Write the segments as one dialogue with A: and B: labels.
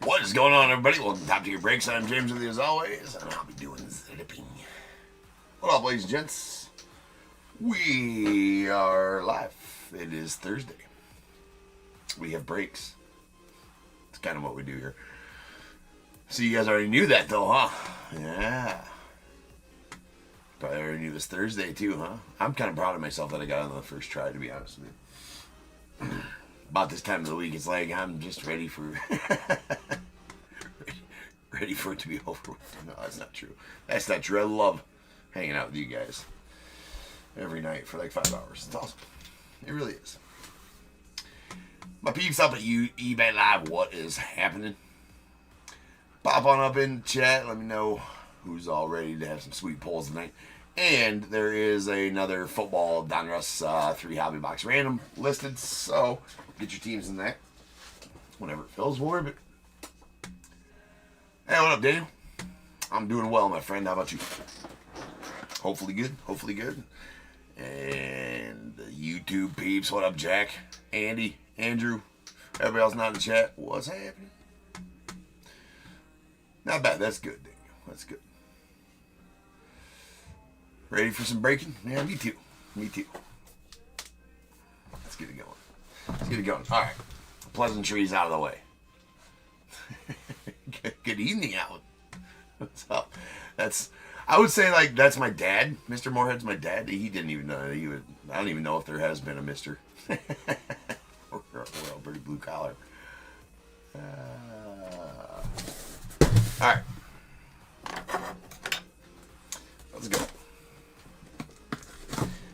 A: What is going on, everybody? Welcome to Top Tier Breaks. I'm James with you as always, and I'll be doing zipping. What up, ladies and gents? We are live. It is Thursday. We have breaks. It's kind of what we do here. So you guys already knew that, though, huh? Yeah. Probably already knew this Thursday, too, huh? I'm kind of proud of myself that I got on the first try, to be honest with you. About this time of the week, it's like I'm just ready for ready for it to be over with. No, that's not true. That's not true. I love hanging out with you guys every night for like 5 hours. It's awesome. It really is. My peeps up at eBay Live, what is happening? Pop on up in the chat. Let me know who's all ready to have some sweet pulls tonight. And there is another football Donruss 3 hobby box random listed, so get your teams in that whenever it feels warm. Hey, what up, Daniel? I'm doing well, my friend. How about you? Hopefully good. Hopefully good. And the YouTube peeps, what up, Jack? Andy, Andrew, everybody else not in the chat. What's happening? Not bad. That's good, Daniel. That's good. Ready for some breaking? Yeah, me too. Me too. Let's get it going. Let's get it going. All right. Pleasantries out of the way. Good evening, Alan. What's up? I would say, like, that's my dad. Mr. Moorhead's my dad. He didn't even know. I don't even know if there has been a Mr. We're all pretty blue collar. All right. Let's go.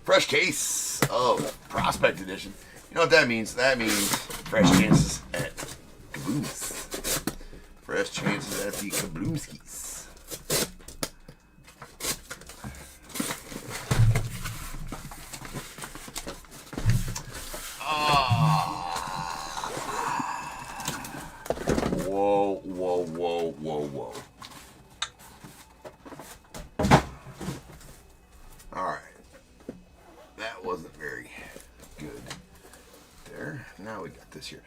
A: Fresh case of Prospect Edition. You know what that means? That means fresh chances at Kabooms. Fresh chances at the Kaboomskis. Whoa, whoa, whoa, whoa, whoa. Alright. That wasn't very good. There. Now we got this here.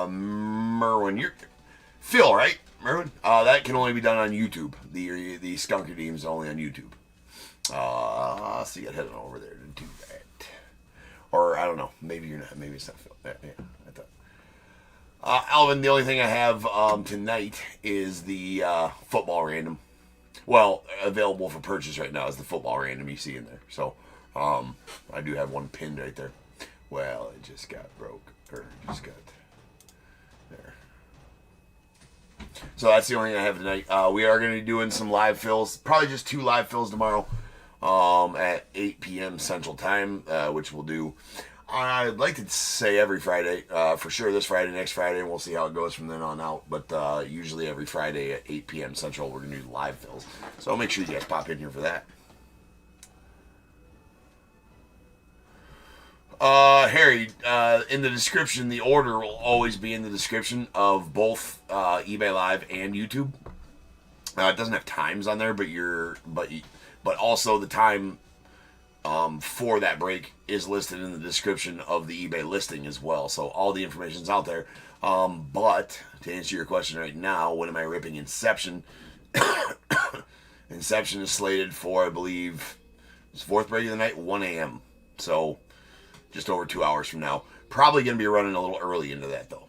A: Merwin, you're Phil, right? Merwin? That can only be done on YouTube. The Skunk Redeem's only on YouTube. So you got heading over there to do that. Or I don't know. Maybe you're not. Maybe it's not Phil. Yeah, I thought. Alvin, the only thing I have tonight is the football random. Well, available for purchase right now is the football random you see in there. So, I do have one pinned right there. Well, it just got broke. Or just got there. So that's the only thing I have tonight. We are going to be doing some live fills. Probably just 2 live fills tomorrow at 8 p.m. Central Time, which we'll do. I'd like to say every Friday. For sure this Friday, next Friday, and we'll see how it goes from then on out. But usually every Friday at 8 p.m. Central, we're going to do live fills. So make sure you guys pop in here for that. Harry, in the description, the order will always be in the description of both eBay Live and YouTube. It doesn't have times on there, but also the time for that break is listed in the description of the eBay listing as well. So all the information's out there. But to answer your question right now, when am I ripping Inception? Inception is slated for, I believe, it's 4th break of the night, 1 a.m. So just over 2 hours from now. Probably going to be running a little early into that, though.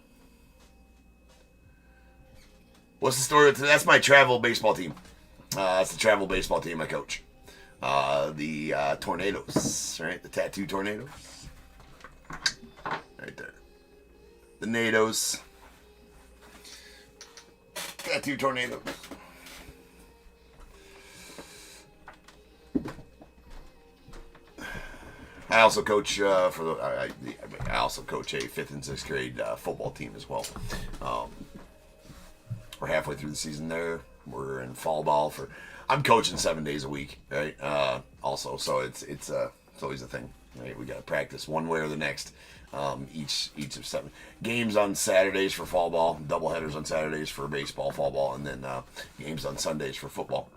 A: What's the story? That's my travel baseball team. That's the travel baseball team I coach. The Tornadoes, right? The tattoo Tornadoes. Right there. The NATOs. Tattoo Tornadoes. I also coach I also coach a 5th and 6th grade football team as well. We're halfway through the season there. We're in fall ball for. I'm coaching 7 days a week, right? Also, so it's always a thing, right? We got to practice one way or the next. Each of 7 games on Saturdays for fall ball, doubleheaders on Saturdays for baseball, fall ball, and then games on Sundays for football.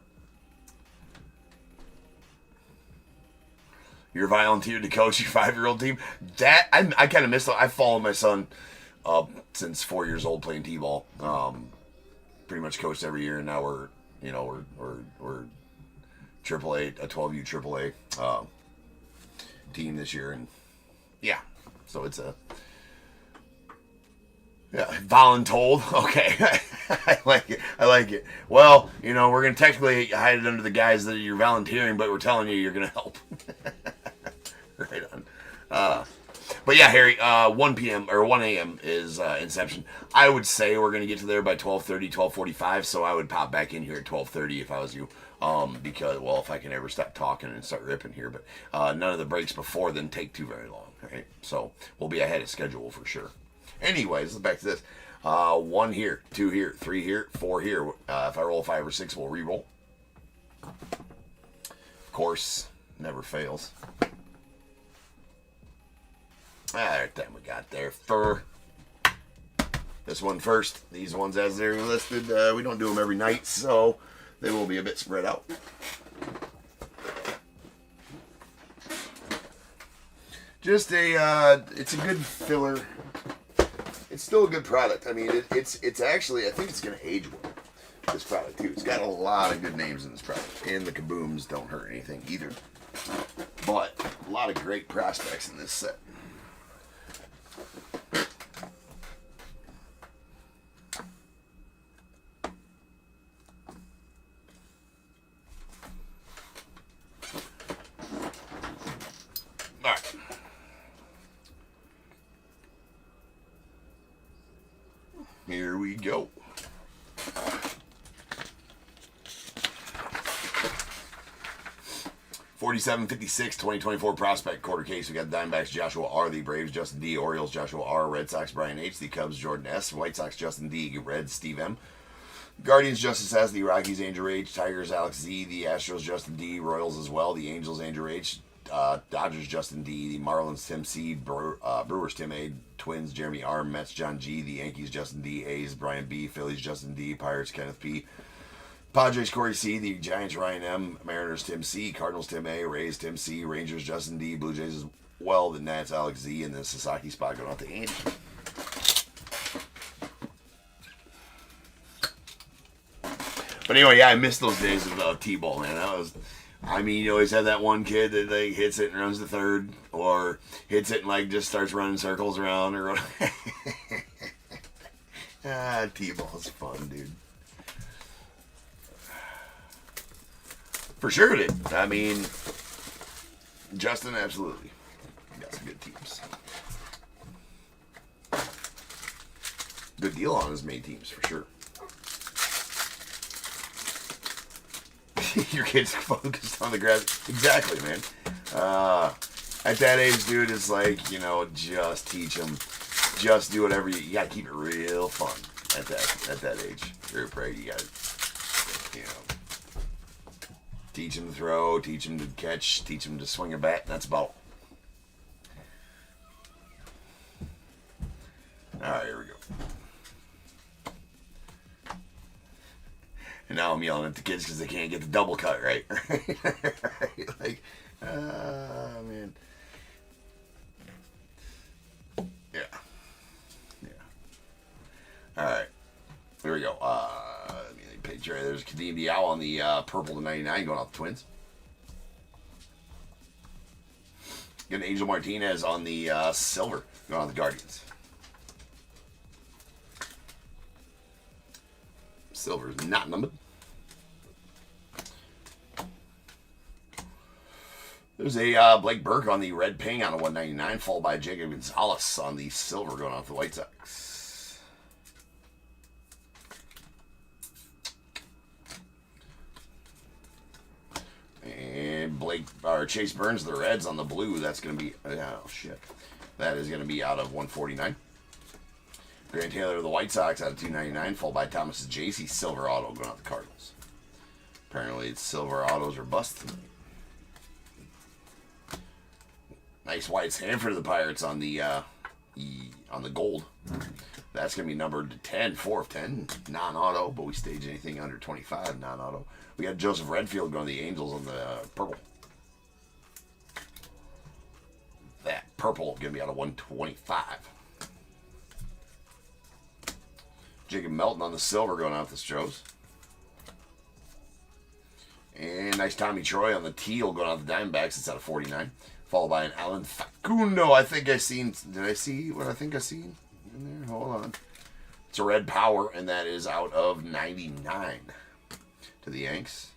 A: You're volunteered to coach your 5-year-old team. That I kind of missed. I followed my son up since 4 years old playing t-ball. Pretty much coached every year, and now we're AAA, a 12U AAA team this year, and yeah, so it's a voluntold. Okay, I like it. Well, we're gonna technically hide it under the guise that you're volunteering, but we're telling you you're gonna help. Right on. But yeah, Harry, 1 p.m. or 1 a.m. is Inception. I would say we're going to get to there by 12:30, 12:45, so I would pop back in here at 12:30 if I was you. Because, well, if I can ever stop talking and start ripping here. But none of the breaks before then take too very long, right? So we'll be ahead of schedule for sure. Anyways, let's back to this. 1 here, 2 here, 3 here, 4 here. If I roll a 5 or 6, we'll re-roll. Of course, never fails. Alright, then we got there for this one first. These ones as they're listed, we don't do them every night, so they will be a bit spread out. Just it's a good filler. It's still a good product. I mean, it's actually, I think it's going to age well, this product too. It's got a lot of good names in this product, and the kabooms don't hurt anything either. But a lot of great prospects in this set. Here we go. $47.56 2024 prospect quarter case. We got Diamondbacks Joshua R, the Braves Justin D, Orioles Joshua R, Red Sox Brian H, the Cubs Jordan S, White Sox Justin D, Reds Steve M, Guardians Justice S, the Rockies Andrew H, Tigers Alex Z, the Astros Justin D, Royals as well, the Angels Andrew H, Dodgers Justin D, the Marlins Tim C, Brewers Tim A, Twins Jeremy R, Mets John G, the Yankees Justin D, A's Brian B, Phillies Justin D, Pirates Kenneth P, Padres Corey C, the Giants Ryan M, Mariners Tim C, Cardinals Tim A, Rays Tim C, Rangers Justin D, Blue Jays as well, the Nats Alex Z, and the Sasaki spot going out to Andy. But anyway, yeah, I missed those days of T-ball, man. You always have that one kid that like hits it and runs to third, or hits it and like just starts running circles around, or T-ball's fun, dude. For sure it is. I mean, Justin, absolutely. Got some good teams. Good deal on his main teams, for sure. Your kid's focused on the grass. Exactly, man. At that age, dude, it's like, just teach them. Just do whatever you gotta keep it real fun at that age group, right? You gotta, teach them to throw, teach them to catch, teach them to swing a bat. That's about. All right, here we go. And now I'm yelling at the kids because they can't get the double cut right. Like, man. Yeah. All right. Here we go. Picture. There's Kadeem Diao on the purple to 99 going off the Twins. Got an Angel Martinez on the silver going off the Guardians. Silver is not numbered. There's a Blake Burke on the red ping on a 199, followed by Jacob Gonzalez on the silver going off the White Sox. And Chase Burns, the Reds on the blue. That's going to be, oh shit. That is going to be out of 149. Grant Taylor of the White Sox out of 299, followed by Thomas J.C. silver auto going out the Cardinals. Apparently it's silver autos or bust tonight. Nice White Sanford of the Pirates on the gold. That's going to be numbered to 10, 4 of 10, non-auto, but we stage anything under 25, non-auto. We got Joseph Redfield going to the Angels on the purple. That purple going to be out of 125. Jacob Melton on the silver going out the Stros. And nice Tommy Troy on the teal going out the Diamondbacks. It's out of 49. Followed by an Alan Facundo. I think I seen. Did I see what I think I seen in there? Hold on. It's a red power, and that is out of 99 to the Yanks.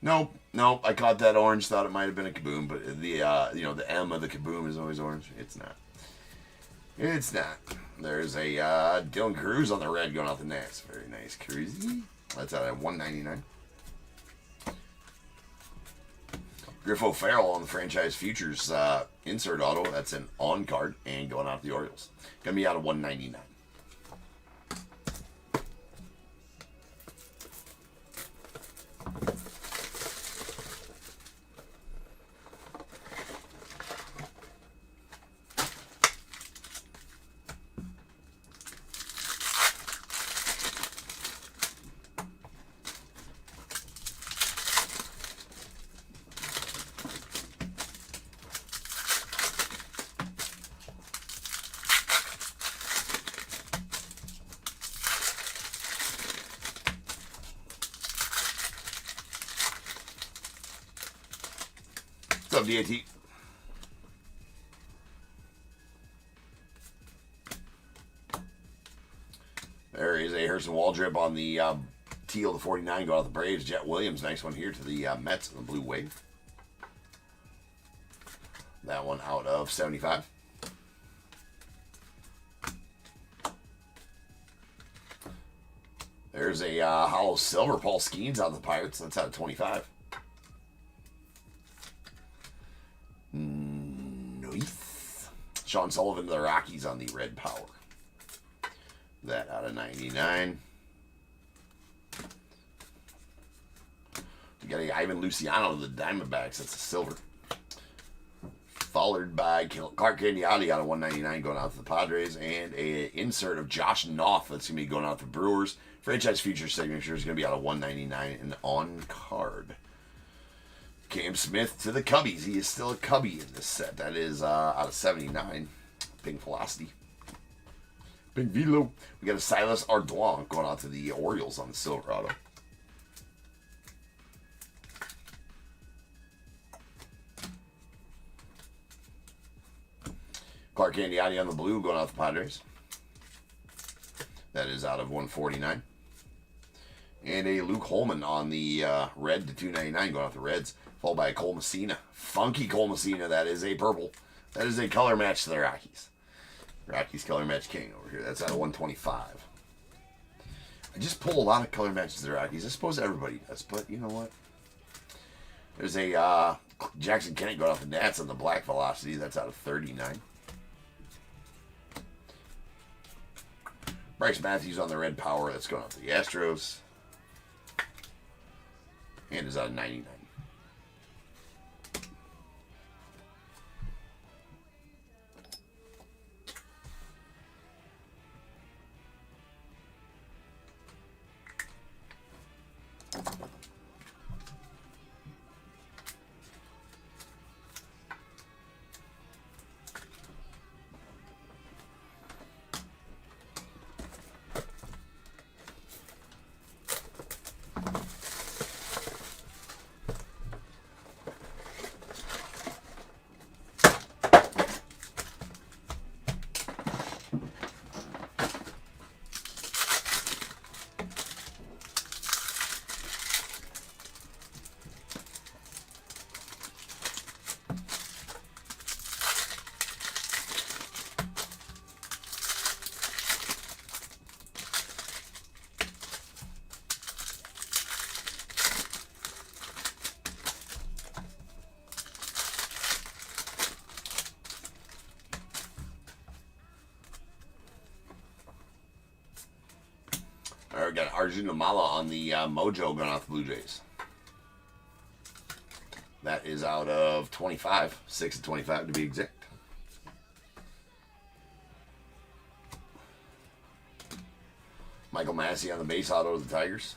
A: Nope. I caught that orange. Thought it might have been a Kaboom, but the the M of the Kaboom is always orange. It's not. It's not. There's a Dylan Cruz on the red going out the Nats. Very nice, Cruzy. That's out of 199. Griffo Farrell on the franchise futures insert auto. That's an on card and going out the Orioles. Gonna be out of 199. What's up, DAT? There is a Harrison Waldrip on the teal to 49 going out the Braves. Jet Williams, nice one here to the Mets in the blue wave. That one out of 75. There's a hollow silver Paul Skeens on the Pirates. That's out of 25. Nice. Sean Sullivan to the Rockies on the red power. That out of 99. We got a Ivan Luciano to the Diamondbacks. That's a silver. Followed by Clark Candiati out of 199 going out to the Padres. And a insert of Josh Knopf that's going to be going out to the Brewers. Franchise future signature is going to be out of 199 and on card. Cam Smith to the Cubbies. He is still a Cubby in this set. That is out of 79. Pink Velocity. Pink Velo. We got a Silas Ardouin going out to the Orioles on the silver auto. Clark Candiati on the blue going out the Padres. That is out of 149. And a Luke Holman on the red to 299 going out the Reds. Followed by a Cole Messina. Funky Cole Messina. That is a purple. That is a color match to the Rockies. Rockies color match king over here. That's out of 125. I just pull a lot of color matches to the Rockies. I suppose everybody does, but you know what? There's a Jackson Kennett going off the Nats on the black velocity. That's out of 39. Bryce Matthews on the red power. That's going off the Astros. And is out of 99. We got Arjun Amala on the Mojo going off the Blue Jays. That is out of 25. 6 of 25 to be exact. Michael Massey on the base auto of the Tigers.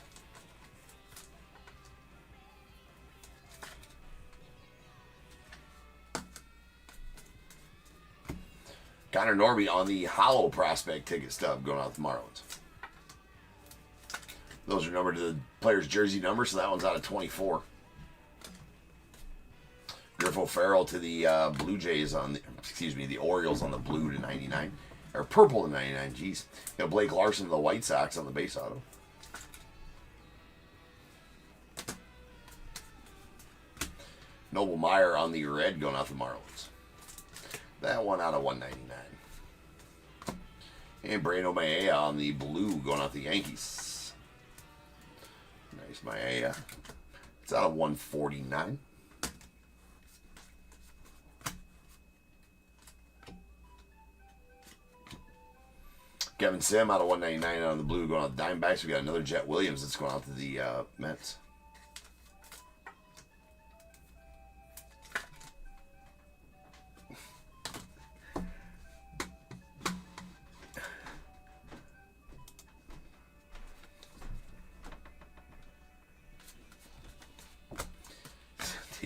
A: Connor Norby on the hollow prospect ticket stub going out the Marlins. Those are numbered to the player's jersey number, so that one's out of 24. Griffo Farrell to the Blue Jays on the, the Orioles on the blue to 99. Or purple to 99, jeez. Got Blake Larson to the White Sox on the base auto. Noble Meyer on the red going out the Marlins. That one out of 199. And Breno Maea on the blue going out the Yankees. Nice Maea. It's out of 149. Kevin Sim out of 199 on the blue going out the Diamondbacks. We got another Jet Williams that's going out to the Mets.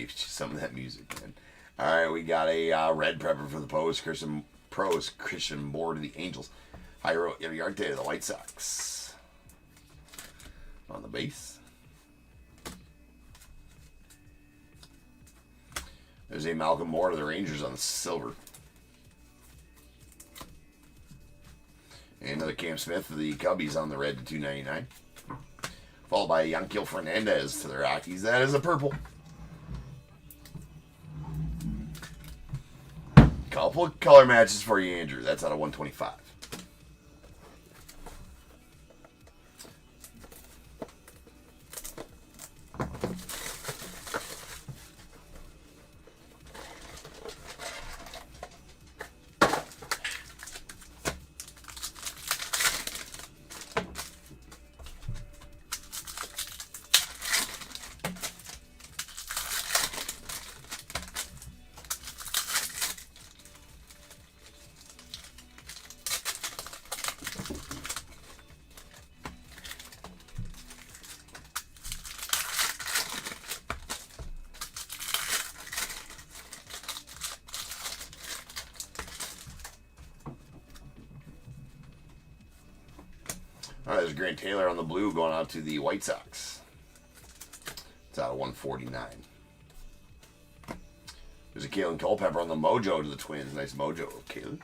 A: Some of that music, man. All right, we got a red prepper for the Pros. Christian Moore to the Angels. Jairo Iriarte to the White Sox. On the base. There's a Malcolm Moore to the Rangers on the silver. And another Cam Smith to the Cubbies on the red to 299. Followed by Yanquiel Fernandez to the Rockies. That is a purple. Couple of color matches for you, Andrew. That's out of 125. All right, there's Grant Taylor on the blue going out to the White Sox. It's out of 149. There's a Kalen Culpepper on the Mojo to the Twins. Nice Mojo, Kalen.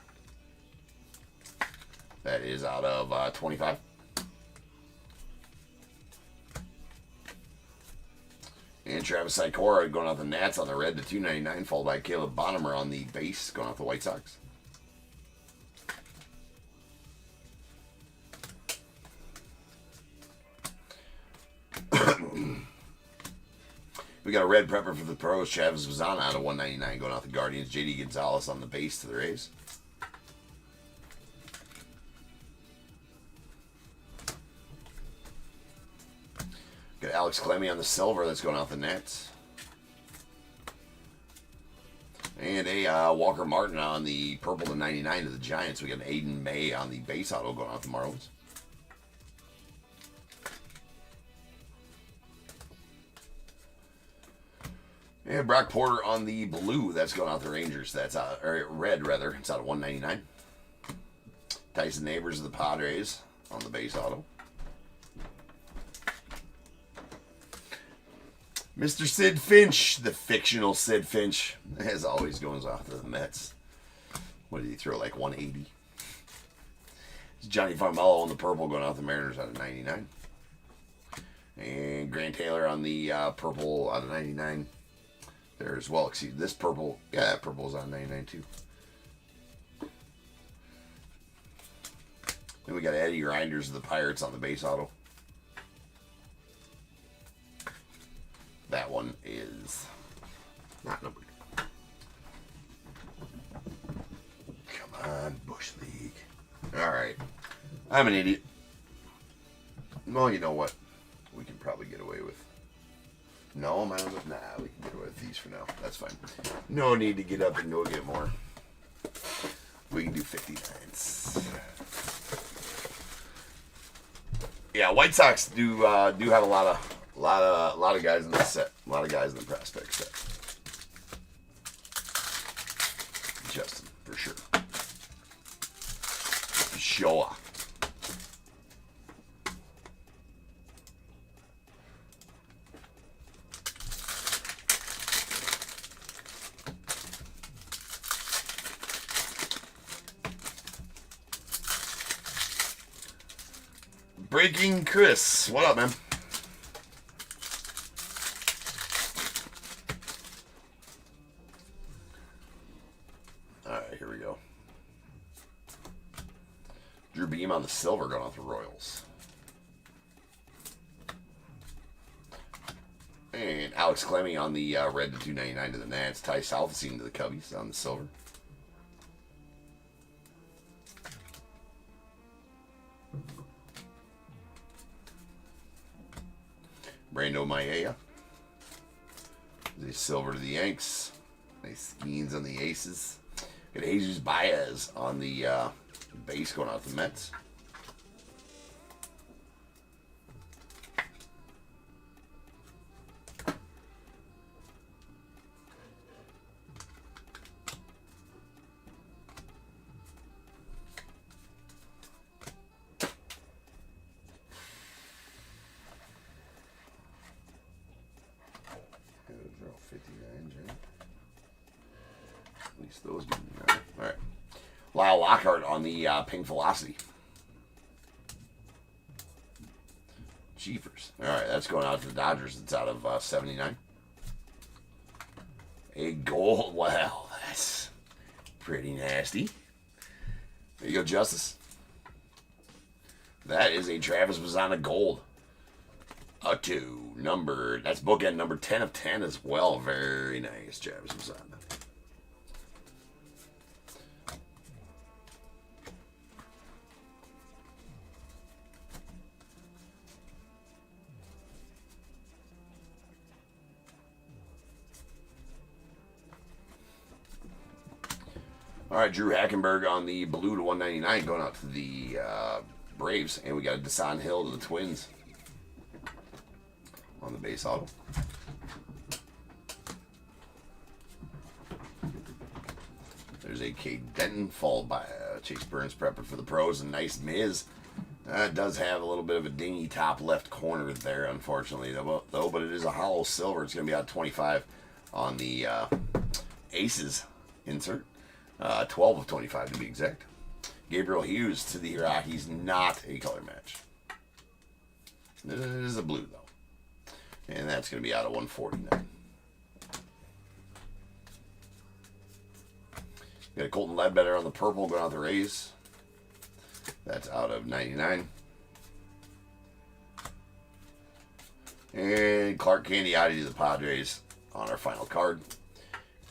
A: That is out of 25. And Travis Sikora going out the Nats on the red to 299, followed by Caleb Bonham on the base going out the White Sox. We got a red prepper for the Pros. Chavis Vazana out of 199 going out the Guardians. JD Gonzalez on the base to the Rays. Got Alex Clemmie on the silver that's going out the Nets. And a Walker Martin on the purple to 99 to the Giants. We got an Aiden May on the base auto going out the Marlins. And Brock Porter on the blue. That's going out the Rangers. That's out, or red, rather. It's out of 199. Tyson Neighbors of the Padres on the base auto. Mr. Sid Finch, the fictional Sid Finch, as always, goes off to the Mets. What did he throw, like 180? It's Johnny Farmello on the purple going out the Mariners out of 99. And Grant Taylor on the purple out of 99. There as well. Excuse this purple. Yeah, that purple is on 99 too. Then we got Eddie Reinders of the Pirates on the base auto. That one is not numbered. Come on, Bush League. All right. I'm an idiot. Well, you know what? We can probably get away with. No, man. Nah, we can get away with these for now. That's fine. No need to get up and go get more. We can do 59s. Yeah, White Sox do have a lot of guys in the set. A lot of guys in the prospect set. Justin, for sure. Sure. Breaking Chris. What up, man? Alright, here we go. Drew Beam on the silver going off the Royals. And Alex Clemmy on the red to 299 to the Nats. Ty Southseen to the Cubbies on the silver. Brando Maia. The silver to the Yanks. Nice skeins on the Aces. Got Jesus Baez on the base going out to the Mets. At least those do. All right. Lyle Lockhart on the Pink Velocity. Chiefers. All right, that's going out to the Dodgers. It's out of 79. A gold. Well, that's pretty nasty. There you go, Justice. That is a Travis Bazzana gold. A 2. That's bookend number 10 of 10 as well. Very nice, Travis Bazzana. All right, Drew Hackenberg on the blue to 199 going out to the Braves. And we got a Desan Hill to the Twins on the base auto. There's a Cade Denton followed by Chase Burns prepping for the pros. A nice Miz. It does have a little bit of a dingy top left corner there, unfortunately, though. But it is a hollow silver. It's going to be out 25 on the Aces insert. 12 of 25 to be exact. Gabriel Hughes to the Rockies, not a color match. It is a blue, though. And that's going to be out of 149. Got a Colton Ledbetter on the purple going out the Rays. That's out of 99. And Clark Candiotti to the Padres on our final card.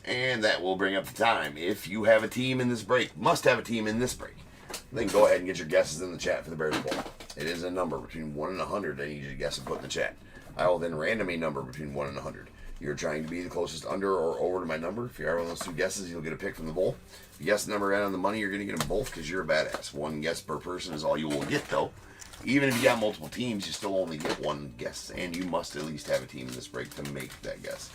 A: And that will bring up the time. If you have a team in this break, must have a team in this break, then go ahead and get your guesses in the chat for the Bears Bowl. It is a number between 1 and 100 I need you to guess and put in the chat. I will then random a number between 1 and 100. You're trying to be the closest under or over to my number. If you are one of those two guesses, you'll get a pick from the bowl. If you guess the number right on the money, you're going to get them both because you're a badass. One guess per person is all you will get, though. Even if you got multiple teams, you still only get one guess, and you must at least have a team in this break to make that guess.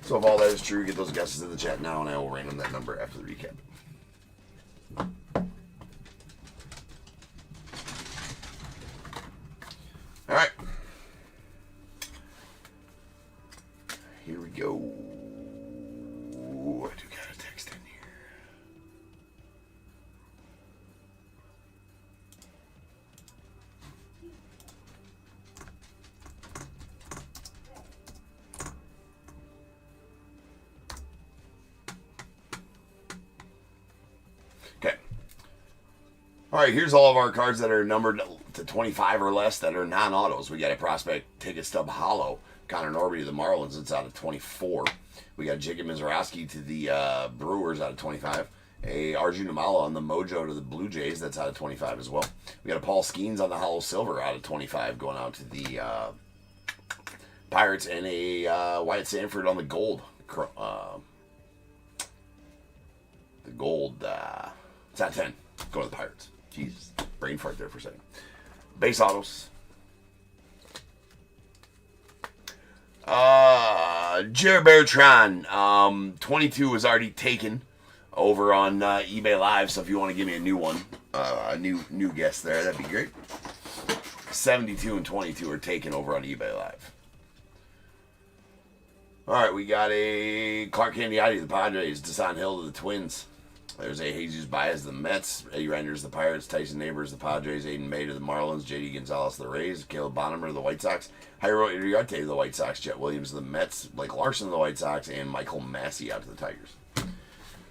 A: So if all that is true, get those guesses in the chat now, and I will random that number after the recap. All right. Here we go. I do got a text in here. Okay. All right, here's all of our cards that are numbered to 25 or less that are non-autos. We got a prospect ticket stub hollow. Connor Norby to the Marlins, it's out of 24. We got Jacob Mizrachi to the Brewers out of 25. A Arjun Amala on the Mojo to the Blue Jays, that's out of 25 as well. We got a Paul Skeens on the Hollow Silver out of 25 going out to the Pirates, and a Wyatt Sanford on the gold. The gold, it's out of 10. Going to the Pirates. Jesus, brain fart there for a second. Base autos. Jared Bertrand, 22 is already taken over on eBay Live, so if you want to give me a new one, a new guest there, that'd be great. 72 and 22 are taken over on eBay Live. All right, we got a Clark Candiotti to the Padres, Desan Hill to the Twins. There's a Jesus Baez, the Mets. Eddie Renders, the Pirates. Tyson Neighbors, the Padres. Aiden May to the Marlins. J.D. Gonzalez, the Rays. Caleb Bonham, the White Sox. Jairo Iriarte, the White Sox. Jet Williams, the Mets. Blake Larson, the White Sox. And Michael Massey out to the Tigers.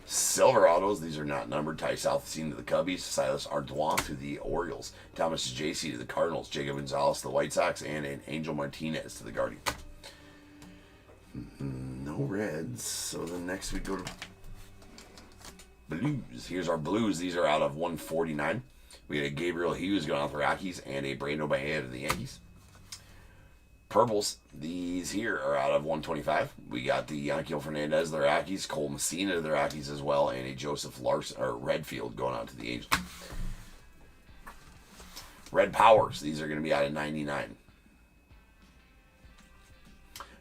A: Silver autos, these are not numbered. Ty Southseen to the Cubbies. Silas Ardoin to the Orioles. Thomas J.C. to the Cardinals. Jacob Gonzalez to the White Sox. And an Angel Martinez to the Guardians. No Reds. So then next we go to Blues. Here's our Blues. These are out of 149. We had a Gabriel Hughes going out the Rockies and a Brando Bahia to the Yankees. Purples. These here are out of 125. We got the Yanquiel Fernandez, the Rockies, Cole Messina to the Rockies as well, and a Joseph Larson or Redfield going out to the Angels. Red Powers. These are going to be out of 99.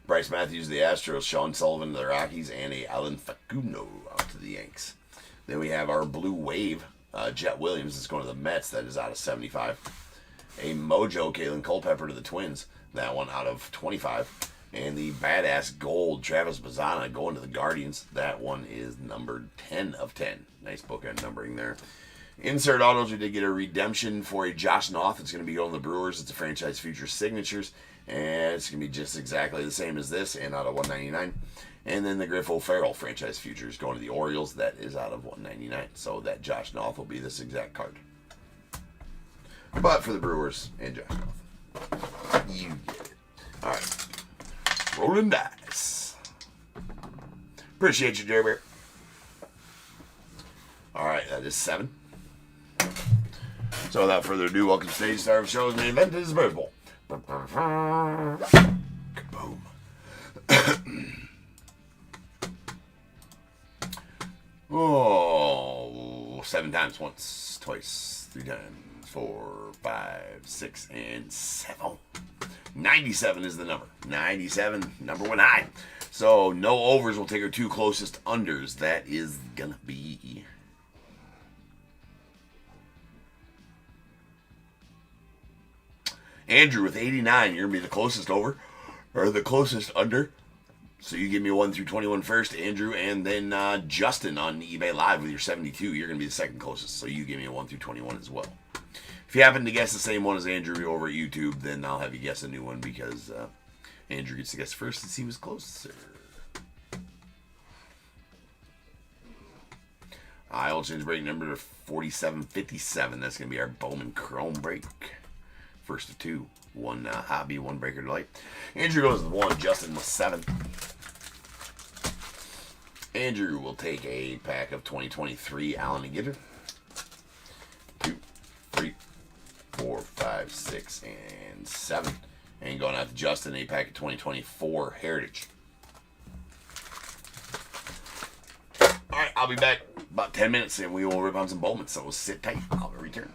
A: Bryce Matthews to the Astros, Sean Sullivan to the Rockies, and a Alan Facundo out to the Yanks. Then we have our Blue Wave, Jet Williams is going to the Mets. That is out of 75. A Mojo, Kalen Culpepper to the Twins. That one out of 25. And the Badass Gold, Travis Bazzana going to the Guardians. That one is numbered 10 of 10. Nice bookend numbering there. Insert autos, we did get a redemption for a Josh Noth. It's going to be going to the Brewers. It's a franchise future signatures. And it's going to be just exactly the same as this and out of 199. And then the Griff O'Farrell franchise futures going to the Orioles. That is out of 199. So that Josh Noth will be this exact card. But for the Brewers and Josh Noth, you get it. All right. Rolling dice. Appreciate you, Jerry Bear. All right, that is 7. So without further ado, welcome to stage star of the show's main event. This is Bird Bowl. Kaboom. Oh, 7 times. Once, twice, 3 times, 4, 5, 6, and 7. 97 is the number. 97, number 1 high. So no overs. We'll take our 2 closest unders. That is going to be Andrew with 89. You're going to be the closest over or the closest under. So you give me 1 through 21 first, Andrew, and then Justin on eBay Live with your 72. You're going to be the second closest, so you give me a 1 through 21 as well. If you happen to guess the same one as Andrew over at YouTube, then I'll have you guess a new one because Andrew gets to guess first since he was closer. I'll change break number to 4757. That's going to be our Bowman Chrome break. First of 2. 1 hobby, 1 breaker delight. Andrew goes with 1. Justin with 7. Andrew will take a pack of 2023 Allen and Gitter. 2, 3, 4, 5, 6, and 7. And going out to Justin, a pack of 2024 Heritage. Alright, I'll be back about 10 minutes and we will rip on some Bowman, so sit tight. I'll return.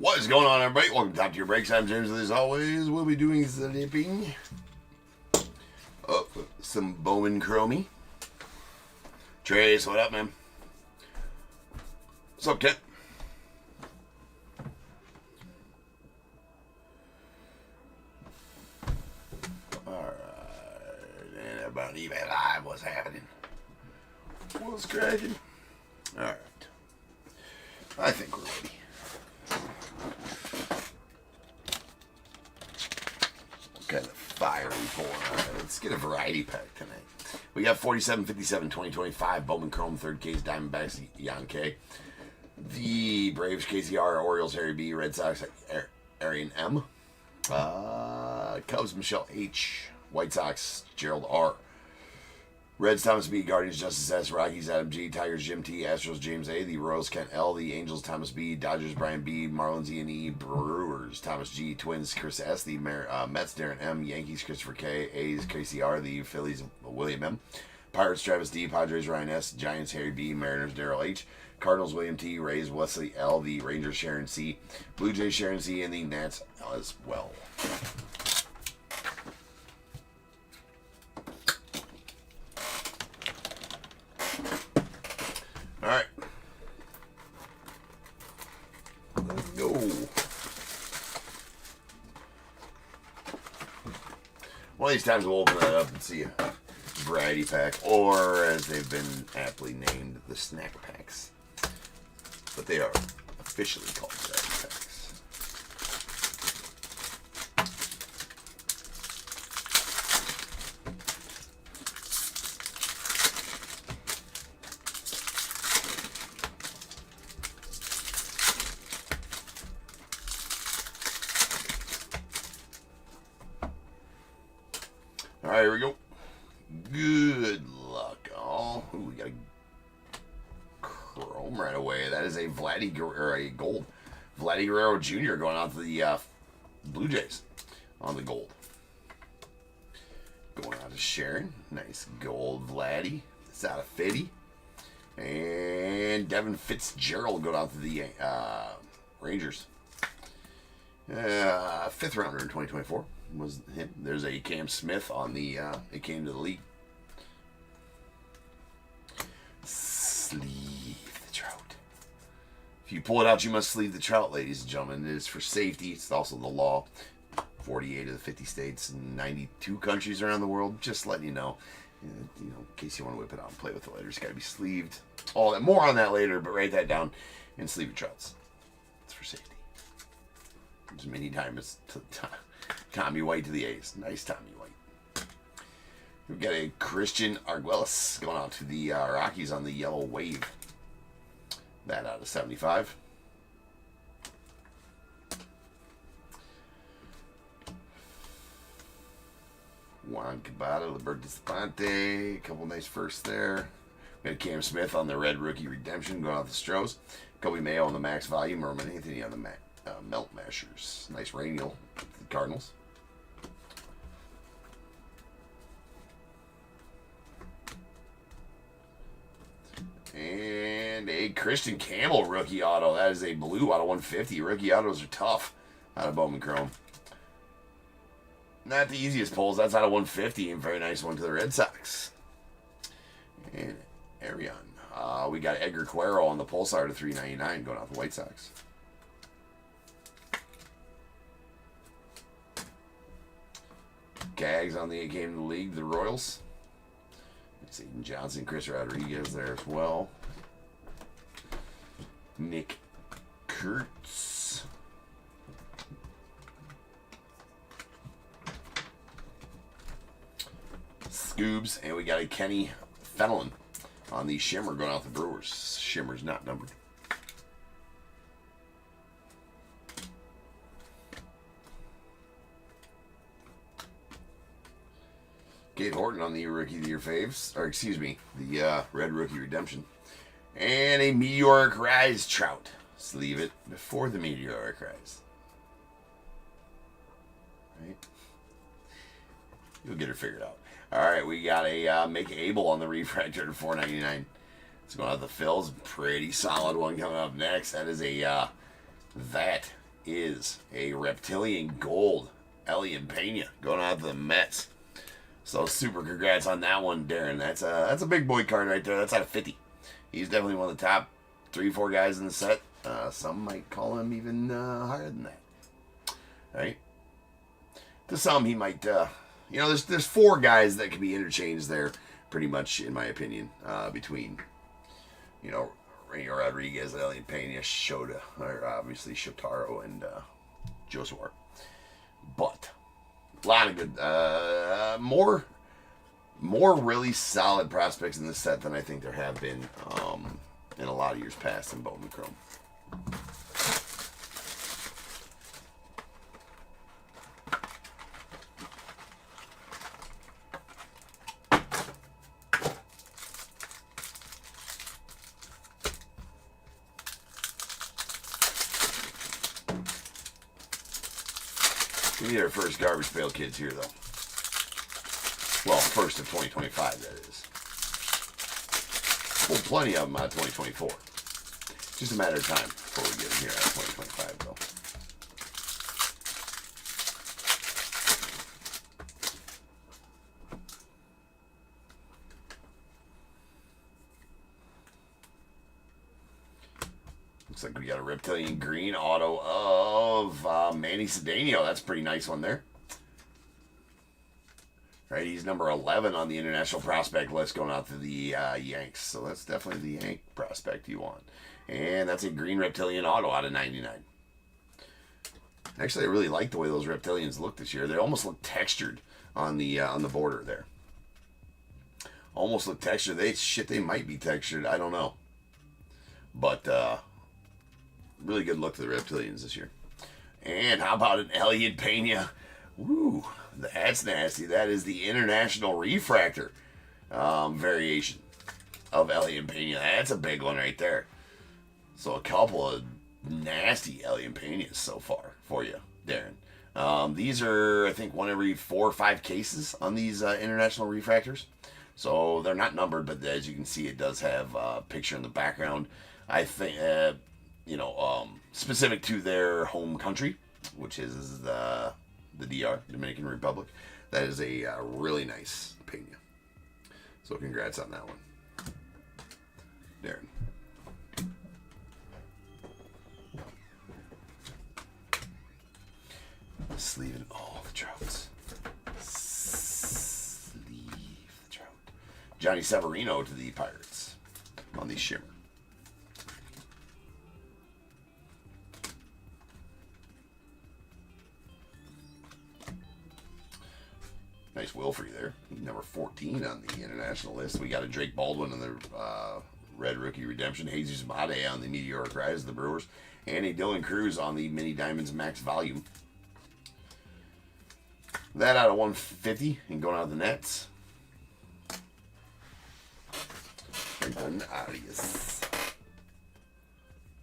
A: What is going on, everybody? Welcome to Top Tier Breaks. I'm James, and as always, we'll be doing slipping up some Bowman Chrome. Trace, what up, man? What's up, Kent? Alright, and about eBay Live, what's happening? What's cracking? Alright. I think we're ready. Kind of fiery pour. Alright, let's get a variety pack tonight. We got 47, 57, 2025 Bowman Chrome, third case, Diamondbacks, Jan K. The Braves, KCR, Orioles, Harry B. Red Sox, Arian M. Cubs, Michelle H. White Sox, Gerald R. Reds, Thomas B. Guardians, Justice S. Rockies, Adam G. Tigers, Jim T. Astros, James A. The Royals, Kent L. The Angels, Thomas B. Dodgers, Brian B. Marlins, Ian E. Brewers, Thomas G. Twins, Chris S. The Mets, Darren M. Yankees, Christopher K. A's, KCR. The Phillies, William M. Pirates, Travis D. Padres, Ryan S. Giants, Harry B. Mariners, Daryl H. Cardinals, William T. Rays, Wesley L. The Rangers, Sharon C. Blue Jays, Sharon C. And the Nats as well. Alright. Let's go. One of these times we'll open that up and see a variety pack, or as they've been aptly named, the snack packs. But they are officially called variety packs. Alright, here we go. Good luck, all. Ooh, we got a Chrome right away. That is a gold. Vladdy Guerrero Jr. going out to the Blue Jays on the gold. Going out to Sharon. Nice gold Vladdy. It's out of 50. And Devin Fitzgerald going out to the Rangers. Fifth rounder in 2024 was him. There's a Cam Smith on the it came to the league. Sleeve the trout. If you pull it out, you must sleeve the trout, ladies and gentlemen. It is for safety. It's also the law. 48 of the 50 states and 92 countries around the world. Just letting you know. You know, in case you want to whip it out and play with it later, it's got to be sleeved. All that, more on that later, but write that down and sleeve your trouts. It's for safety. As many times as Tommy White to the A's. Nice Tommy White. We've got a Christian Arguelles going out to the Rockies on the yellow wave. That out of 75. Juan Cabada, Liberto Esponte. A couple nice firsts there. We got Cam Smith on the red rookie redemption going out the Stros. Kobe Mayo on the max volume. Merman Anthony on the melt mashers. Nice Rainiel for the Cardinals. And a Christian Campbell rookie auto. That is a blue out of 150. Rookie autos are tough out of Bowman Chrome. Not the easiest pulls. That's out of 150. And very nice one to the Red Sox. And Arion. We got Edgar Cuero on the Pulsar to 399 going out the White Sox. Gags on the game of the league, the Royals. Aiden Johnson, Chris Rodriguez there as well. Nick Kurtz. Scoobs, and we got a Kenny Fenelon on the Shimmer going out the Brewers. Shimmer's not numbered. Gabe Horton on the Rookie of the Year faves, or excuse me, the Red Rookie Redemption. And a Meteoric Rise Trout. Sleeve it before the Meteoric Rise. Right? You'll get her figured out. Alright, we got a Impeccable on the Refractor to $4.99. It's going out the Phils. Pretty solid one coming up next. That is a is a Reptilian Gold, Elian Pena, going out to the Mets. So super congrats on that one, Darren. That's a big boy card right there. That's out of 50. He's definitely one of the top 3-4 guys in the set. Some might call him even higher than that. Right? To some, he might. There's 4 guys that can be interchanged there, pretty much, in my opinion, between, Rainier Rodriguez, Elian Pena, Shota, or obviously Shotaro and Josuar. But a lot of good, more really solid prospects in this set than I think there have been in a lot of years past in Bowman Chrome. We need our first garbage pail kids here, though. Well, first of 2025, that is. Well, plenty of them out of 2024. Just a matter of time before we get them here out of 2025, though. Looks like we got a Reptilian Green auto of Manny Cedeno. That's a pretty nice one there. Right, he's number 11 on the international prospect list going out to the Yanks. So that's definitely the Yank prospect you want. And that's a green Reptilian auto out of 99. Actually, I really like the way those Reptilians look this year. They almost look textured on the border there. Almost look textured. They might be textured. I don't know. But really good look to the Reptilians this year. And how about an Elian Pena? Woo, that's nasty. That is the International Refractor variation of Elian Pena. That's a big one right there. So a couple of nasty Elian Penas so far for you, Darren. These are, I think, one every 4 or 5 cases on these International Refractors. So they're not numbered, but as you can see, it does have a picture in the background. I think, specific to their home country, which is the DR, Dominican Republic. That is a really nice Pena. So congrats on that one, Darren. Sleeving all the Trouts. Sleeve the Trout. Johnny Severino to the Pirates on the Shimmer. Nice Wilfrey there. Number 14 on the international list. We got a Drake Baldwin on the Red Rookie Redemption. Jesus Mate on the Meteoric Rise of the Brewers. And a Dylan Cruz on the Mini Diamonds Max Volume. That out of 150 and going out of the Nets. Franklin Arias.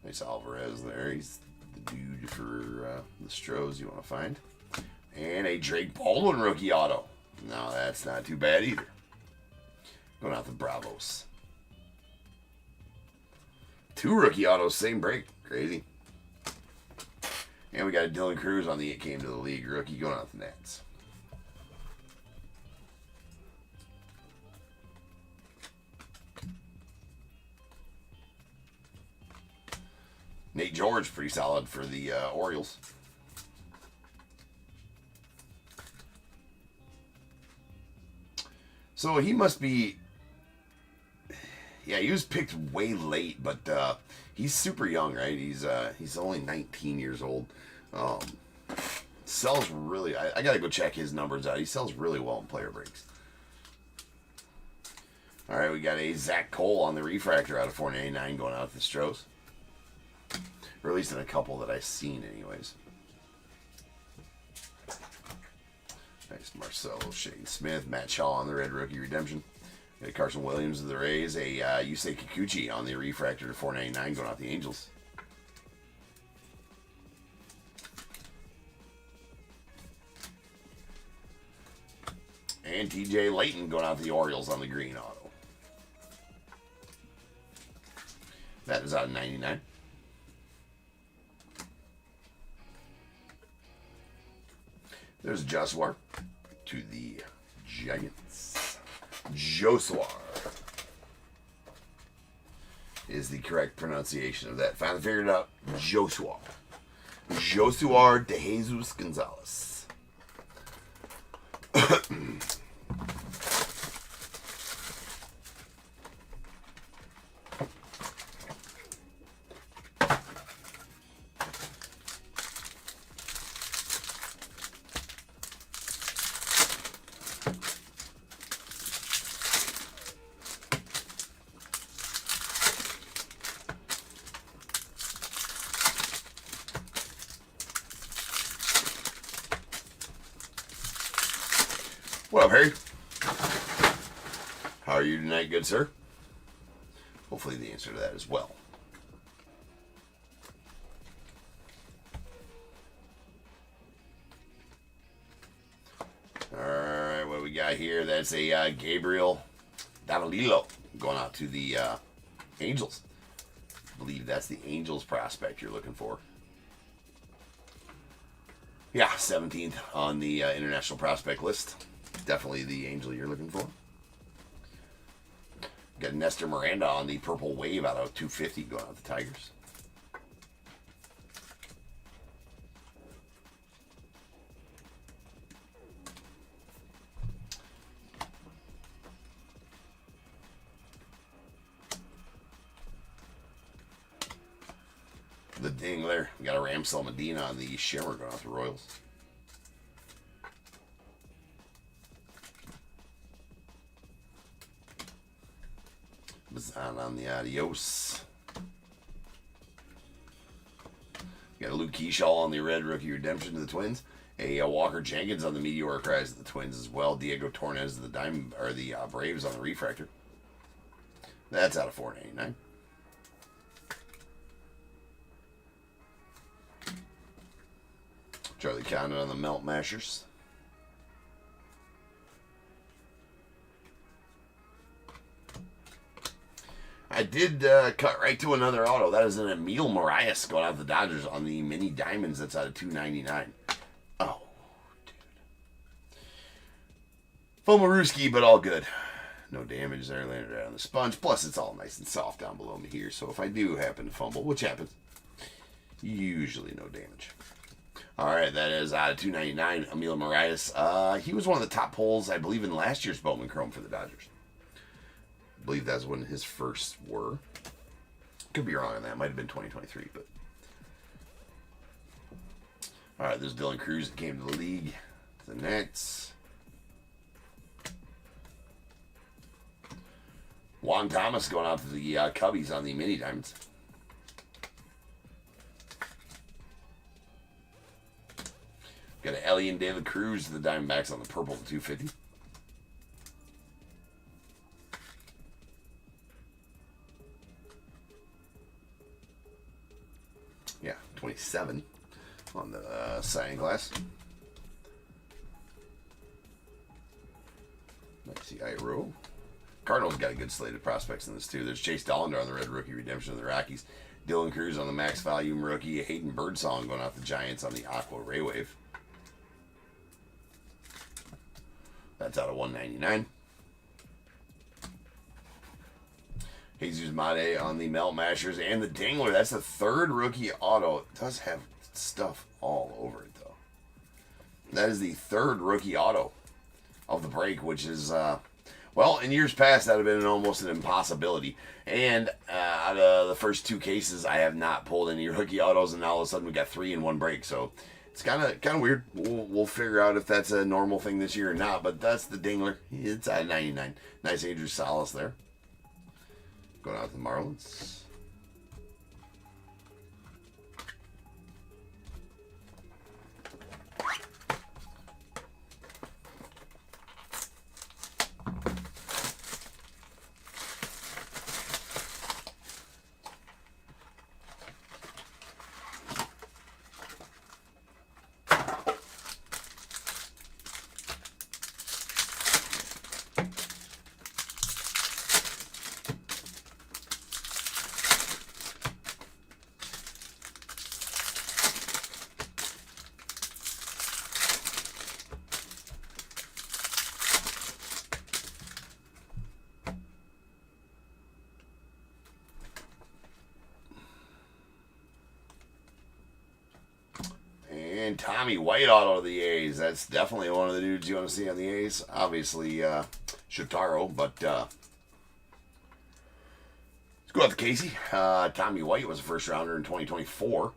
A: Nice Alvarez there. He's the dude for the Stros you want to find. And a Drake Baldwin rookie auto. No, that's not too bad either. Going out the Bravos. 2 rookie autos, same break. Crazy. And we got a Dylan Cruz on the It Came to the League rookie going out the Nets. Nate George, pretty solid for the Orioles. So he must be, yeah, he was picked way late, but he's super young, right? He's only 19 years old. Sells really, I got to go check his numbers out. He sells really well in player breaks. All right, we got a Zach Cole on the Refractor out of 499 going out to the Stros. Or at least in a couple that I've seen anyways. Nice Marcelo Shane Smith, Matt Shaw on the Red Rookie Redemption. Got Carson Williams of the Rays, a Yusei Kikuchi on the Refractor to 499 going out the Angels. And TJ Layton going out the Orioles on the green auto. That is out of 99. There's Joshua to the Giants. Joshua is the correct pronunciation of that. Finally figured it out. Joshua. Joshua de Jesus Gonzalez. What up, Harry? How are you tonight, good sir? Hopefully the answer to that is well. Alright, what do we got here? That's a Gabriel Davalillo going out to the Angels. I believe that's the Angels prospect you're looking for. Yeah, 17th on the international prospect list. Definitely the Angel you're looking for. Got Nestor Miranda on the Purple Wave out of 250 going out the Tigers. The Dingler. We got a Ramsell Medina on the Shimmer going out the Royals. On the Adios. Got a Luke Keyshaw on the Red Rookie Redemption to the Twins. A Walker Jenkins on the Meteoric Rise of the Twins as well. Diego Torres of the Braves on the Refractor. That's out of $4.99. Charlie Condon on the Melt Mashers. I did cut right to another auto. That is an Emil Marias going out to the Dodgers on the Mini Diamonds. That's out of $2.99. Oh, dude. Fomaruski, but all good. No damage there. Landed right on the sponge. Plus, it's all nice and soft down below me here. So if I do happen to fumble, which happens, usually no damage. All right, that is out of $2.99. Emil Marias. He was one of the top pulls, I believe, in last year's Bowman Chrome for the Dodgers. I believe that's when his first were. Could be wrong on that. Might have been 2023, but. All right, there's Dylan Cruz that came to the league. The Nets. Juan Thomas going out to the Cubbies on the Mini Diamonds. Got an Ellie and David Cruz to the Diamondbacks on the purple to 250. Yeah, 27 on the cyan glass. Let's see, Iro. Cardinals got a good slate of prospects in this too. There's Chase Dollander on the Red Rookie Redemption of the Rockies. Dylan Cruz on the Max Volume Rookie. Hayden Birdsong going out the Giants on the Aqua Ray Wave. That's out of $199. Jesus Mate on the Melt Mashers and the Dingler. That's the third rookie auto. It does have stuff all over it, though. That is the third rookie auto of the break, which is, well, in years past, that would have been almost an impossibility. And out of the first two cases, I have not pulled any rookie autos, and now all of a sudden we got 3 in one break. So it's kind of weird. We'll figure out if that's a normal thing this year or not. But that's the Dingler. It's at 99. Nice Andrew Salas there. Going out to the Marlins. And Tommy White auto of the A's. That's definitely one of the dudes you want to see on the A's. Obviously, Shotaro, but let's go out to Casey. Tommy White was a first rounder in 2024.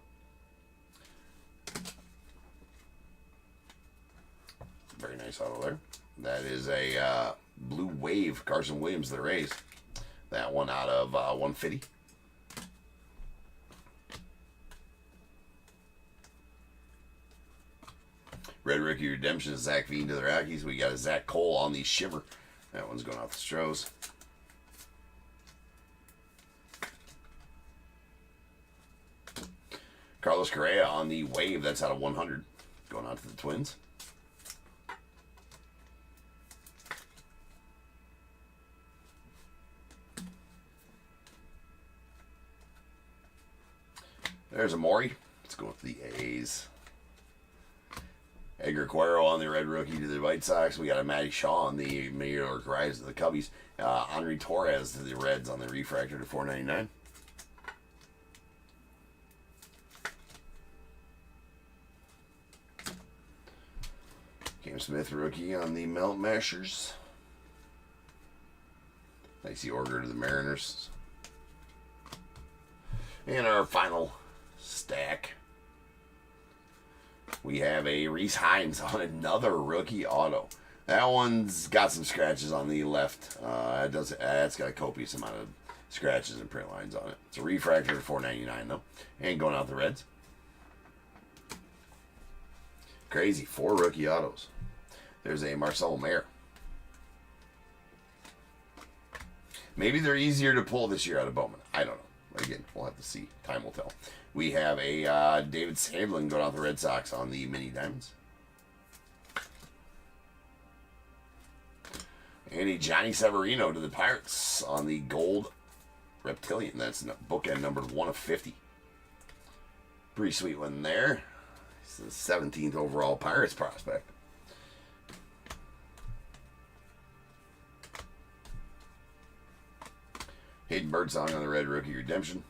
A: Very nice auto there. That is a Blue Wave, Carson Williams, the Rays. That one out of 150. Red Rookie Redemption, Zach Veen to the Rockies. We got a Zach Cole on the Shimmer. That one's going out the Stros. Carlos Correa on the Wave. That's out of 100. Going out to the Twins. There's a Maury. Let's go with the A's. Edgar Cuero on the Red Rookie to the White Sox. We got a Matty Shaw on the Major League Rise to the Cubbies. Henry Torres to the Reds on the Refractor to $4.99. Cam Smith rookie on the Melt Mashers. Nice Orger to the Mariners. And our final stack, we have a Reese Hines on another rookie auto. That one's got some scratches on the left. It's got a copious amount of scratches and print lines on it. It's a refractor for $4.99 though. And going out the Reds. Crazy, 4 rookie autos. There's a Marcelo Mayer. Maybe they're easier to pull this year out of Bowman. I don't know. Again, we'll have to see. Time will tell. We have a David Sandlin going out the Red Sox on the Mini Diamonds. And a Johnny Severino to the Pirates on the Gold Reptilian. That's bookend numbered 1 of 50. Pretty sweet one there. It's the 17th overall Pirates prospect. Hayden Birdsong on the Red Rookie Redemption.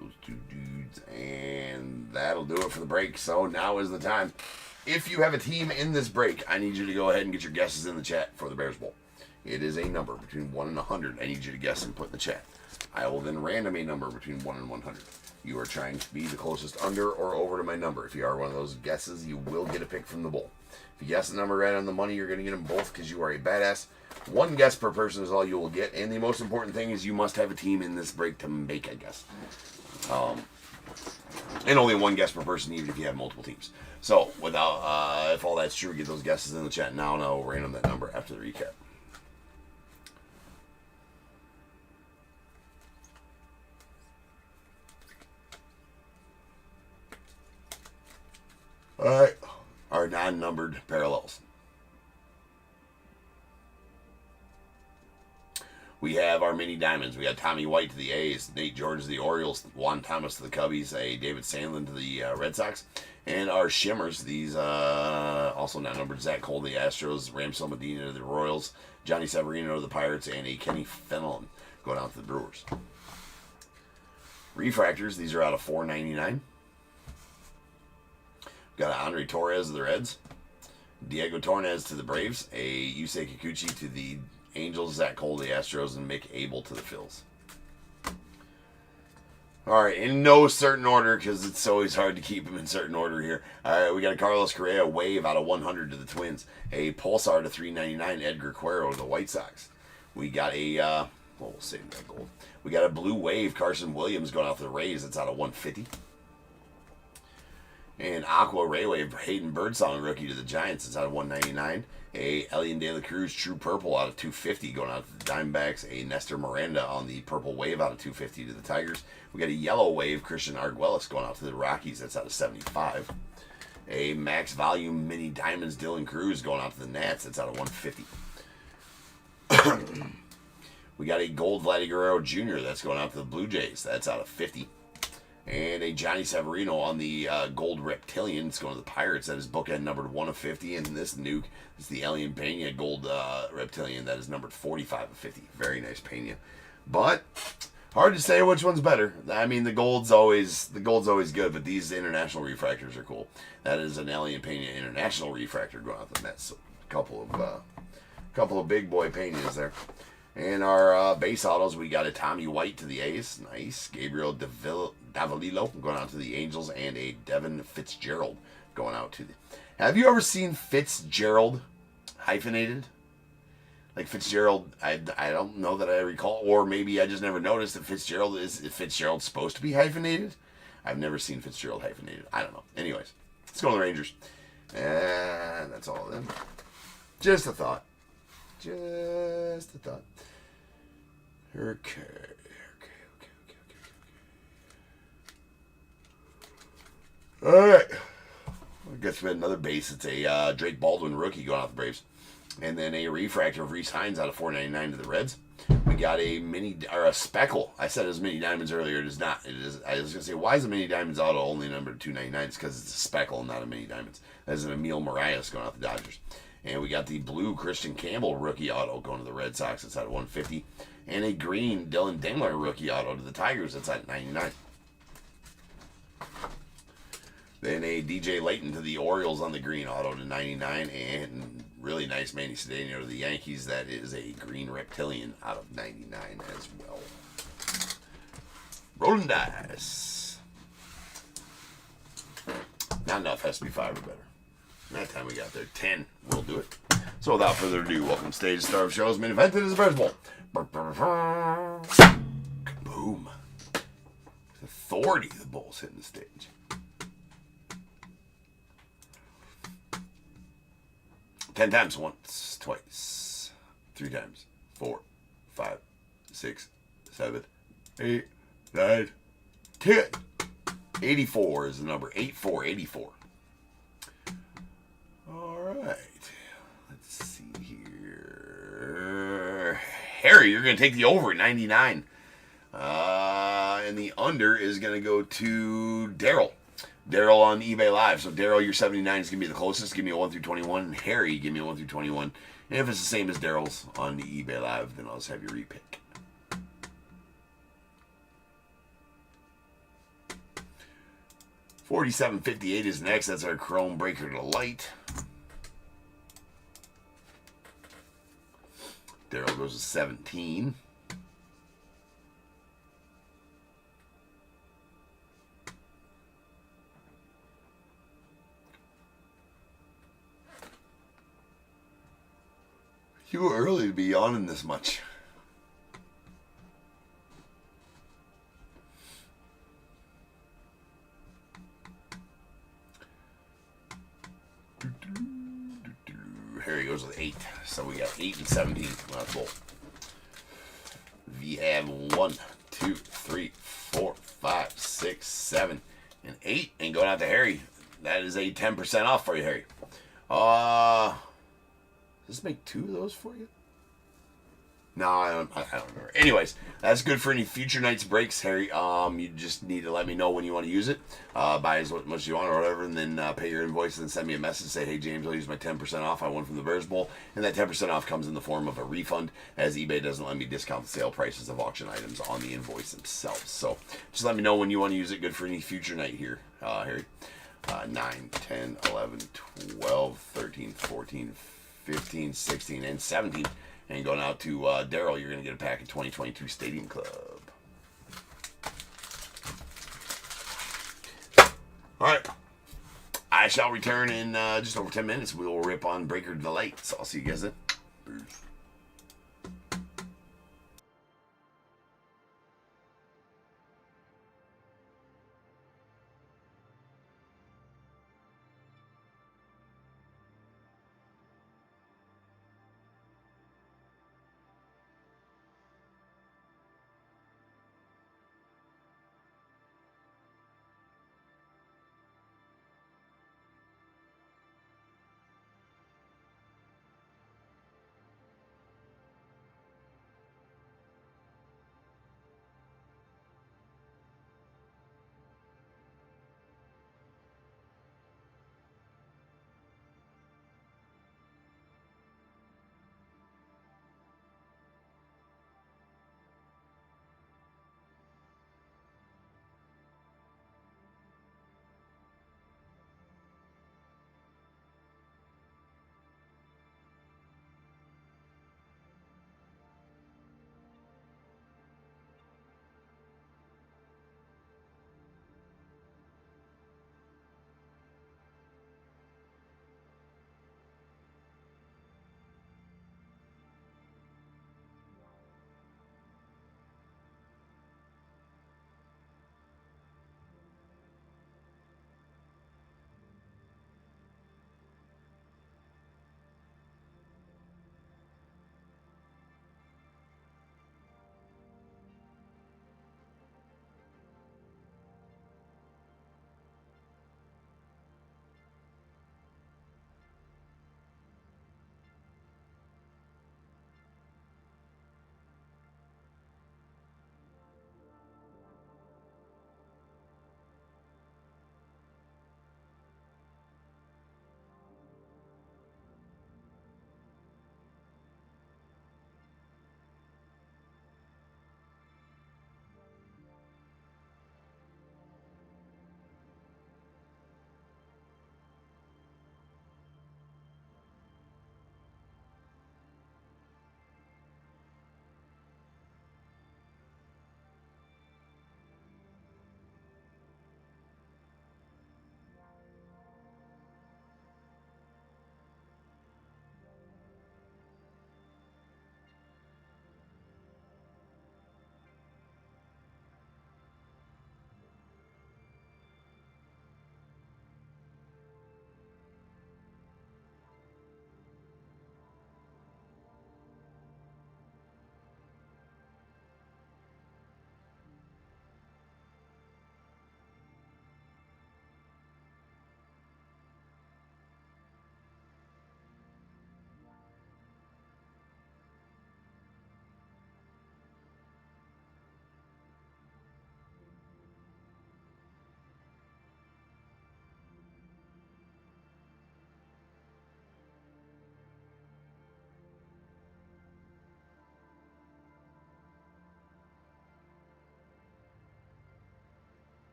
A: Those 2 dudes. And that'll do it for the break. So now is the time. If you have a team in this break, I need you to go ahead and get your guesses in the chat for the Bears Bowl. It is a number between 1 and 100. I need you to guess and put in the chat. I will then random a number between 1 and 100. You are trying to be the closest under or over to my number. If you are one of those guesses, you will get a pick from the bowl. If you guess the number right on the money, you're going to get them both because you are a badass. 1 guess per person is all you will get. And the most important thing is you must have a team in this break to make a guess. And only 1 guess per person, even if you have multiple teams. So, without if all that's true, get those guesses in the chat now, and I'll random that number after the recap. All right, our non-numbered parallels. We have our mini diamonds. We got Tommy White to the A's, Nate George to the Orioles, Juan Thomas to the Cubbies, a David Sandlin to the Red Sox, and our shimmers, these also non-numbered, Zach Cole to the Astros, Ramsel Medina to the Royals, Johnny Severino to the Pirates, and a Kenny Fenelon going out to the Brewers. Refractors, these are out of $4.99. Got a Henry Torres to the Reds, Diego Torres to the Braves, a Yusei Kikuchi to the Angels, Zach Cole to the Astros, and Mick Abel to the Phils. All right, in no certain order, because it's always hard to keep them in certain order here. All right, we got a Carlos Correa Wave out of 100 to the Twins, a Pulsar to $3.99, Edgar Cuero to the White Sox. We got a, well, we'll save that gold. We got a Blue Wave, Carson Williams going out to the Rays. That's out of 150. And Aqua Ray Wave, Hayden Birdsong rookie to the Giants. It's out of $199. A Elian De La Cruz True Purple out of $250 going out to the Diamondbacks. A Nestor Miranda on the Purple Wave out of $250 to the Tigers. We got a Yellow Wave Christian Arguelles going out to the Rockies. That's out of $75. A Max Volume Mini Diamonds Dylan Cruz going out to the Nats. That's out of $150. We got a Gold Vladdy Guerrero Jr. that's going out to the Blue Jays. That's out of $50. And a Johnny Severino on the Gold Reptilian. It's going to the Pirates. That is bookend numbered 1 of 50. And this nuke is the Alien Pena Gold Reptilian. That is numbered 45 of 50. Very nice Pena. But Hard to say which one's better. I mean, the gold's always good, but these international refractors are cool. That is an Alien Painting International refractor going out the net. So a couple of big boy paintings there. And our base autos, we got a Tommy White to the A's, nice. Gabriel Davalillo going out to the Angels, and a Devin Fitzgerald going out to the. Have you ever seen Fitzgerald hyphenated? Like Fitzgerald, I don't know that I recall, or maybe I just never noticed that Fitzgerald supposed to be hyphenated. I've never seen Fitzgerald hyphenated. I don't know. Anyways, let's go to the Rangers, and that's all of them. Just a thought. Just a thought. Okay. All right. I guess we had another base. It's a Drake Baldwin rookie going out the Braves. And then a refractor of Reese Hines out of $4.99 to the Reds. We got a speckle. I said it was mini diamonds earlier. It is not. It is. I was gonna say, why is a mini diamonds auto only numbered $2.99? It's because it's a speckle and not a mini diamonds. That is an Emil Marias going out the Dodgers. And we got the blue Christian Campbell rookie auto going to the Red Sox. It's at $150. And a green Dylan Daimler rookie auto to the Tigers. It's at $99. Then a DJ Layton to the Orioles on the green auto to $99. And really nice Manny Cedeno to the Yankees. That is a green reptilian out of $99 as well. Rolling dice. Not enough. Has to be 5 or better. That time we got there. 10 will do it. So without further ado, welcome to stage star of shows. Main event is the Bears Bowl. Boom. Authority, the Bulls hitting the stage. Ten times, once, twice, 3 times, 4, 5, 6, 7, 8, 9, 10. 84 is the number. 84. All right. Let's see here. Harry, you're going to take the over at 99. And the under is going to go to Daryl. Daryl on eBay Live. So Daryl, your 79 is going to be the closest. Give me a 1 through 21. And Harry, give me a 1 through 21. And if it's the same as Daryl's on the eBay Live, then I'll just have you repick. $47.58 is next. That's our Chrome Breaker to Light. Daryl goes to 17. You were early to be yawning this much. Harry goes with 8. So we got 8 and 17. That's cool. We have 1, 2, 3, 4, 5, 6, 7, and 8. And going out to Harry. That is a 10% off for you, Harry. Does this make 2 of those for you? No, I don't remember. Anyways, that's good for any future night's breaks, Harry. You just need to let me know when you want to use it. Buy as much as you want or whatever, and then pay your invoice and then send me a message. Say, hey, James, I'll use my 10% off. I won from the Bears Bowl. And that 10% off comes in the form of a refund, as eBay doesn't let me discount the sale prices of auction items on the invoice themselves. So just let me know when you want to use it. Good for any future night here, Harry. 9, 10, 11, 12, 13, 14, 15, 16, and 17. And going out to Daryl, you're going to get a pack of 2022 Stadium Club. All right. I shall return in just over 10 minutes. We'll rip on Breaker to the Light. So I'll see you guys then. Peace.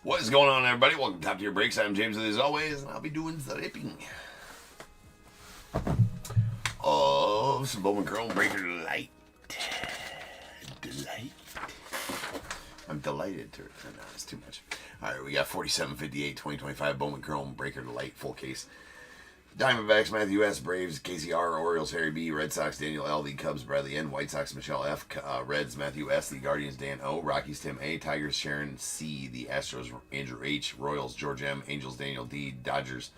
A: What is going on, everybody? Welcome to Top Tier Breaks. I'm James, as always, and I'll be doing the ripping of some Bowman Chrome Breaker Delight. I'm delighted to return. No, it's too much. All right, we got 4758 2025 Bowman Chrome Breaker Delight full case. Diamondbacks, Matthew S. Braves, KCR, Orioles, Harry B. Red Sox, Daniel L. The Cubs, Bradley N. White Sox, Michelle F. Reds, Matthew S. The Guardians, Dan O. Rockies, Tim A. Tigers, Sharon C. The Astros, Andrew H. Royals, George M. Angels, Daniel D. Dodgers,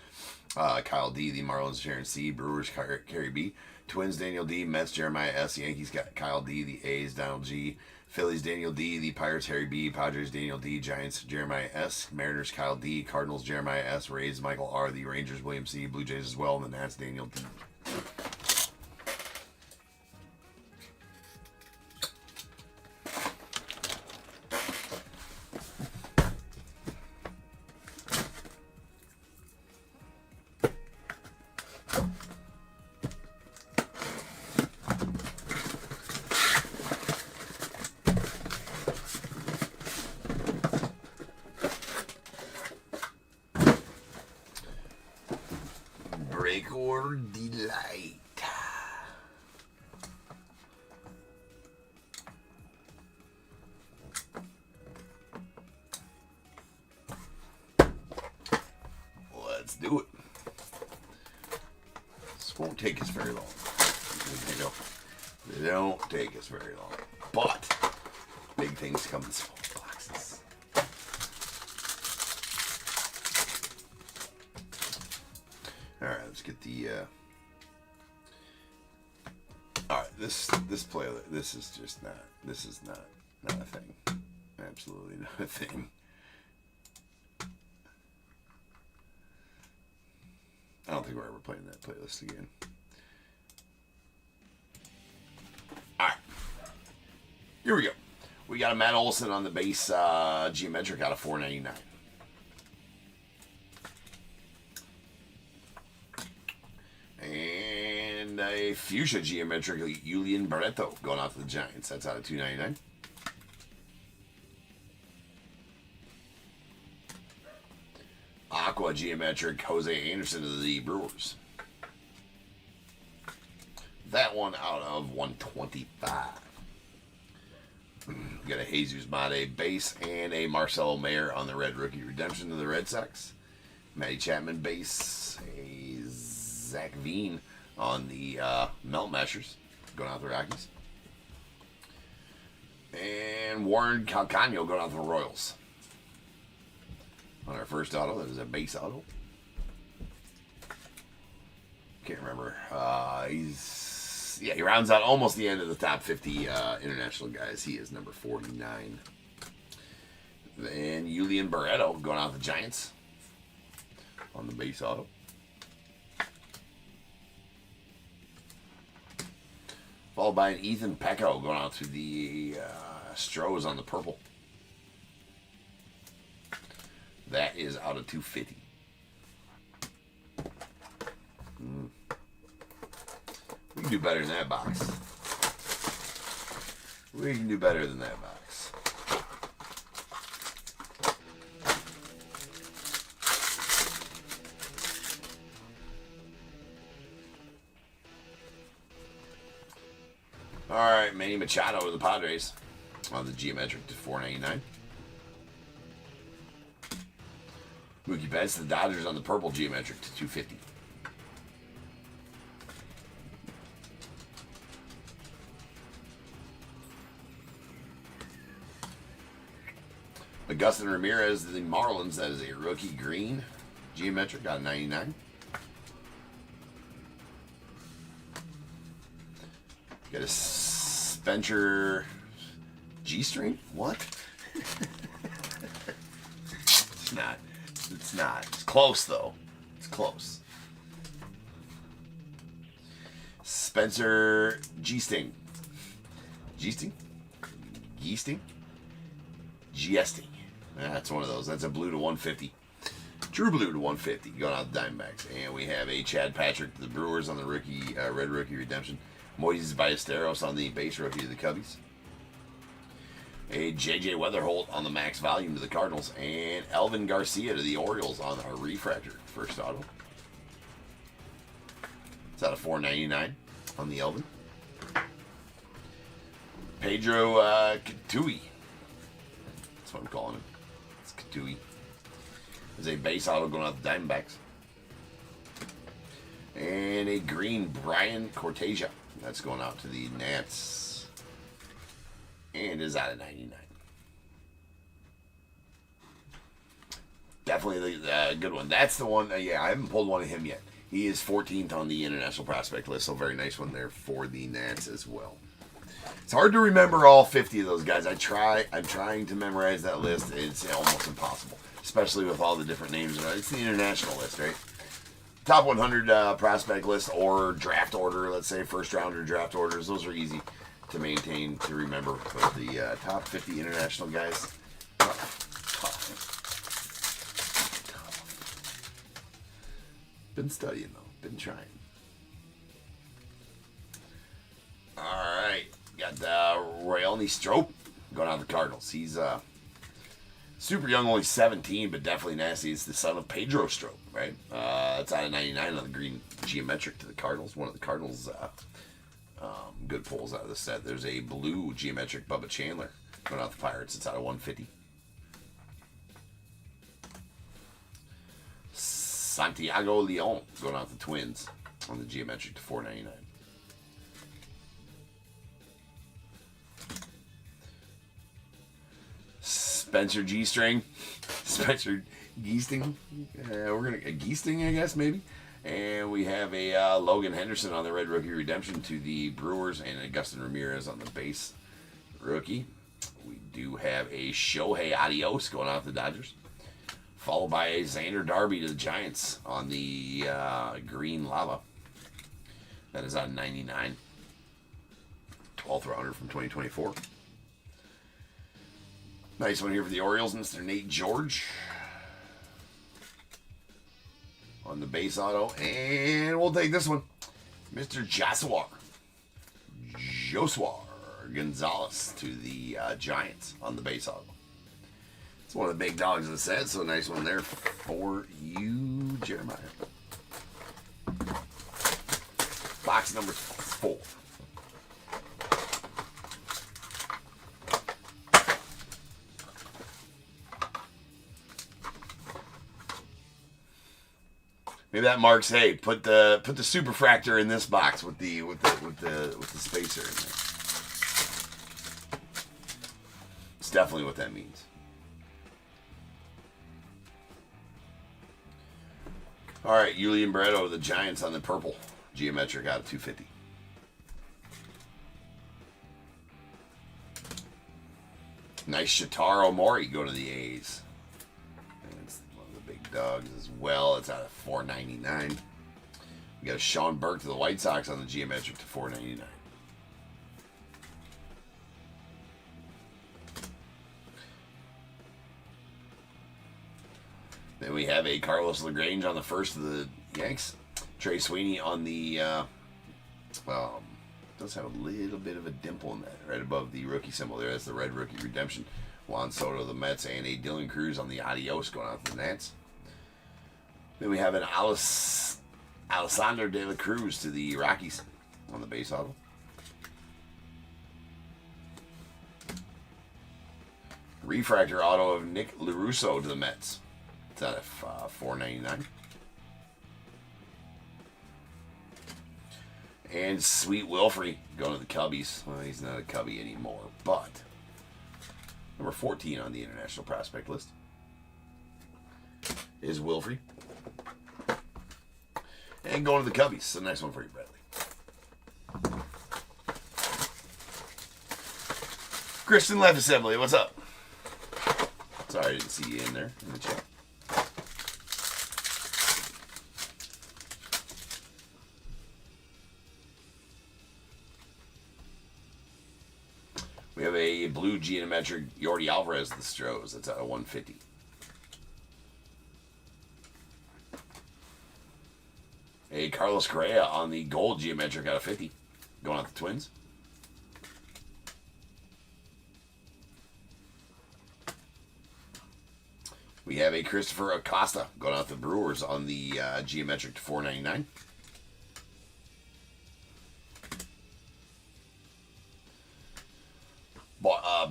A: Kyle D. The Marlins, Sharon C. Brewers, Carrie B. Twins, Daniel D. Mets, Jeremiah S. Yankees, Kyle D. The A's, Donald G. Phillies, Daniel D. The Pirates, Harry B. Padres, Daniel D. Giants, Jeremiah S. Mariners, Kyle D. Cardinals, Jeremiah S. Rays, Michael R. The Rangers, William C. Blue Jays as well, and the Nats, Daniel D. Breaker Delight. Let's do it. This won't take us very long. They don't take us very long. But big things come in small boxes. All right, let's get the. All right, this playlist. This is just not. This is not a thing. Absolutely not a thing. I don't think we're ever playing that playlist again. All right, here we go. We got a Matt Olson on the base geometric out of $4.99. And a fuchsia geometric Julian Barreto going out to the Giants. That's out of $2.99. Aqua geometric Jose Anderson of the Brewers. That one out of $125. We got a Jesus Mate base and a Marcelo Mayer on the Red Rookie Redemption of the Red Sox. Matty Chapman base. A Zach Veen on the Melt Mashers going out to the Rockies. And Warren Calcano going out to the Royals. On our first auto, that is a base auto. Can't remember. He rounds out almost the end of the top 50 international guys. He is number 49. Then Julian Barreto going out to the Giants on the base auto. Followed by an Ethan Pecco going out to the Stros on the purple. That is out of $250. We can do better than that box. We can do better than that box. All right, Manny Machado of the Padres on the geometric to $4.99. Mookie Betts, the Dodgers on the purple geometric to $250. Augustin Ramirez, the Marlins, that is a rookie green geometric out of $99. Got a Spencer G-string? What? It's not. It's not. It's close, though. It's close. Spencer G-sting. G-sting? G-sting? G-sting. That's one of those. That's a blue to 150. True blue to 150. Going out the Diamondbacks. And we have a Chad Patrick, the Brewers on the rookie, Red Rookie Redemption. Moises Ballesteros on the base rookie of the Cubbies. A J.J. Weatherholt on the max volume to the Cardinals. And Elvin Garcia to the Orioles on our refractor. First auto. It's out of $4.99 on the Elvin. Pedro Catui. That's what I'm calling him. It's Catui. There's a base auto going out the Diamondbacks. And a green Brian Cortesia. That's going out to the Nats. And is out of 99. Definitely the good one. That's the one. Yeah, I haven't pulled one of him yet. He is 14th on the international prospect list. So very nice one there for the Nats as well. It's hard to remember all 50 of those guys. I'm trying to memorize that list. It's almost impossible, especially with all the different names. It's the international list, right? Top 100 prospect list or draft order, let's say first rounder draft orders. Those are easy to maintain, to remember. But the top 50 international guys, tough. Been studying though, been trying. All right, got Royalny Strop going on the Cardinals. He's super young, only 17, but definitely nasty. It's the son of Pedro Strop, right? It's out of 99 on the green geometric to the Cardinals. One of the Cardinals' good pulls out of the set. There's a blue geometric Bubba Chandler going out the Pirates. It's out of 150. Santiago Leon going out the Twins on the geometric to $4.99. Spencer G-String. Spencer Geesting. We're going to... Geesting, I guess, maybe. And we have a Logan Henderson on the Red Rookie Redemption to the Brewers. And Augustin Ramirez on the base rookie. We do have a Shohei Adios going out the Dodgers. Followed by a Xander Darby to the Giants on the green lava. That is on 99. 12th rounder from 2024. Nice one here for the Orioles, Mr. Nate George. On the base auto. And we'll take this one. Mr. Joshua Gonzalez to the Giants on the base auto. It's one of the big dogs of the set, so a nice one there for you, Jeremiah. Box number 4. Maybe that marks, hey, put the superfractor in this box with the spacer in there. It's definitely what that means. All right, Julian Barreto, the Giants on the purple. Geometric out of 250. Nice Shitaro Mori go to the A's. And it's one of the big dogs as well. It's out of $4.99. We got a Sean Burke to the White Sox on the geometric to $4.99. Then we have a Carlos LaGrange on the first of the Yanks. Trey Sweeney on the, does have a little bit of a dimple in that, right above the rookie symbol there. That's the Red Rookie Redemption. Juan Soto, the Mets, and a Dylan Cruz on the Adios going out to the Nats. Then we have an Alessandro De La Cruz to the Rockies on the base auto. Refractor auto of Nick LaRusso to the Mets. It's out of $4.99. And Sweet Wilfrey going to the Cubbies. Well, he's not a Cubby anymore, but number 14 on the international prospect list is Wilfrey. And going to the Cubbies. So nice one for you, Bradley. Christian Left Assembly, what's up? Sorry, I didn't see you in there in the chat. We have a blue geometric Yordi Alvarez, the Stros. That's out of 150. A Carlos Correa on the gold geometric out of 50. Going out the Twins. We have a Christopher Acosta going out to the Brewers on the geometric to $4.99.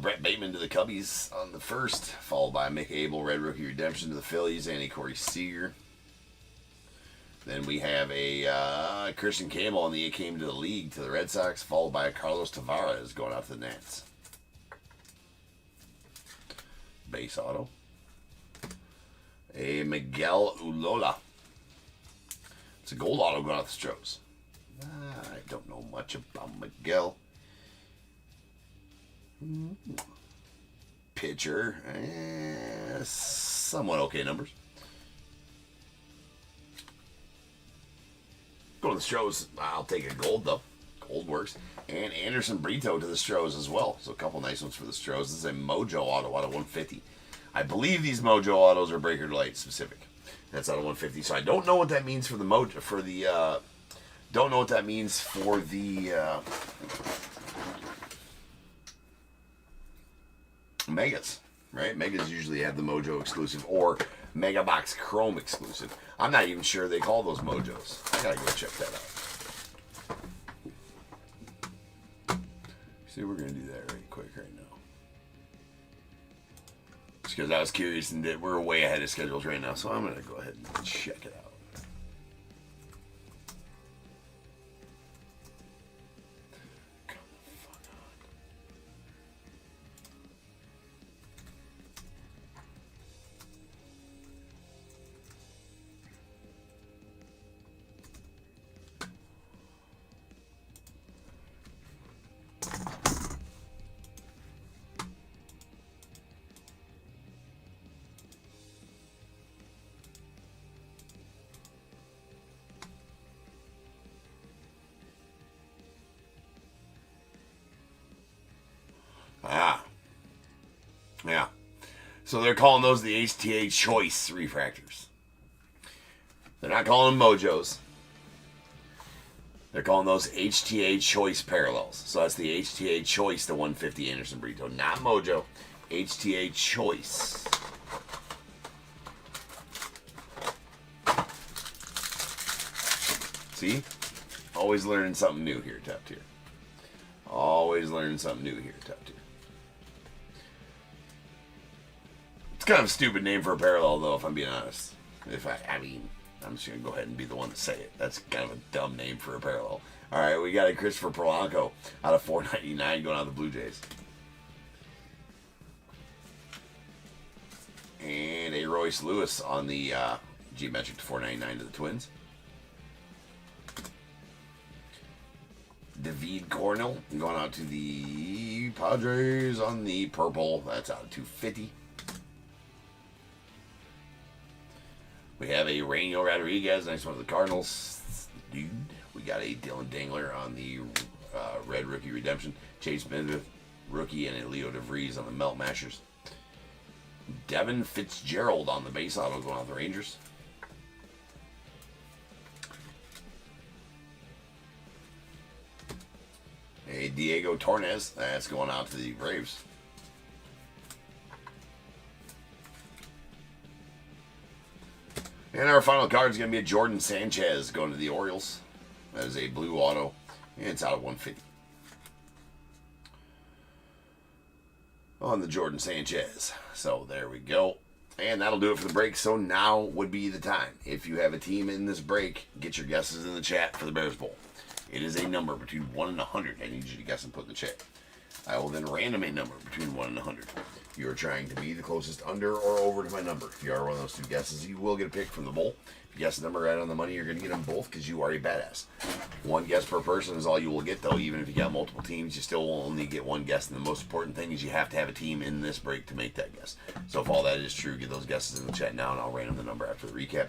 A: Brett Bateman to the Cubbies on the first, followed by Impeccable Red Rookie Redemption to the Phillies, and a Corey Seager. Then we have a Christian Campbell on the It Came to the League to the Red Sox, followed by a Carlos Tavares going out to the Nats. Base auto. A Miguel Ulola. It's a gold auto going out to the Stros. I don't know much about Miguel. Pitcher. Somewhat okay numbers. Go to the Stros. I'll take a gold, though. Gold works. And Anderson Brito to the Stros as well. So a couple nice ones for the Stros. This is a Mojo auto out of 150. I believe these Mojo autos are Breaker Light specific. That's out of 150. So I don't know what that means for the Mojo. Don't know what that means for the Megas. Right? Megas usually have the Mojo exclusive or Mega Box Chrome exclusive. I'm not even sure they call those Mojos. I gotta go check that out. See, we're gonna do that right quick right now. Just because I was curious and we're way ahead of schedules right now, so I'm gonna go ahead and check it out. Yeah. So they're calling those the HTA Choice refractors. They're not calling them Mojos. They're calling those HTA Choice parallels. So that's the HTA Choice to 150 Anderson Brito. Not Mojo. HTA Choice. See? Always learning something new here, Top Tier. Always learning something new here, Top Tier. It's kind of a stupid name for a parallel, though, if I'm being honest. I mean, I'm just going to go ahead and be the one to say it. That's kind of a dumb name for a parallel. All right, we got a Christopher Polanco out of $4.99 going out of the Blue Jays. And a Royce Lewis on the geometric to $4.99 to the Twins. David Cornell going out to the Padres on the purple. That's out of $2.50. We have a Rainier Rodriguez, nice one of the Cardinals. Dude, we got a Dylan Dangler on the red rookie redemption. Chase Smith, rookie, and a Leo DeVries on the Melt Mashers. Devin Fitzgerald on the base auto going out the Rangers. A Diego Torres, that's going out to the Braves. And our final card is going to be a Jordan Sanchez going to the Orioles. That is a blue auto, and it's out of 150. On the Jordan Sanchez. So there we go. And that'll do it for the break. So now would be the time. If you have a team in this break, get your guesses in the chat for the Bears Bowl. It is a number between 1 and 100. I need you to guess and put in the chat. I will then random a number between 1 and 100. You are trying to be the closest under or over to my number. If you are one of those two guesses, you will get a pick from the bowl. If you guess the number right on the money, you're going to get them both because you are a badass. One guess per person is all you will get, though. Even if you got multiple teams, you still will only get one guess. And the most important thing is you have to have a team in this break to make that guess. So if all that is true, get those guesses in the chat now, and I'll random the number after the recap.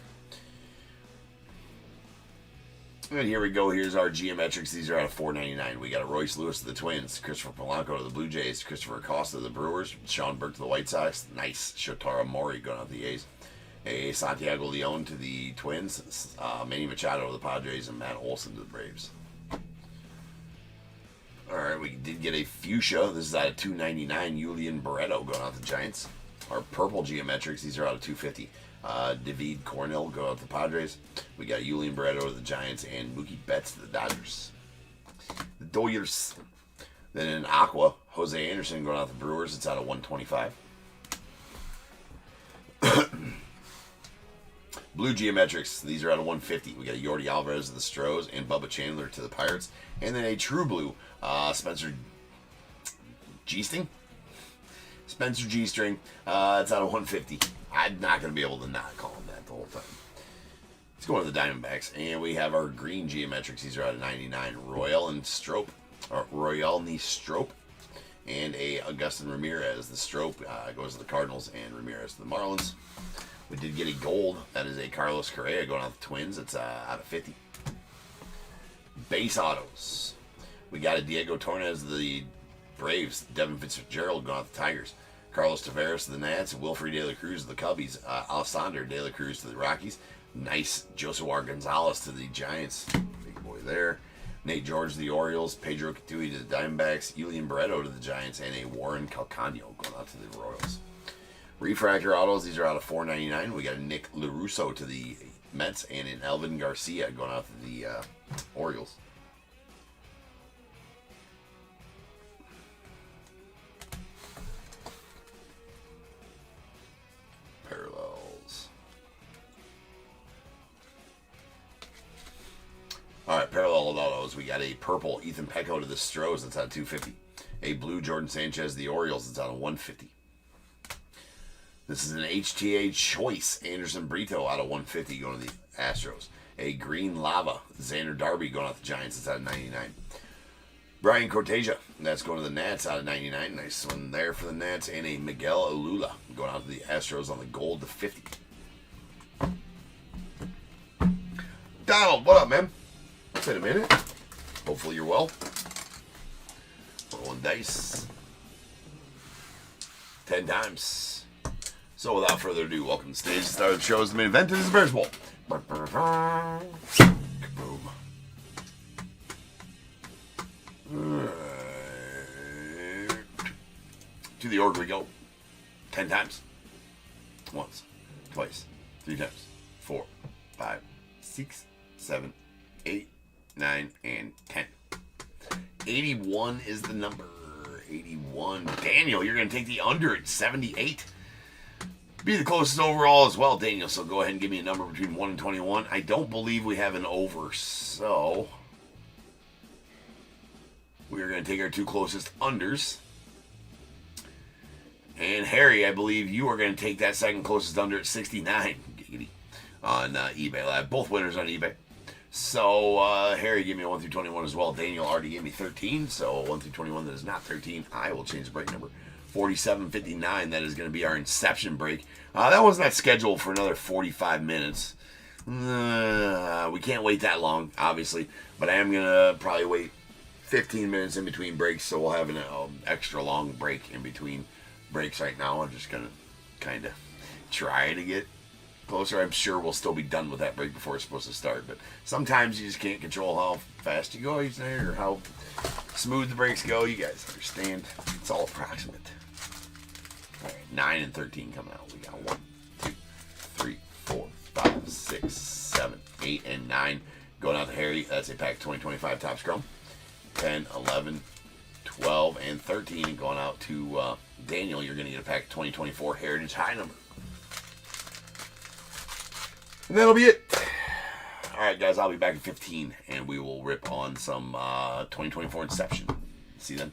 A: And here we go. Here's our geometrics. These are out of $4.99. We got a Royce Lewis to the Twins, Christopher Polanco to the Blue Jays, Christopher Acosta to the Brewers, Sean Burke to the White Sox. Nice. Shotaro Mori going out to the A's. A Santiago Leon to the Twins, Manny Machado to the Padres, and Matt Olson to the Braves. All right, we did get a fuchsia. This is out of $2.99. Julian Barreto going out to the Giants. Our purple geometrics, these are out of 250. David Cornell go out to the Padres. We got Julian Barreto to the Giants and Mookie Betts to the Dodgers. The Dodgers. Then in Aqua, Jose Anderson going out to the Brewers. It's out of 125. Blue geometrics, these are out of 150. We got Yordi Alvarez to the Stros and Bubba Chandler to the Pirates. And then a true blue, Spencer G-String. Spencer G-String. It's out of 150. I'm not going to be able to not call him that the whole time. Let's go to the Diamondbacks. And we have our green geometrics. These are out of 99. Royale and Strop. Royale and Strop. And a Augustin Ramirez. The Strop goes to the Cardinals and Ramirez to the Marlins. We did get a gold. That is a Carlos Correa going out to the Twins. It's out of 50. Base autos. We got a Diego Torres to the Braves. Devin Fitzgerald going out to the Tigers. Carlos Tavares to the Nats. Wilfred De La Cruz to the Cubbies. Alessandro De La Cruz to the Rockies. Nice Josewar Gonzalez to the Giants. Big boy there. Nate George to the Orioles. Pedro Catui to the Diamondbacks. Julian Barreto to the Giants. And a Warren Calcano going out to the Royals. Refractor autos, these are out of $4.99. We got a Nick LaRusso to the Mets and an Elvin Garcia going out to the Orioles. Parallels. All right, parallel autos. We got a purple Ethan Pecco to the Stros. That's out of 250. A blue Jordan Sanchez to the Orioles. That's out of 150. This is an HTA choice. Anderson Brito out of 150 going to the Astros. A green lava. Xander Darby going out to the Giants. It's out of 99. Brian Cortesia. That's going to the Nats out of 99. Nice one there for the Nats. And a Miguel Alula going out to the Astros on the gold to 50. Donald, what up, man? It's been a minute. Hopefully you're well. Rolling dice. 10 times. So without further ado, welcome to the stage. The start of the show is the main event. It is the Bears Bowl. Kaboom. To the org we go. 10 times. Once, twice, 3 times, 4, 5, 6, 7, 8, 9, and 10. 81 is the number. 81. Daniel, you're going to take the under at 78. Be the closest overall as well, Daniel. So go ahead and give me a number between 1 and 21. I don't believe we have an over, so we are going to take our 2 closest unders. And Harry, I believe you are going to take that second closest under at 69. Giggity. On eBay. I have both winners on eBay. So Harry gave me a 1 through 21 as well. Daniel already gave me 13. So 1 through 21 that is not 13. I will change the break number. 47:59. That is going to be our Inception break. That was not scheduled for another 45 minutes. We can't wait that long, obviously. But I am going to probably wait 15 minutes in between breaks. So we'll have an extra long break in between breaks right now. I'm just going to kind of try to get closer. I'm sure we'll still be done with that break before it's supposed to start. But sometimes you just can't control how fast you go or how smooth the breaks go. You guys understand. It's all approximate. All right, 9 and 13 coming out. We got 1, 2, 3, 4, 5, 6, 7, 8, and 9 going out to Harry. That's a pack 2025 Topps Chrome. 10, 11, 12, and 13 going out to Daniel. You're going to get a pack 2024 Heritage High number. And that'll be it. All right, guys, I'll be back in 15, and we will rip on some 2024 Inception. See you then.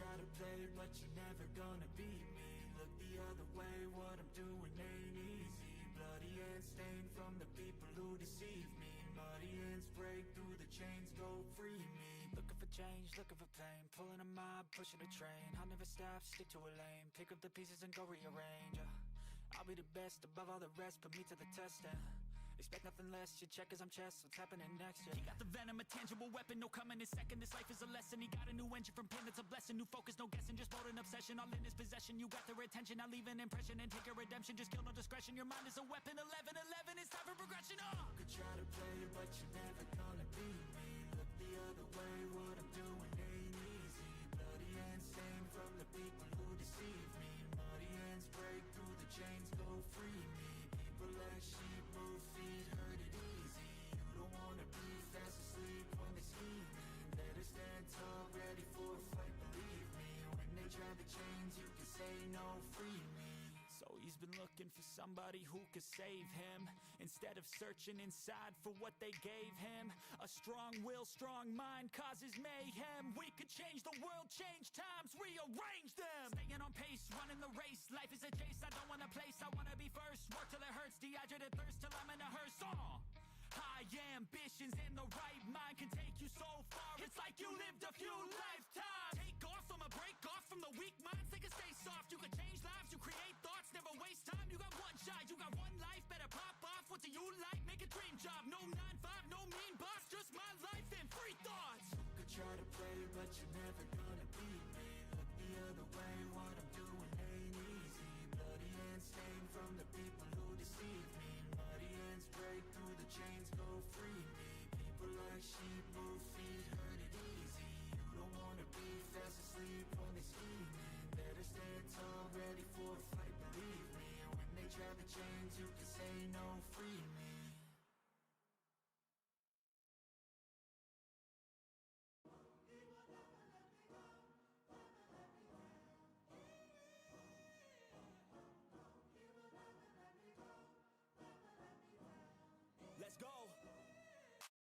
B: try to play, but you're never gonna beat me. Look the other way, what I'm doing ain't easy. Bloody hands stained from the people who deceive me. Muddy hands break through the chains, go free me. Looking for change, looking for pain, pulling a mob, pushing a train. I'll never stop, stick to a lane, pick up the pieces and go rearrange. I'll be the best above all the rest, put me to the test and expect nothing less. Your check is I'm chess, what's happening next? Yeah. He got the venom, a tangible weapon, no coming in second. This life is a lesson. He got a new engine from pain, that's a blessing. New focus, no guessing, just bold and obsession. All in his possession, you got their attention. I'll leave an impression and take your redemption. Just kill no discretion, your mind is a weapon. 11-11, it's time for progression. You could try to play, but you're never gonna beat me. Look the other way, what I'm doing ain't easy. Bloody hands stained from the people who deceive me. Muddy hands break through the chains, go free me. People like sheep move feet, hurt it easy. You don't wanna be fast asleep when they're scheming. Better stand tall, ready for a fight, believe me. When they try the chains, you can say no, free me. So he's been looking for somebody who could save him, instead of searching inside for what they gave him. A strong will, strong mind causes mayhem. We could change the world, change times, rearrange them. Staying on pace, running the race. Life is a chase, I don't want a place. I wanna be first, work till it hurts. Dehydrated thirst till I'm in a hearse. High ambitions and the right mind can take you so far. It's like you lived a few lifetimes. Take off from a break off from the weak minds. They can stay soft. You can change lives, you create thoughts. Never waste time. You got one shot, you got one life. Better pop off. What do you like? Make a dream job. No 9-5, no mean boss. Just my life and free thoughts. You could try to play, but you're never gonna beat me. Look the other way, what I'm doing ain't easy. Bloody hands stained from the people who deceive me. Muddy hands break through the chains, go free me. People like sheep move feet, hurt it easy. You don't wanna be fast asleep when they're scheming. Better stand tall, ready for a fight, believe me. When they try the chains, you can say no, free me. Let's go.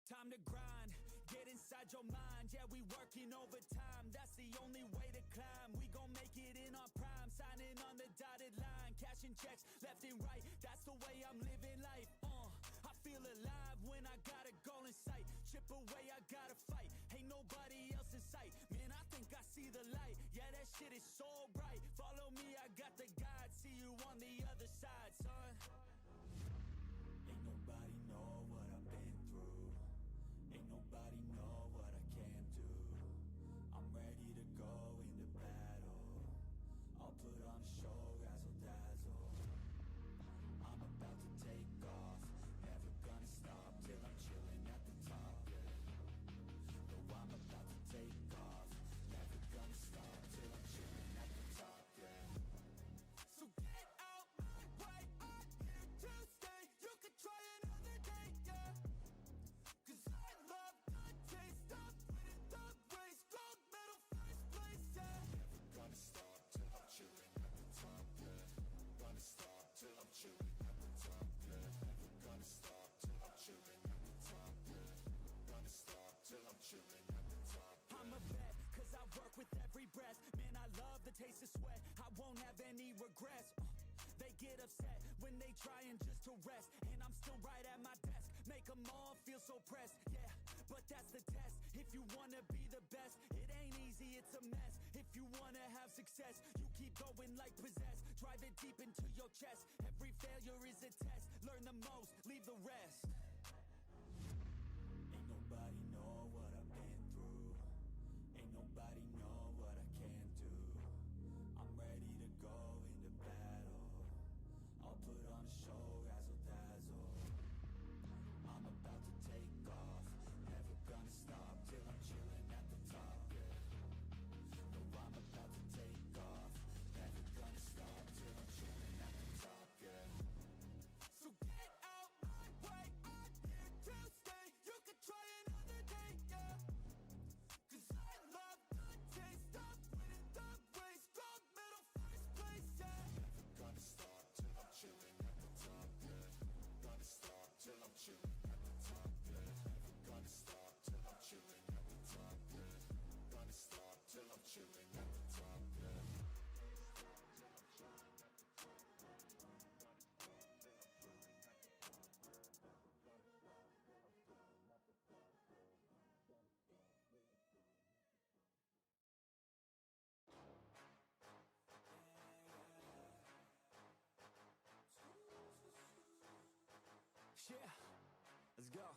B: Time to grind, get inside your mind. Yeah, we working overtime, that's the only way to climb. We gon' make it in our prime, signing on the dotted line. Cashing checks left and right, that's the way I'm living life. I feel alive when I got a goal in sight. Chip away, I gotta fight, ain't nobody else in sight. Man, I think I see the light, yeah, that shit is so bright. Follow me, I got the guide, see you on the other side, son. Ain't nobody know what I've been through. Ain't nobody know what I can do. I'm ready to go into battle. I'll put on a show, razzle dazzle. I'm about to take off, never gonna stop till I'm chilling at the top. No, I'm about to take off, never gonna stop till I'm chilling at the top. So get out my way, I'm here to stay. You could try another day, yeah. Cause I love the taste of winning the race. Gold medal, first place, yeah. Never gonna stop till I'm chilling at the top, yeah. Gonna stop till I'm chilling at the top, yeah. Never gonna stop till I'm chilling at the top, yeah. Gonna stop till I'm chilling at the top, yeah. I'm a vet, cause I work with every breath. Man, I love the taste of sweat, I won't have any regrets. They get upset when they trying just to rest, and I'm still right at my desk. Make them all feel so pressed, yeah, but that's the test. If you wanna be the best, it ain't easy, it's a mess. If you wanna have success, you keep going like possessed. Drive it deep into your chest, every failure is a test. Learn the most, leave the rest. Ain't nobody know what I've been through. Ain't nobody know what I can do. I'm ready to go into battle. I'll put on a show, razzle dazzle. I'm about to take off, never gonna stop till I'm chilling at the top, yeah. No, I'm about to take off, never gonna stop till I'm chilling at the top, yeah. So get out my way, Let's go.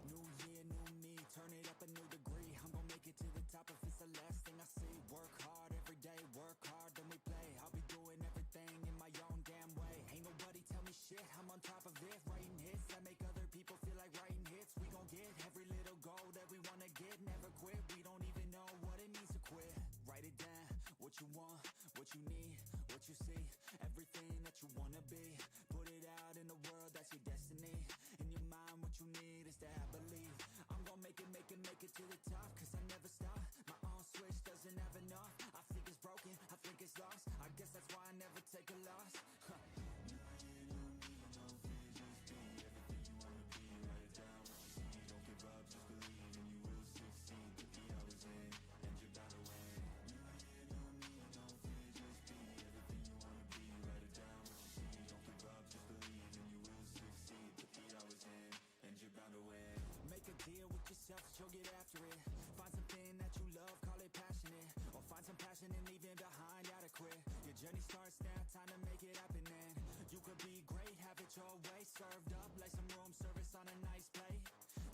B: New year, new me, turn it up a new degree. I'm gonna make it to the top if it's the last thing I see. Work hard every day, work hard, then we play. I'll be doing everything in my own damn way. Ain't nobody tell me shit, I'm on top of it. Writing hits that make other people feel like writing hits. We gon' get every little goal that we wanna get. Never quit, we don't even know what it means to quit. Write it down, what you want, what you need, what you see, everything that you wanna be. Put it out in the world, that's your destiny. In your mind, what you need is to have belief. I'm gon' make it to the top, cause I never stop. My own switch doesn't have enough. I think it's broken, I think it's lost. I guess that's why I never take a loss. Make a deal with yourself that you'll get after it. Find something that you love, call it passionate. Or find some passion and leaving behind adequate. Your journey starts now, time to make it happen then. You could be great, have it your way. Served up like some room service on a nice plate.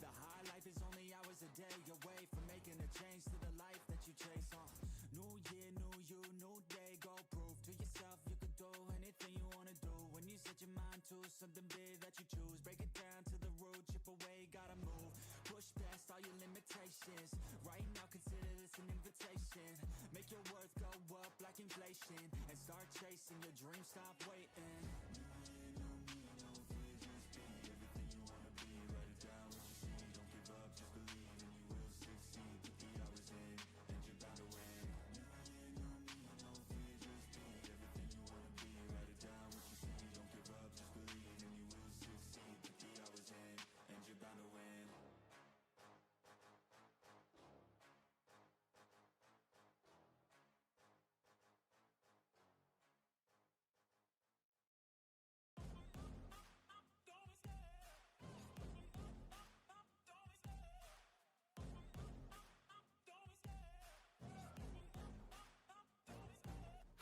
B: The high life is only hours a day away from making a change to the life that you chase on. New year, new you, new day. Go prove to yourself you could do anything you wanna do. When you set your mind to something big that you choose, break it down to the root, chip away, gotta move. Push past all your limitations. Right now consider this an invitation. Make your worth go up like inflation. And start chasing your dreams, stop waiting.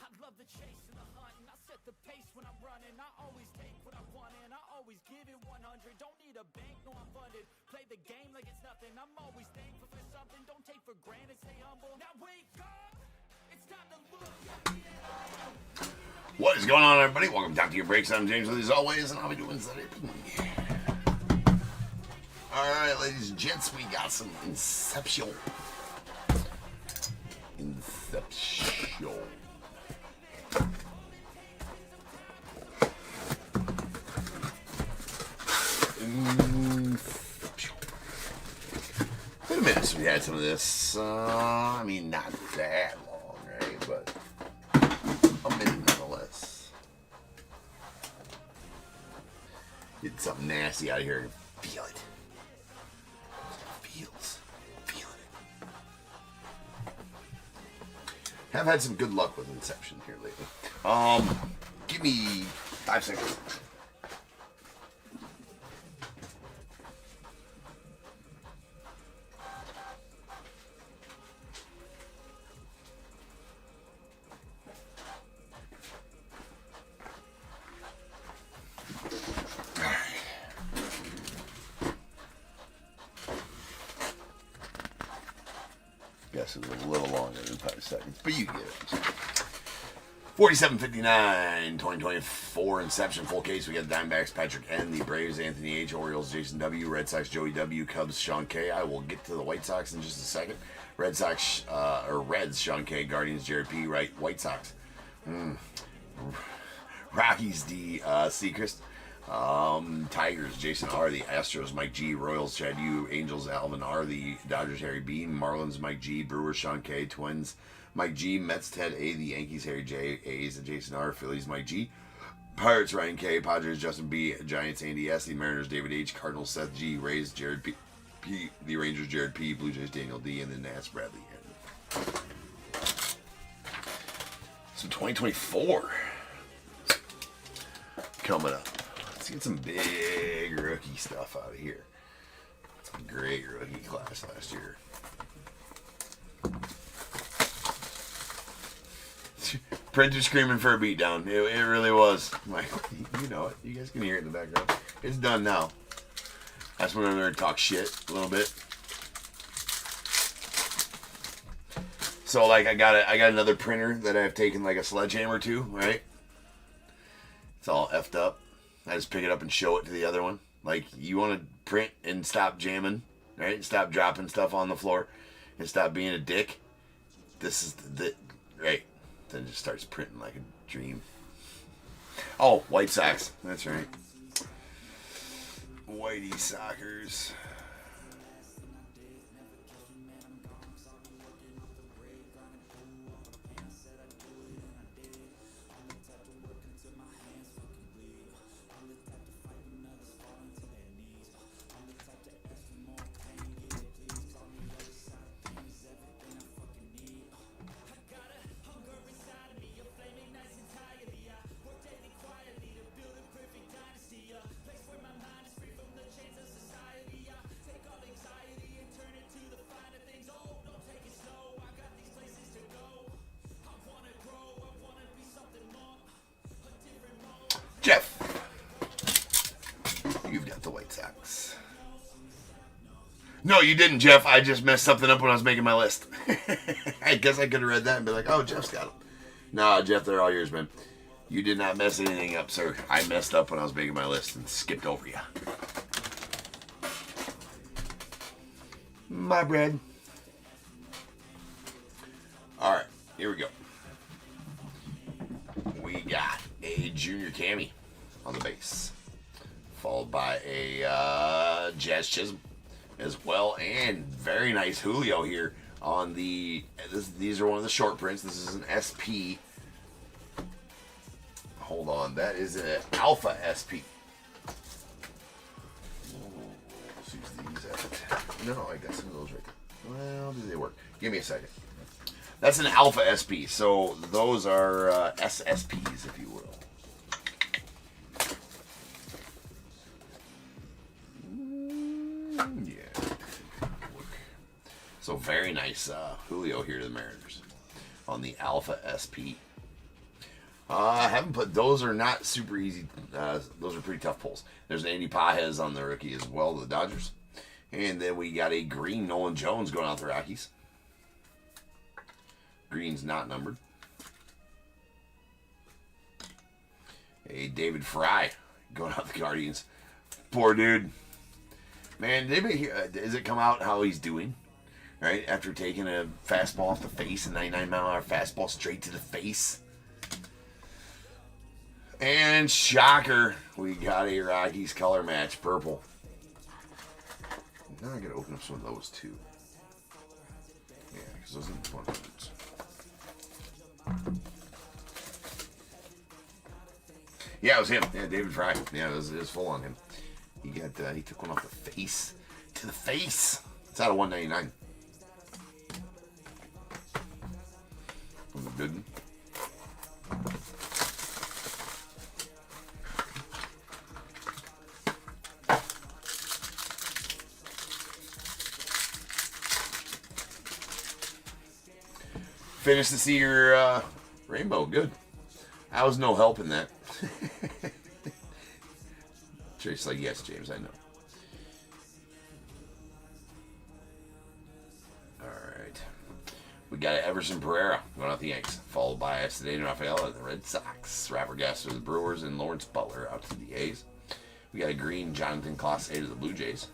C: I love the chase and the hunt, and I set the pace when I'm running. I always take what I want and I always give it 100. Don't need a bank, no I'm funded. Play the game like it's nothing. I'm always thankful for something. Don't take for granted, stay humble. Now wake up, it's time to look at me.
A: What is going on, everybody? Welcome back to your breaks. I'm James with you as always, and I'll be doing something. Alright, ladies and gents, we got some Inception. Inception. Been a minute since we had some of this. I mean, not that long, right? But a minute nonetheless. Get something nasty out of here. Feel it. Feel it. Have had some good luck with Inception here lately. Give me 5 seconds. Guess it was a little longer than 5 seconds, but you get it. 47-59, 2024 Inception full case. We got the Diamondbacks, Patrick N, the Braves, Anthony H, Orioles, Jason W, Red Sox, Joey W, Cubs, Sean K. I will get to the White Sox in just a second. Red Sox, Reds, Sean K, Guardians, Jared P, right, White Sox. Rockies, D, Seacrest. Tigers, Jason R, the Astros, Mike G, Royals, Chad U, Angels, Alvin R, the Dodgers, Harry B, Marlins, Mike G, Brewers, Sean K, Twins, Mike G, Mets, Ted A, the Yankees, Harry J, A's, and Jason R, Phillies, Mike G, Pirates, Ryan K, Padres, Justin B, Giants, Andy S, the Mariners, David H, Cardinals, Seth G, Rays, Jared P, the Rangers, Jared P, Blue Jays, Daniel D, and the Nats, Bradley N. So 2024 coming up. Let's get some big rookie stuff out of here. Some great rookie class last year. Printer screaming for a beatdown. It really was. Like, you know it. You guys can hear it in the background. It's done now. That's when I'm there to talk shit a little bit. So like I got another printer that I've taken like a sledgehammer to, right? It's all effed up. I just pick it up and show it to the other one. Like, you want to print and stop jamming, right? Stop dropping stuff on the floor and stop being a dick. This is the right. Then it just starts printing like a dream. Oh, White Sox. That's right. Whitey Sockers. Jeff, you've got the White Sox. No, you didn't, Jeff. I just messed something up when I was making my list. I guess I could have read that and be like, oh, Jeff's got them. No, Jeff, they're all yours, man. You did not mess anything up, sir. I messed up when I was making my list and skipped over you. My bread. All right, here we go. We got a Junior Cammy on the base, followed by a Jazz Chisholm as well, and very nice Julio here on the. These are one of the short prints. This is an SP. Hold on, that is an Alpha SP. Let's use these at. No, I got some of those right there. Well, do they work? Give me a second. That's an Alpha SP, so those are SSPs, if you will. Yeah. So very nice Julio here to the Mariners on the Alpha SP. I haven't put, those are not super easy. Those are pretty tough pulls. There's an Andy Pages on the rookie as well, the Dodgers. And then we got a green Nolan Jones going out the Rockies. Green's not numbered. A David Fry going out the Guardians. Poor dude. Man, does it come out how he's doing? Right? After taking a fastball off the face, a 99-mile-an-hour fastball straight to the face. And shocker, we got a Rockies color match, purple. Now I gotta open up some of those too. Yeah, because those are the fun ones. Yeah, it was him. Yeah, David Fry. Yeah, it was full on him. He took one off the face. To the face. It's out of 199. From the good one. Finish to see your rainbow. Good. I was no help in that. Tracy's like, yes, James, I know. Alright. We got Everson Pereira going out the Yanks, followed by Cedeno Rafael of the Red Sox, Rapper Gasser of the Brewers, and Lawrence Butler out to the A's. We got a green Jonathan Clase of the Blue Jays.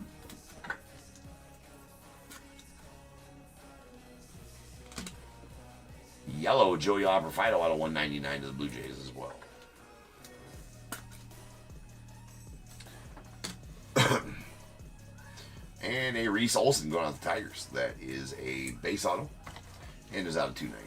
A: Yellow Joey Labrafito out of 199 to the Blue Jays as well. And a Reese Olson going out the Tigers. That is a base auto and is out of 299.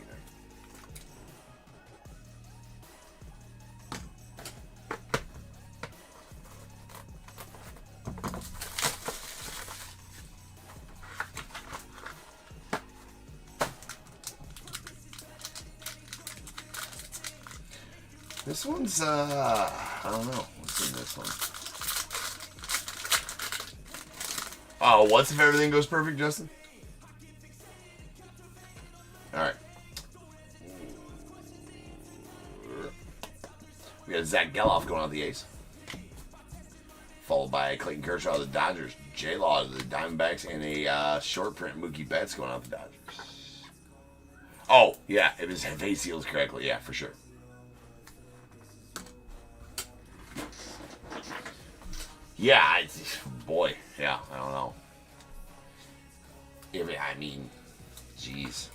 A: This one's, I don't know. What's in this one? Oh, what's if everything goes perfect, Justin? Alright. We got Zach Geloff going on the A's. followed by Clayton Kershaw of the Dodgers, J-Law of the Diamondbacks, and a short print Mookie Betts going out the Dodgers. Oh, yeah, if his face seals correctly, yeah, for sure. Yeah, boy, yeah, I don't know. I mean, jeez.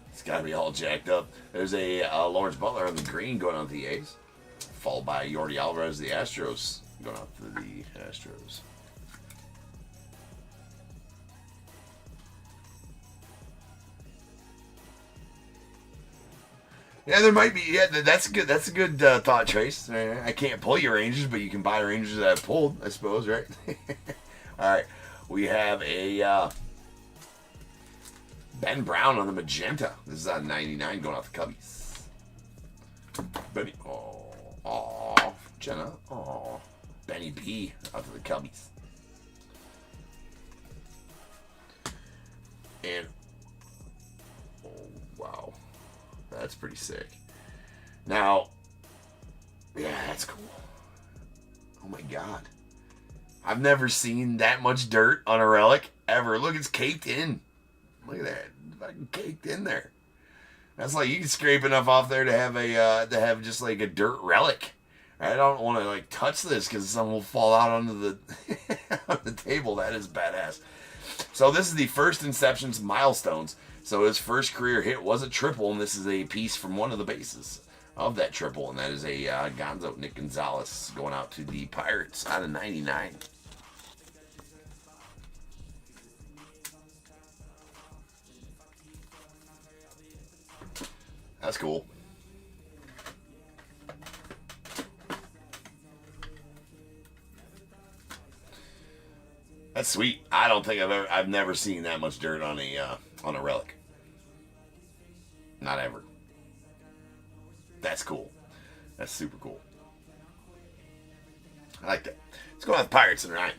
A: It's got to be all jacked up. There's a Lawrence Butler on the green going out to the A's, followed by Yordi Alvarez of the Astros going out to the Astros. Yeah, there might be. Yeah, that's good. That's a good thought, Trace. I can't pull your Rangers, but you can buy Rangers that I've pulled, I suppose, right? All right, we have a Ben Brown on the magenta. This is on 99 going off the Cubbies. Benny, Jenna, Benny B out to the Cubbies. And wow. That's pretty sick. Now, yeah, that's cool. Oh my god. I've never seen that much dirt on a relic ever. Look, it's caked in. Look at that. Fucking caked in there. That's like you can scrape enough off there to have just like a dirt relic. I don't want to like touch this because something will fall out onto the on the table. That is badass. So this is the first Inception's milestones. So his first career hit was a triple, and this is a piece from one of the bases of that triple, and that is a Gonzo, Nick Gonzalez, going out to the Pirates out of 99. That's cool. That's sweet. I don't think I've never seen that much dirt on a relic. Not ever. That's cool. That's super cool. I like that. Let's go with Pirates and Ryan.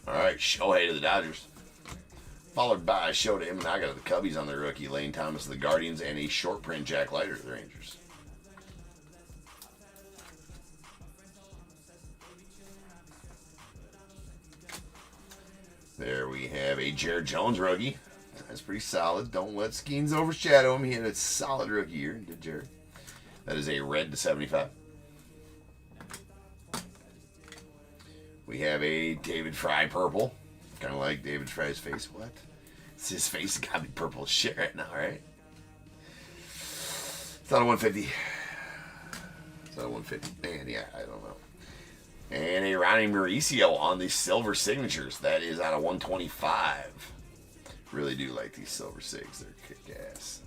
A: Alright, Shohei to the Dodgers. Followed by Shota Imanaga to the Cubbies on the rookie. Lane Thomas to the Guardians. And a short print Jack Leiter to the Rangers. There we have a Jared Jones rookie. That's pretty solid. Don't let Skeens overshadow him. He had a solid rookie year, did Jared. That is a red to 75. We have a David Fry purple. Kind of like David Fry's face. What? It's his face has got to be purple as shit right now, right? It's not a 150. It's not a 150. Man, yeah, I don't know. And a Ronnie Mauricio on the silver signatures. That is out of 125. Really do like these silver sigs. They're kick-ass.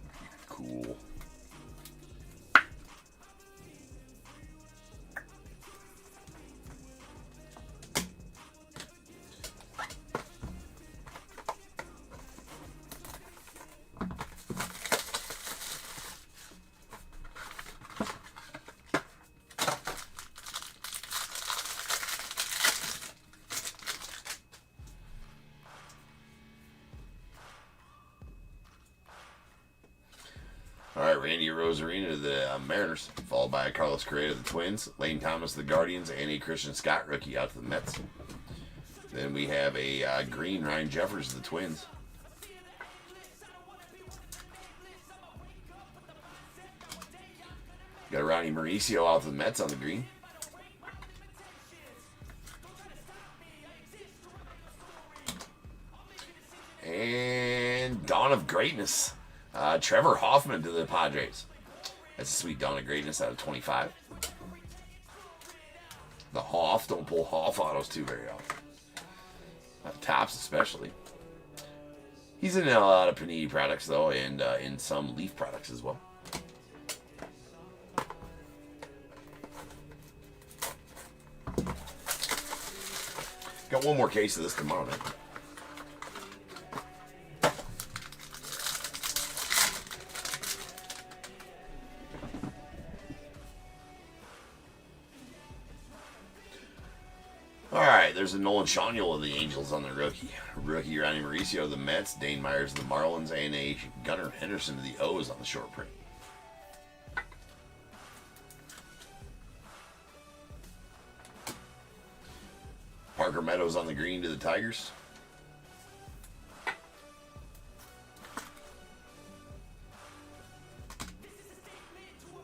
A: Cool. All right, Randy Rosarina to the Mariners, followed by Carlos Correa to the Twins, Lane Thomas to the Guardians, and a Christian Scott rookie out to the Mets. Then we have a green Ryan Jeffers to the Twins. Got a Ronnie Mauricio out to the Mets on the green. And Dawn of Greatness. Trevor Hoffman to the Padres. That's a sweet Dawn of Greatness out of 25. The Hoff. Don't pull Hoff autos too very often. Tops especially. He's in a lot of Panini products though, and in some Leaf products as well. Got one more case of this tomorrow night. there's a Nolan Shaniel of the Angels on the rookie. Rookie Ronnie Mauricio of the Mets, Dane Myers of the Marlins, and a Gunnar Henderson of the O's on the short print. Parker Meadows on the green to the Tigers.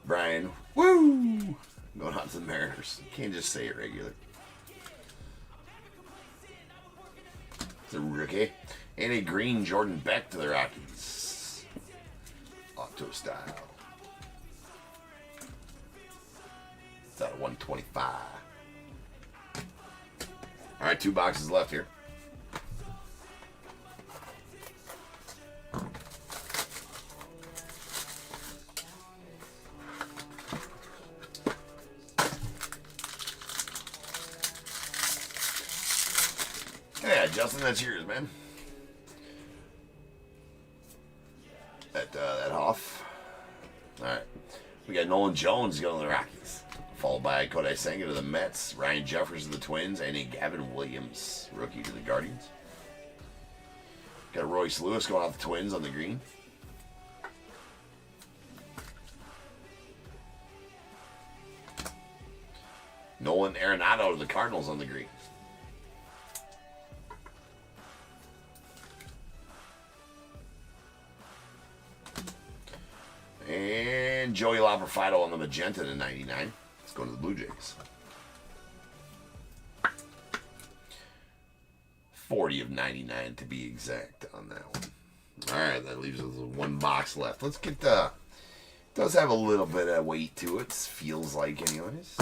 A: Brian, woo! Going out to the Mariners. You can't just say it regular. It's a rookie. And a green Jordan Beck to the Rockies. Auto style. It's out of 125. All right, 2 boxes left here. Yeah, Justin, that's yours, man. That Hoff. All right, we got Nolan Jones going to the Rockies, followed by Kodai Senga to the Mets, Ryan Jeffers to the Twins, and a Gavin Williams rookie to the Guardians. Got Royce Lewis going off the Twins on the green. Nolan Arenado to the Cardinals on the green. And Joey Loperfido on the magenta to 99. Let's go to the Blue Jays. 40 of 99 to be exact on that one. All right, that leaves us with 1 box left. Let's get the... Does have a little bit of weight to it. Feels like, anyways.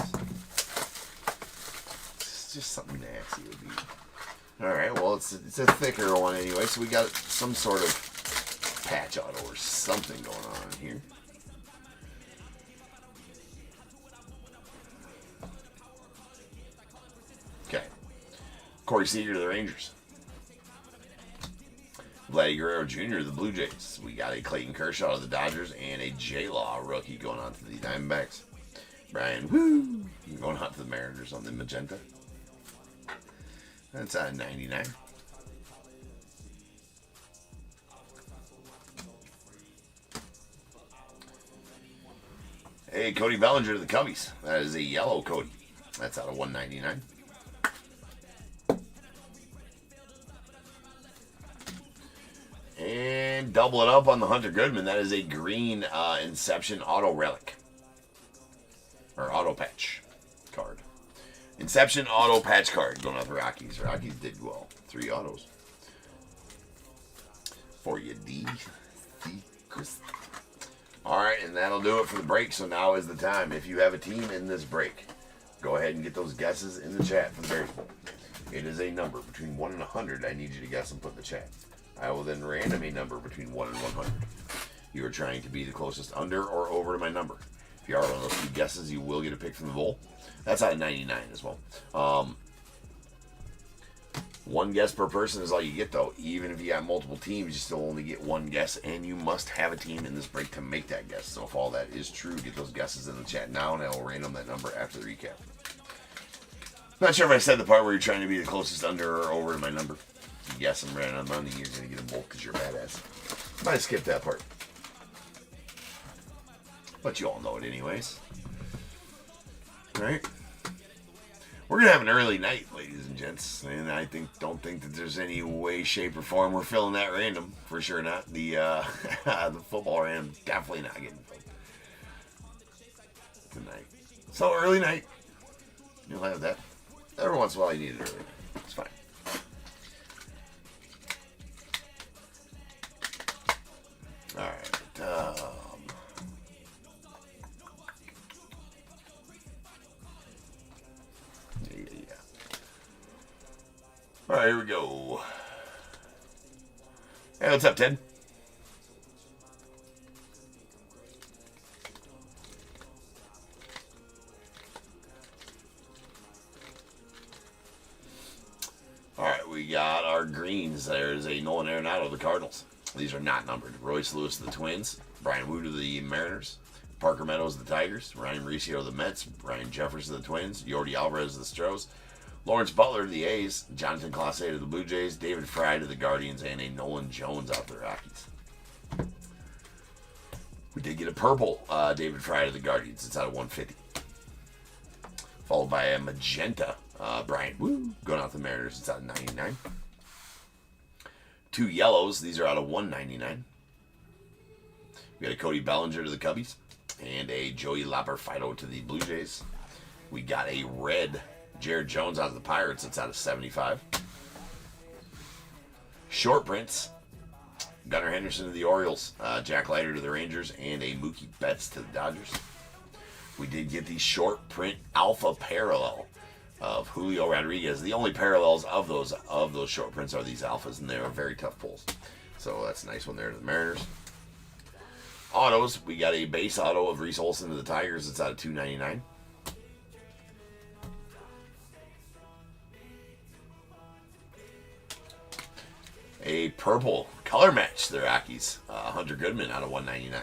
A: It's just something nasty would be. All right, well, it's a thicker one anyway, so we got some sort of patch auto or something going on here. Okay. Corey Seager to the Rangers. Vladdy Guerrero Jr. to the Blue Jays. We got a Clayton Kershaw to the Dodgers and a J-Law rookie going on to the Diamondbacks. Brian, woo! Going on to the Mariners on the magenta. That's at 99. Hey, Cody Bellinger to the Cubbies. That is a yellow Cody. That's out of 199. And double it up on the Hunter Goodman. That is a green Inception auto relic. Or auto patch card. Inception auto patch card going out the Rockies. Rockies did well. 3 autos. For you, D. Chris. Alright, and that'll do it for the break. So now is the time. If you have a team in this break, go ahead and get those guesses in the chat for the Bears Bowl. It is a number between 1 and 100 I need you to guess and put in the chat. I will then random a number between 1 and 100. You are trying to be the closest under or over to my number. If you are one of those 2 guesses, you will get a pick from the bowl. That's out of 99 as well. 1 guess per person is all you get, though. Even if you got multiple teams, you still only get 1 guess, and you must have a team in this break to make that guess. So if all that is true, get those guesses in the chat now, and I will random that number after the recap. Not sure if I said the part where you're trying to be the closest under or over to my number. Yes, I'm running on money. You're going to get them both because you're a badass. Might skip that part. But you all know it anyways. Right? We're going to have an early night, ladies and gents. And I don't think that there's any way, shape, or form we're filling that random. For sure not. The the football random, definitely not getting filled tonight. So, early night. You'll have that. Every once in a while you need it early. It's fine. Alright. Yeah. Alright, here we go. Hey, what's up, Ted? Alright, we got our greens. There's a Nolan Arenado of the Cardinals. These are not numbered. Royce Lewis to the Twins. Brian Wu to the Mariners. Parker Meadows to the Tigers. Ryan Mauricio to the Mets. Ryan Jeffers to the Twins. Yordi Alvarez to the Stros. Lawrence Butler to the A's, Jonathan Clase to the Blue Jays, David Fry to the Guardians, and a Nolan Jones out to the Rockies. We did get a purple David Fry to the Guardians. It's out of 150. Followed by a magenta Brian Woo going out to the Mariners. It's out of 99. 2 yellows. These are out of 199. We got a Cody Bellinger to the Cubbies and a Joey Lapierfido to the Blue Jays. We got a red Jared Jones out of the Pirates. It's out of 75. Short prints. Gunnar Henderson to the Orioles. Jack Leiter to the Rangers. And a Mookie Betts to the Dodgers. We did get the short print alpha parallel of Julio Rodriguez. The only parallels of those short prints are these alphas, and they are very tough pulls. So that's a nice one there to the Mariners. Autos, we got a base auto of Reese Olson to the Tigers. It's out of 299. A purple color match to the Rockies. Hunter Goodman out of 199.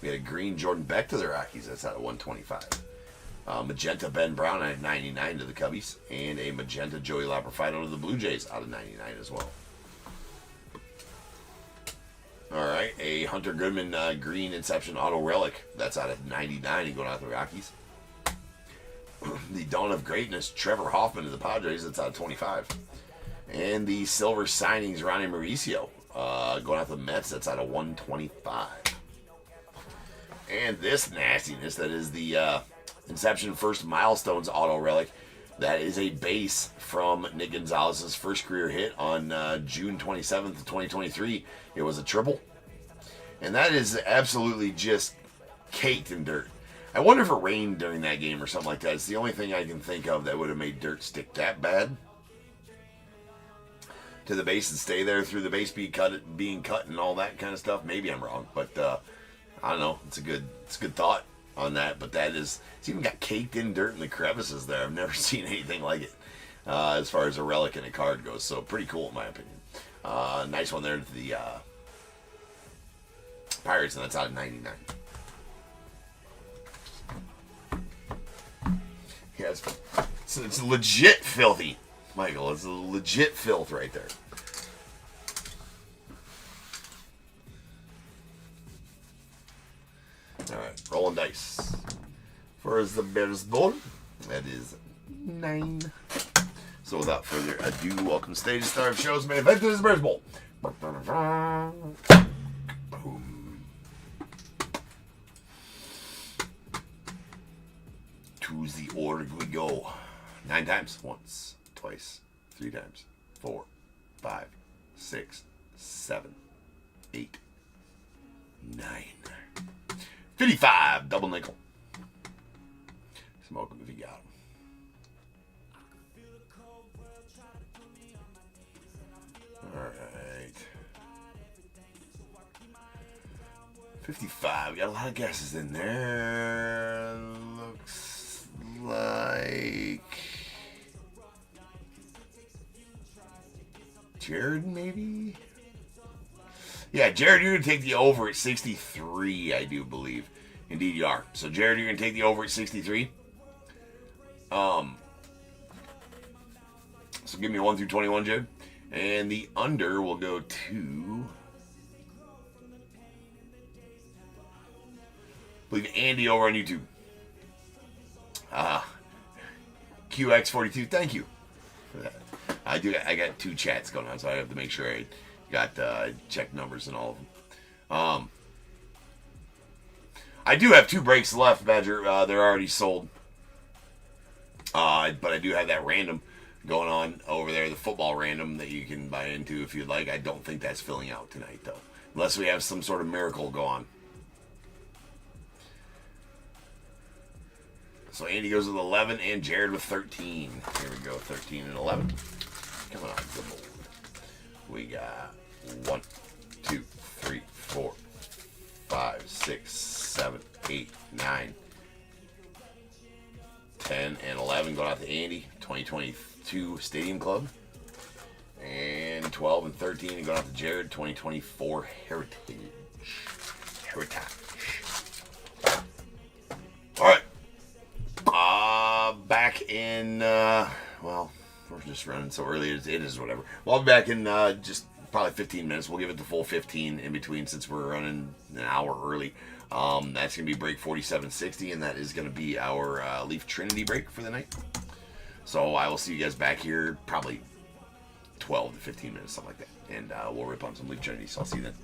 A: We had a green Jordan Beck to the Rockies. That's out of 125. Magenta Ben Brown out of 99 to the Cubbies. And a magenta Joey Lapierfido to the Blue Jays out of 99 as well. All right, a Hunter Goodman green Inception auto relic. That's out of 99 and going out to the Rockies. The Dawn of Greatness Trevor Hoffman to the Padres. That's out of 25. And the silver signings Ronnie Mauricio going out to the Mets. That's out of 125. And this nastiness, that is the Inception First Milestones auto relic. That is a base from Nick Gonzalez's first career hit on June 27th of 2023. It was a triple. And that is absolutely just caked in dirt. I wonder if it rained during that game or something like that. It's the only thing I can think of that would have made dirt stick that bad to the base and stay there through the base being cut and all that kind of stuff. Maybe I'm wrong, but I don't know. It's a good thought on that. But that is, it's even got caked in dirt in the crevices there. I've never seen anything like it as far as a relic in a card goes. So pretty cool in my opinion. Nice one there to the Pirates, and that's out of 99. Yeah, it's legit filthy, Michael. It's a legit filth right there. All right, rolling dice. First the Bears ball. That is 9. So without further ado, welcome to stage star of shows main event. This is Bears Bowl. Boom. To the org we go. 9 times. Once, twice, 3 times, 4, 5, 6, 7, 8, 9. 55. Double nickel. Smoke them if you got them. Alright. 55. We got a lot of guesses in there. Looks like Jared, maybe? Yeah, Jared, you're going to take the over at 63, I do believe. Indeed you are. So, Jared, you're going to take the over at 63. So give me 1 through 21, Jared. And the under will go to, I believe, Andy over on YouTube. QX42, thank you for that. I got 2 chats going on, so I have to make sure I got check numbers and all of them. I do have 2 breaks left, Badger. They're already sold. But I do have that random going on over there, the football random that you can buy into if you'd like. I don't think that's filling out tonight, though. Unless we have some sort of miracle go on. So Andy goes with 11 and Jared with 13. Here we go, 13 and 11. Coming on, good board. We got 1, 2, 3, 4, 5, 6, 7, 8, 9, 10, and 11 going out to Andy. 2022 Stadium Club. And 12 and 13 going out to Jared. 2024 Heritage. All right. Back in Well, we're just running so early. It is whatever. Well, I'll be back in just probably 15 minutes. We'll give it the full 15 in between since we're running an hour early. That's going to be break 4760, and that is going to be our Leaf Trinity break for the night. So I will see you guys back here probably 12 to 15 minutes, something like that. And we'll rip on some Leaf Trinity. So I'll see you then.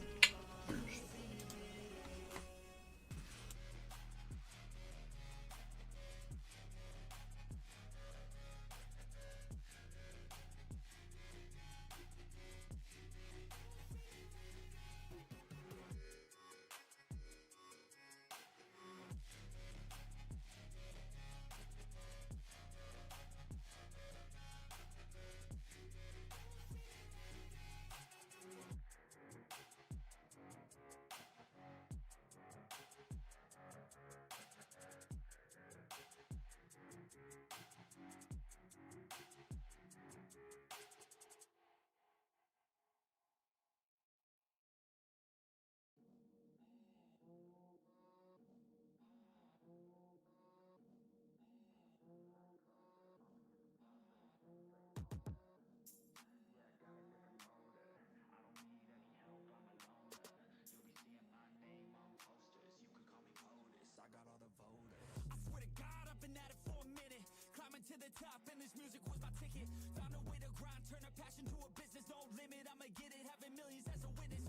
C: To the top, and this music was my ticket. Found a way to grind, turn a passion to a business. No limit, I'ma get it, having millions as a witness.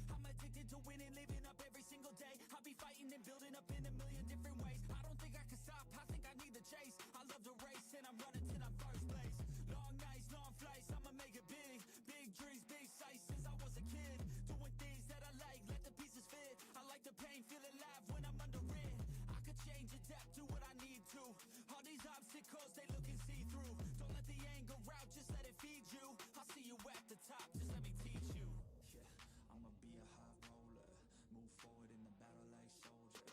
C: I'm addicted to winning, living up every single day. I'll be fighting and building up in a million different ways. I don't think I can stop, I think I need the chase. I love the race, and I'm running till I'm first place. Long nights, long flights, I'ma make it big. Big dreams, big sights since I was a kid. Doing things that I like, let the pieces fit. I like the pain, feel alive when I'm under it. I could change, adapt, do what I need to. All these obstacles, they looking see-through. Don't let the anger out, just let it feed you. I'll see you at the top, just let me teach you. Yeah, I'ma be a high roller. Move forward in the battle like soldier.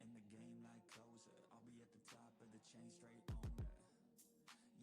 C: In the game like closer. I'll be at the top of the chain, straight owner.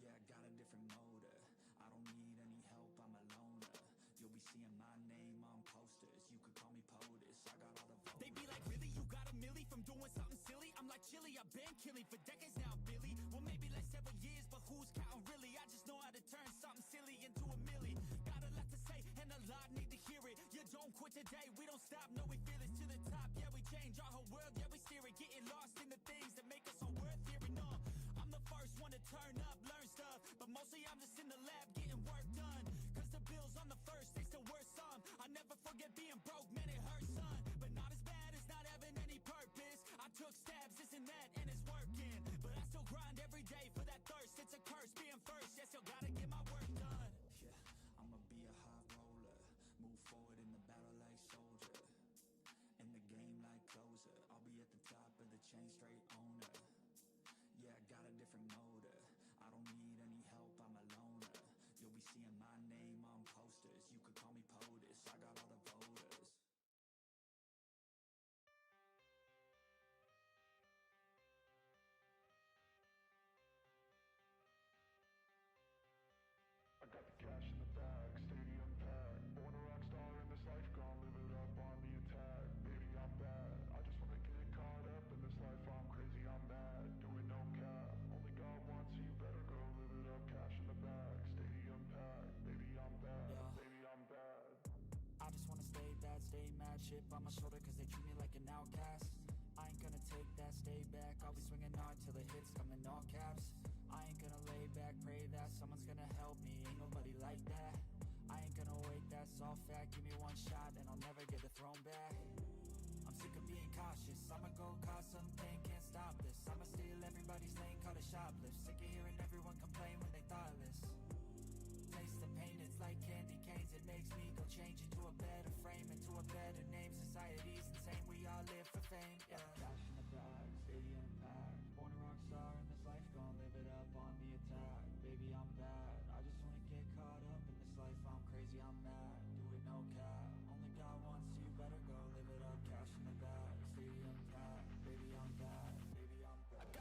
C: Yeah, I got a different motor. I don't need any help, I'm a loner. You'll be seeing my name on posters. You could call me POTUS, I got all the voters. They be like, really? You got a milli from doing something silly? I'm like, chilly, I've been killing for decades now, Billy. Well, maybe like several years, but who's counting really? I just know how to turn something silly into a milli. Got a lot to say, and a lot need to hear it. You don't quit today, we don't stop, no, we feel it. To the top, yeah, we change our whole world, yeah, we steer it. Getting lost in the things that make us all worth hearing on. I'm the first one to turn up, learn stuff, but mostly I'm just in the lab getting work done. Cause the bills on the first, they still worth some. I never forget being broke, man, it hurts, son. But not as bad as not having any purpose. I took stabs, this and that, and it's working. But I still grind every day for that thirst. It's a curse being first, yeah, still gotta get my work done. Yeah, I'ma be a high roller. Move forward in the battle like soldier. In the game like closer. I'll be at the top of the chain, straight owner. Yeah, I got a different motor. I don't need any help, I'm a loner. You'll be seeing my name on posters. You could call me POTUS, I got all the voters.
D: I got the cash in the bag, stadium packed. Born a rock star in this life, gon' live it up on the attack. Baby, I'm bad. I just wanna get caught up in this life. I'm crazy, I'm mad. Doing no cap. Only God wants you, better go live it up. Cash in the bag, stadium packed. Baby, I'm bad. Baby, I'm bad.
C: I just wanna stay bad, stay mad. Chip on my shoulder cause they treat me like an outcast. I ain't gonna take that, stay back. I'll be swinging hard till the hits come in all caps. I ain't gonna lay back, pray that someone's gonna help me. Ain't nobody like that. I ain't gonna wait, that's all fact. Give me one shot and I'll never get the throne back. I'm sick of being cautious. I'ma go cause something, can't stop this. I'ma steal everybody's lane, call it shoplift. Sick of hearing everyone complain when they thoughtless. Taste the pain, it's like candy canes. It makes me go change into a better frame, into a better name. Society's insane, we all live for fame. Yeah. Cash in the bag, stadium packed. Born a rock star in this life, gon' live it up on the attack. Baby, I'm bad. I just wanna get caught up in this life. I'm crazy, I'm mad. Do it no cap. Only God wants you, better go live it up. Cash in the bag, stadium packed. Baby, I'm bad. Baby, I'm bad.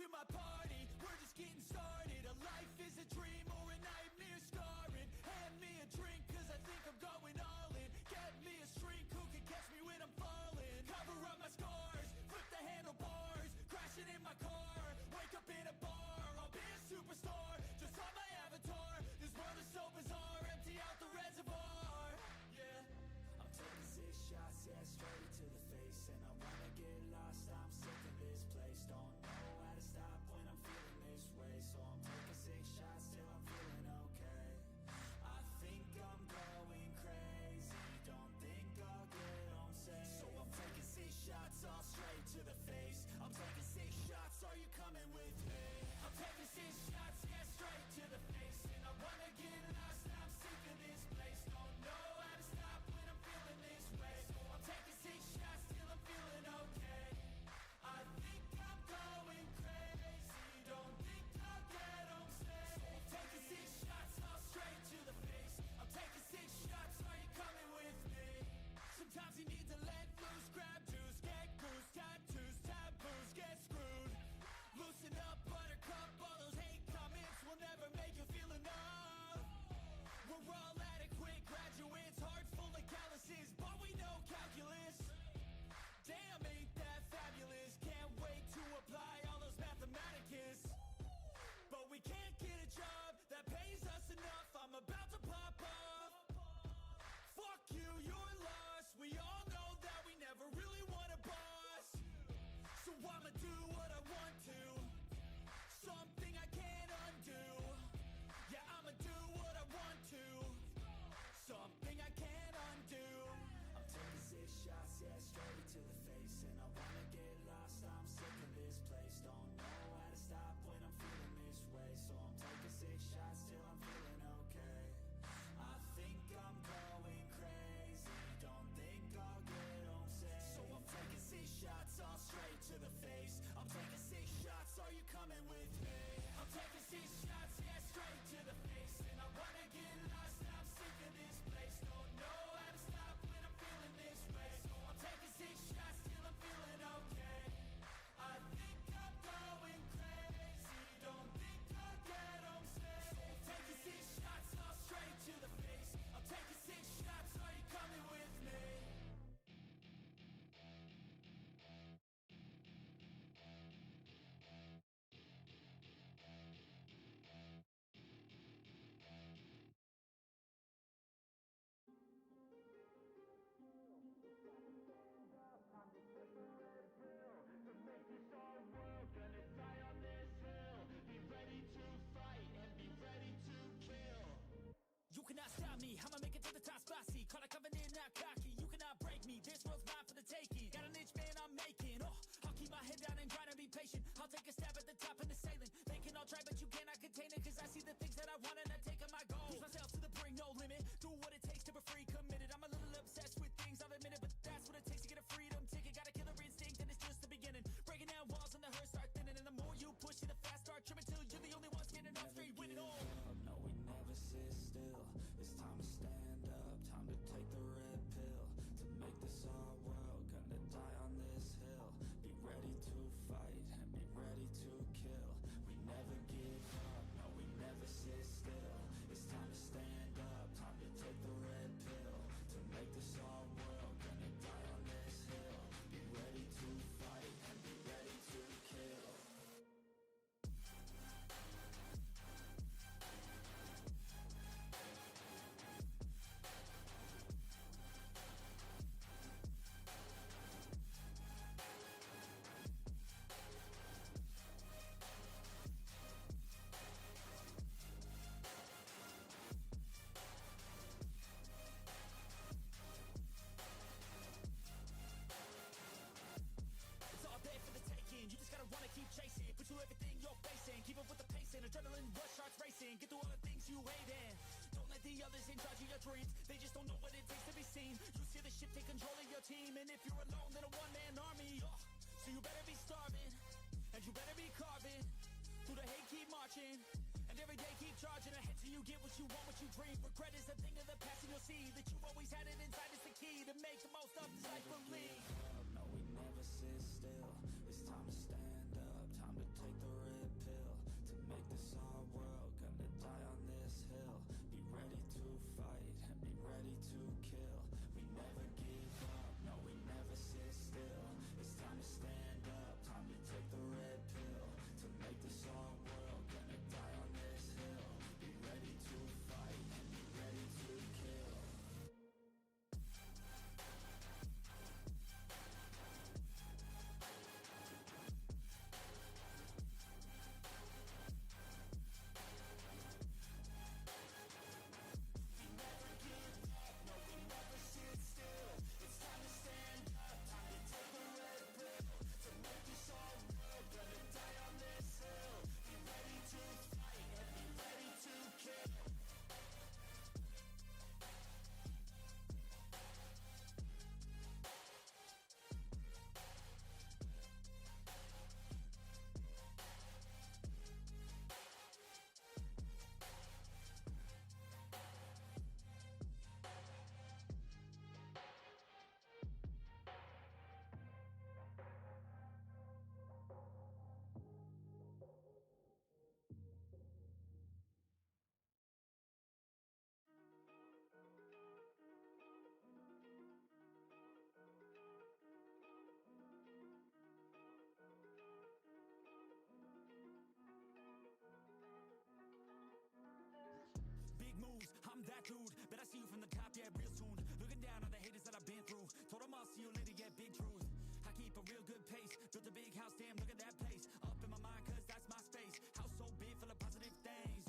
C: to my party, we're just getting started. A life is a dream or a nightmare scarring. Hand me a drink cause I think I'm going all in. Get me a shrink who can catch me when I'm falling. Cover up my scars, flip the handlebars, crashing in my car, wake up in a bar. I'll be a superstar, just on my avatar. This world is so bizarre, empty out the reservoir. Yeah, I'm taking 6 shots, yeah, straight to the face. And I wanna get lost, I'm sick of this place. Don't know how to stop when I'm feeling this way. So I'm taking 6 shots till I'm feeling okay. I think I'm going crazy, don't think I'll get home safe. So I'm taking 6 shots all straight to the face. I'm taking 6 shots, are you coming with me? I'm taking 6 shots, yeah, straight to the face. And I wanna get lost, I'm sick of this place. Don't know how to stop when I'm feeling this way. So I'm taking 6 shots till I'm feeling okay. I think I'm going crazy, don't think I'll get home safe. So I'm taking 6 shots all straight to the face. I'm taking 6 shots, are you coming with me? Sometimes you need to let loose, grab juice, get goose, tattoos, taboos, get screwed. Loosen up, buttercup, all those hate comments will never make you feel enough. We're all adequate graduates, heart full of calluses, but we know calculus. Damn, ain't that fabulous? Can't wait to apply all those mathematicus. But we can't get a job that pays us enough. I'm about to pop off. Fuck you, you're lost. We all know that we never really want a boss. So I'ma do what I want to, something I can't undo. Yeah, I'ma do what I want to, something I can't undo. I'm taking 6 shots, yeah, straight to the face. And I wanna get lost, I'm sick of this place. Don't know how to stop when I'm feeling this way. So I'm taking 6 shots till I'm feeling okay. I think I'm going crazy, don't think I'll get home safe. So I'm taking 6 shots all straight to the face. I'm taking 6 shots, are you coming with me? I'm taking 6 shots, yeah, straight to the face. And I wanna get lost, I'm sick of this place. Don't know how to stop when I'm feeling this way. So I'm taking 6 shots till I'm feeling okay. I think I'm going crazy, don't think I'll get home safe. So I'm taking 6 shots all straight to the face. I'm taking 6 shots, are you coming with me? You cannot stop me, I'ma make it to the top spicy. Call a covenant, not cocky. You cannot break me, this world's mine for the taking. Got an itch, man, I'm making. Oh, I'll keep my head down and grind and be patient. I'll take a stab at the top and the sailing. They can all try, but you cannot contain it. Cause I see the things that I want and I take on my goals. Push myself to the brink, no limit. Do what it takes to be free, committed. I'm a little obsessed with things, I'll admit it. But that's what it takes to get a freedom ticket. Got a killer instinct and it's just the beginning. Breaking down walls and the hurt start thinning. And the more you push it, the fast start trimming. Till you're the only one standing up straight, winning all.
E: No, we never sit still. It's time to stand up, time to take the red pill. To make this our world, gonna die on this hill. Be ready to fight and be ready to kill. We never give up, no, we never sit still. It's time to stand up, time to take the red pill. To make this our world, gonna die on this hill. Be ready to fight and be ready to kill.
C: You just gotta wanna keep chasing, pursue everything you're facing. Keep up with the pace and adrenaline rush starts racing. Get through all the things you hate in. Don't let the others in charge of your dreams. They just don't know what it takes to be seen. You see the ship take control of your team. And if you're alone, then a one-man army. So you better be starving, and you better be carving. Through the hate, keep marching. And every day keep charging ahead till you get what you want, what you dream. Regret is a thing of the past and you'll see that you've always had it inside. It's the key to make the most of this life believe.
E: No, we never sit still. It's time to stand up, time to take the
C: dude, but I see you from the top, yeah, real soon. Looking down on the haters that I've been through. Told them I'll see you later, yeah, big truth. I keep a real good pace. Built a big house, damn, look at that place. Up in my mind, cause that's my space. House so big, full of positive things.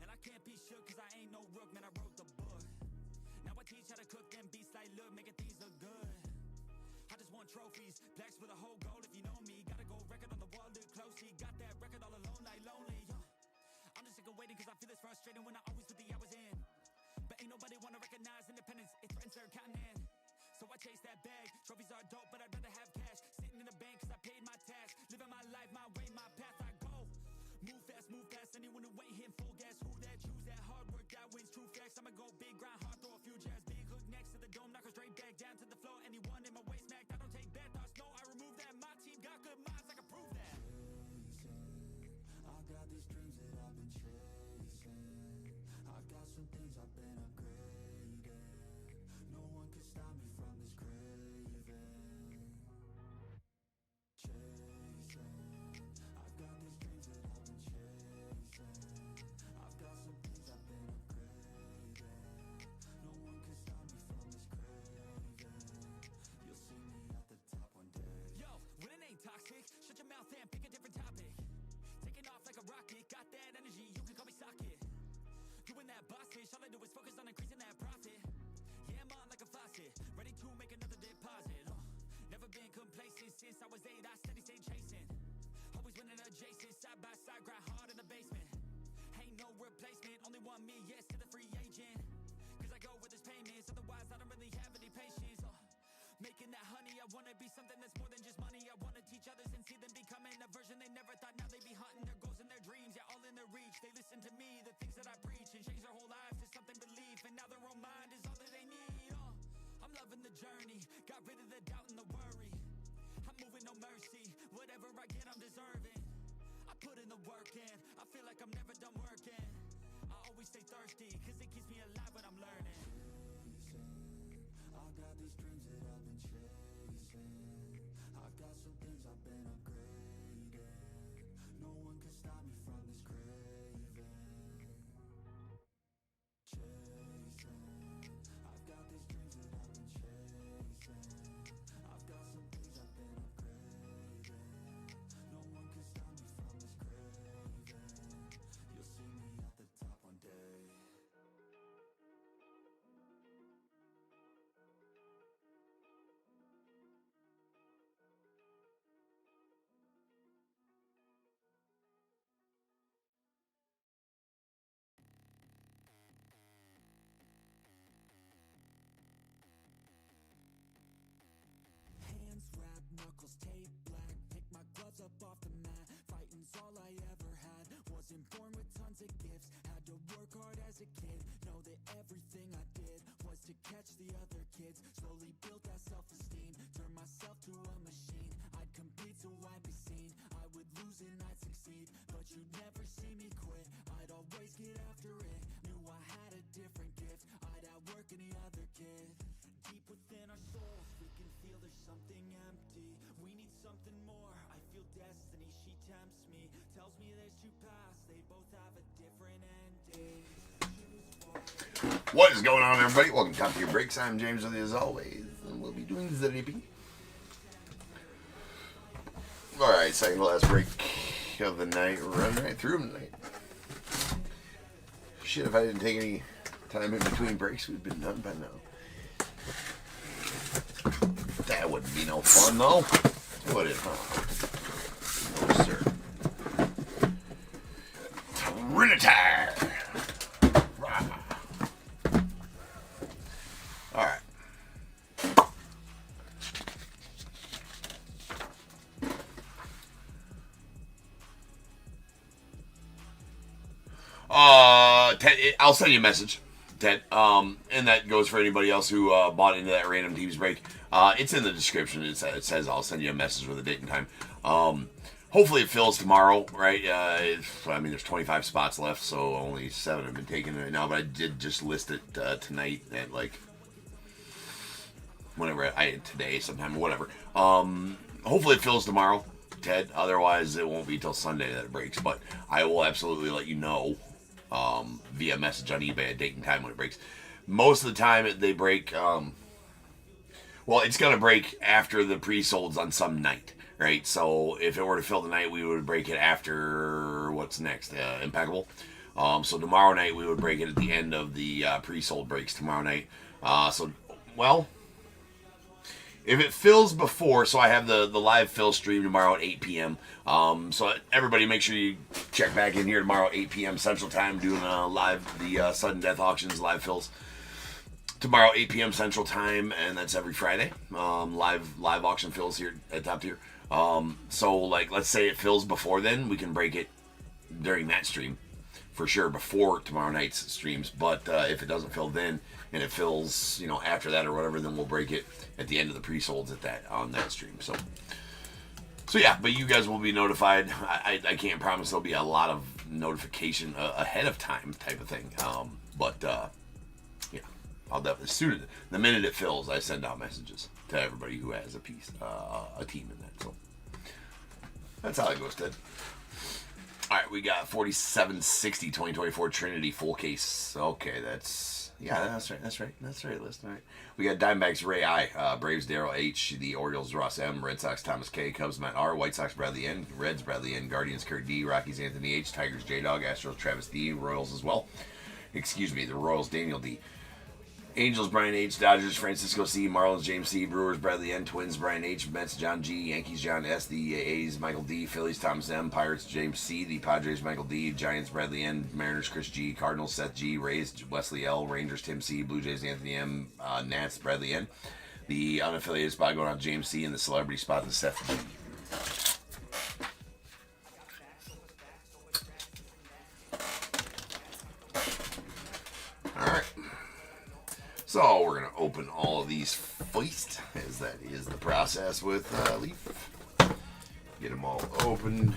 C: And I can't be shook, cause I ain't no rook, man, I wrote the book. Now I teach how to cook them beats like, look, making things look good. I just want trophies, blacks with a whole goal if you know me. Got a gold record on the wall, look closely. Got that record all alone, like lonely. I'm just sick of waiting cause I feel it's frustrating when I always put the hours in. But ain't nobody wanna recognize independence, it threatens their continent. So I chase that bag, trophies are dope but I'd rather have cash. Sitting in the bank cause I paid my tax. Living my life, my way, my path, I go. Move fast, anyone who ain't hitting full gas. Who that choose that hard work, that wins, true facts. I'ma go big, grind hard, throw a few jabs. Big hook next to the dome, knock her straight back down to the floor. Anyone in my way smacked, I don't take bad thoughts, no, I remove that. My team got good minds, I can prove that.
E: I got these dreams that I've been chasing. I got some things I've been upgrading. No one can stop me from this craving. Chasing. I got these dreams that I've been chasing. I've got some things I've been upgrading. No one can stop me from this craving. You'll see me at the top one day.
C: Yo, when it ain't toxic, shut your mouth and pick a different topic. Taking off like a rocket, got that energy, you can call me socket. Doing that boss fish, all I do is focus on increasing that profit. Yeah, I'm on like a faucet, ready to make another deposit. Never been complacent since I was 8, I steady stay chasing. Always winning adjacent, side by side, grind hard in the basement. Ain't no replacement, only one me, yes to the free agent. Cause I go with this payments, otherwise I don't really have any patience. Making that honey, I wanna be something that's more than just money. I wanna teach others and see them becoming a version they never thought. Now they be hunting their goals and their dreams, yeah, all in their reach. They listen to me, the things that I preach, and change their whole lives to something belief. And now their own mind is all that they need. I'm loving the journey, got rid of the doubt and the worry. I'm moving no mercy, whatever I get I'm deserving. I put in the work in, I feel like I'm never done working. I always stay thirsty, cause it keeps me alive when I'm learning.
E: I got these dreams that I've been chasing. I got some things I've been upgrading. No one can stop me from this craving. Chasing. I've got these dreams that I've been chasing. I've got some things I've been upgrading. No one can stop me from this craving. You'll see me at the top one day.
C: Hands wrapped, knuckles taped black. Pick my gloves up off the mat. Fighting's all I ever had. Wasn't born with tons of gifts. Had to work hard as a kid. Know that everything I did was to catch the other kids. Slowly built that self-esteem. Turned myself to a machine. I'd compete so I'd be seen. I would lose and I'd succeed, but you'd never see me quit. I'd always get after it. Knew I had a different gift. I'd outwork any other kid. Deep within our souls, we can feel there's something empty. We need something more. I feel destiny, she tempts me. Tells me there's two paths, they both have a different ending.
A: What is going on, everybody? Welcome to Top Tier Breaks. I'm James with you as always, and we'll be doing Zippy. Alright, second to last break of the night. We're running right through them tonight. Shit, if I didn't take any time in between breaks, we'd been done by now. That wouldn't be no fun, though. Would it, huh? No, sir. TRINITY! Alright. Ted, I'll send you a message, Ted. And that goes for anybody else who bought into that random teams break. It's in the description. It says I'll send you a message with a date and time. Hopefully it fills tomorrow, right? I mean, there's 25 spots left, so only 7 have been taken right now. But I did just list it tonight at like whenever today, sometime, whatever. Hopefully it fills tomorrow, Ted. Otherwise, it won't be till Sunday that it breaks. But I will absolutely let you know via message on eBay, a date and time when it breaks. Most of the time they break, well, it's going to break after the pre-solds on some night, right? So if it were to fill the night, we would break it after, what's next, Impeccable. So tomorrow night we would break it at the end of the pre-sold breaks tomorrow night. Well, if it fills before, so I have the live fill stream tomorrow at 8 p.m. So everybody make sure you check back in here tomorrow at 8 p.m. Central Time, doing the sudden death auctions, live fills. Tomorrow 8 p.m. Central Time, and that's every Friday. Live auction fills here at Top Tier. So like, let's say it fills before then, we can break it during that stream for sure, before tomorrow night's streams. But if it doesn't fill then, and it fills, after that or whatever, then we'll break it at the end of the pre-solds on that stream. So yeah, but you guys will be notified. I can't promise there'll be a lot of notification ahead of time type of thing. But yeah, I'll definitely, the minute it fills, I send out messages to everybody who has a piece, a team in that. So that's how it goes, Ted. All right, we got 4760 2024 Trinity full case. Okay, that's right, list. All right. We got Diamondbacks Ray I, Braves Darryl H, the Orioles Ross M, Red Sox Thomas K, Cubs Matt R, White Sox Bradley N, Reds Bradley N, Guardians Kurt D, Rockies Anthony H, Tigers J Dog, Astros Travis D, Royals as well. The Royals Daniel D. Angels Brian H, Dodgers Francisco C, Marlins James C, Brewers Bradley N, Twins Brian H, Mets John G, Yankees John S, the A's Michael D, Phillies Thomas M, Pirates James C, the Padres Michael D, Giants Bradley N, Mariners Chris G, Cardinals Seth G, Rays Wesley L, Rangers Tim C, Blue Jays Anthony M, Nats Bradley N, the unaffiliated spot going on James C, and the celebrity spot is Seth G. So we're going to open all of these first, as that is the process with Leaf. Get them all opened.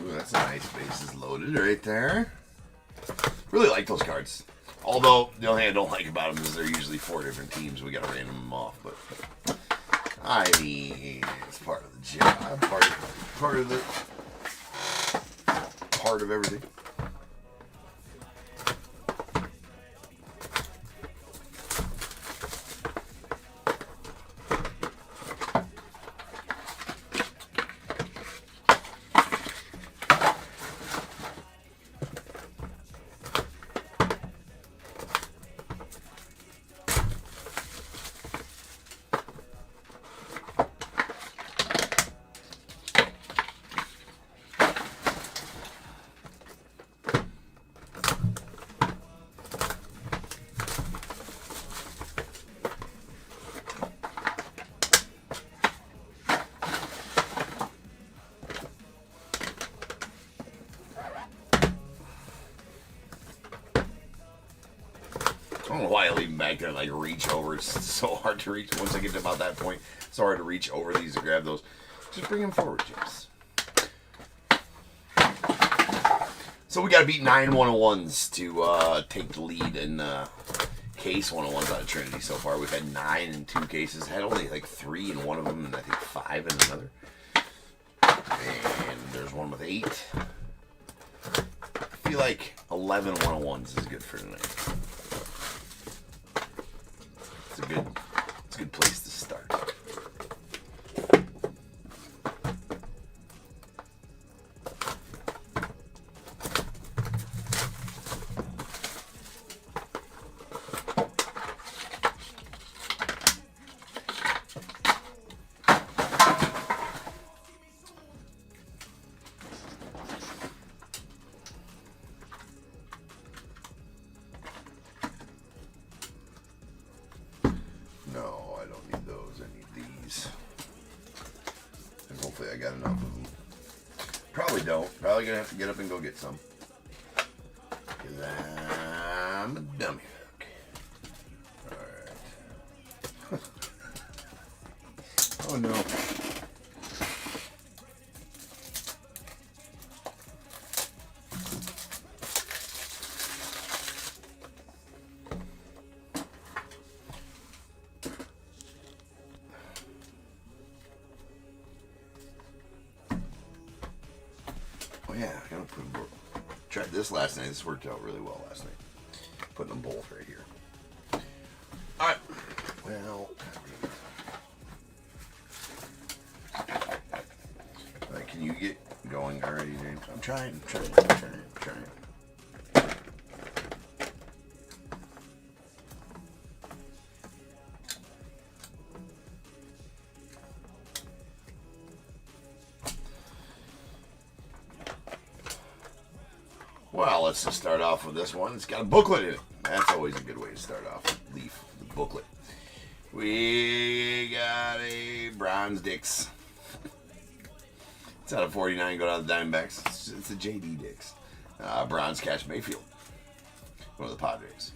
A: That's a nice bases loaded right there. Really like those cards. Although, the only thing I don't like about them is they're usually 4 different teams. We gotta random them off, but I mean, it's part of the job. Part of everything. I don't know why I leave them back there and like reach over. It's so hard to reach. Once I get to about that point, it's so hard to reach over these to grab those. Just bring them forward, James. So we got to beat 9 101s to take the lead in case 101s out of Trinity so far. We've had 9 in 2 cases. Had only like 3 in one of them, and I think 5 in another. And there's one with 8. I feel like 11 101s is good for tonight. It's a good place to start. these. And hopefully I got enough of them. Probably don't. Probably gonna have to get up and go get some. Because I'm a dummy fuck. Alright. Oh no. Yeah, I gotta put them. Tried this last night. This worked out really well last night. Putting them both right here. All right. Well, can you get going already, James? I'm trying. Well, let's just start off with this one. It's got a booklet in it. That's always a good way to start off. Leaf, the booklet. We got a bronze Dix. It's out of 49 going out the Diamondbacks. It's a JD Dix. Bronze Cash Mayfield. One of the Padres.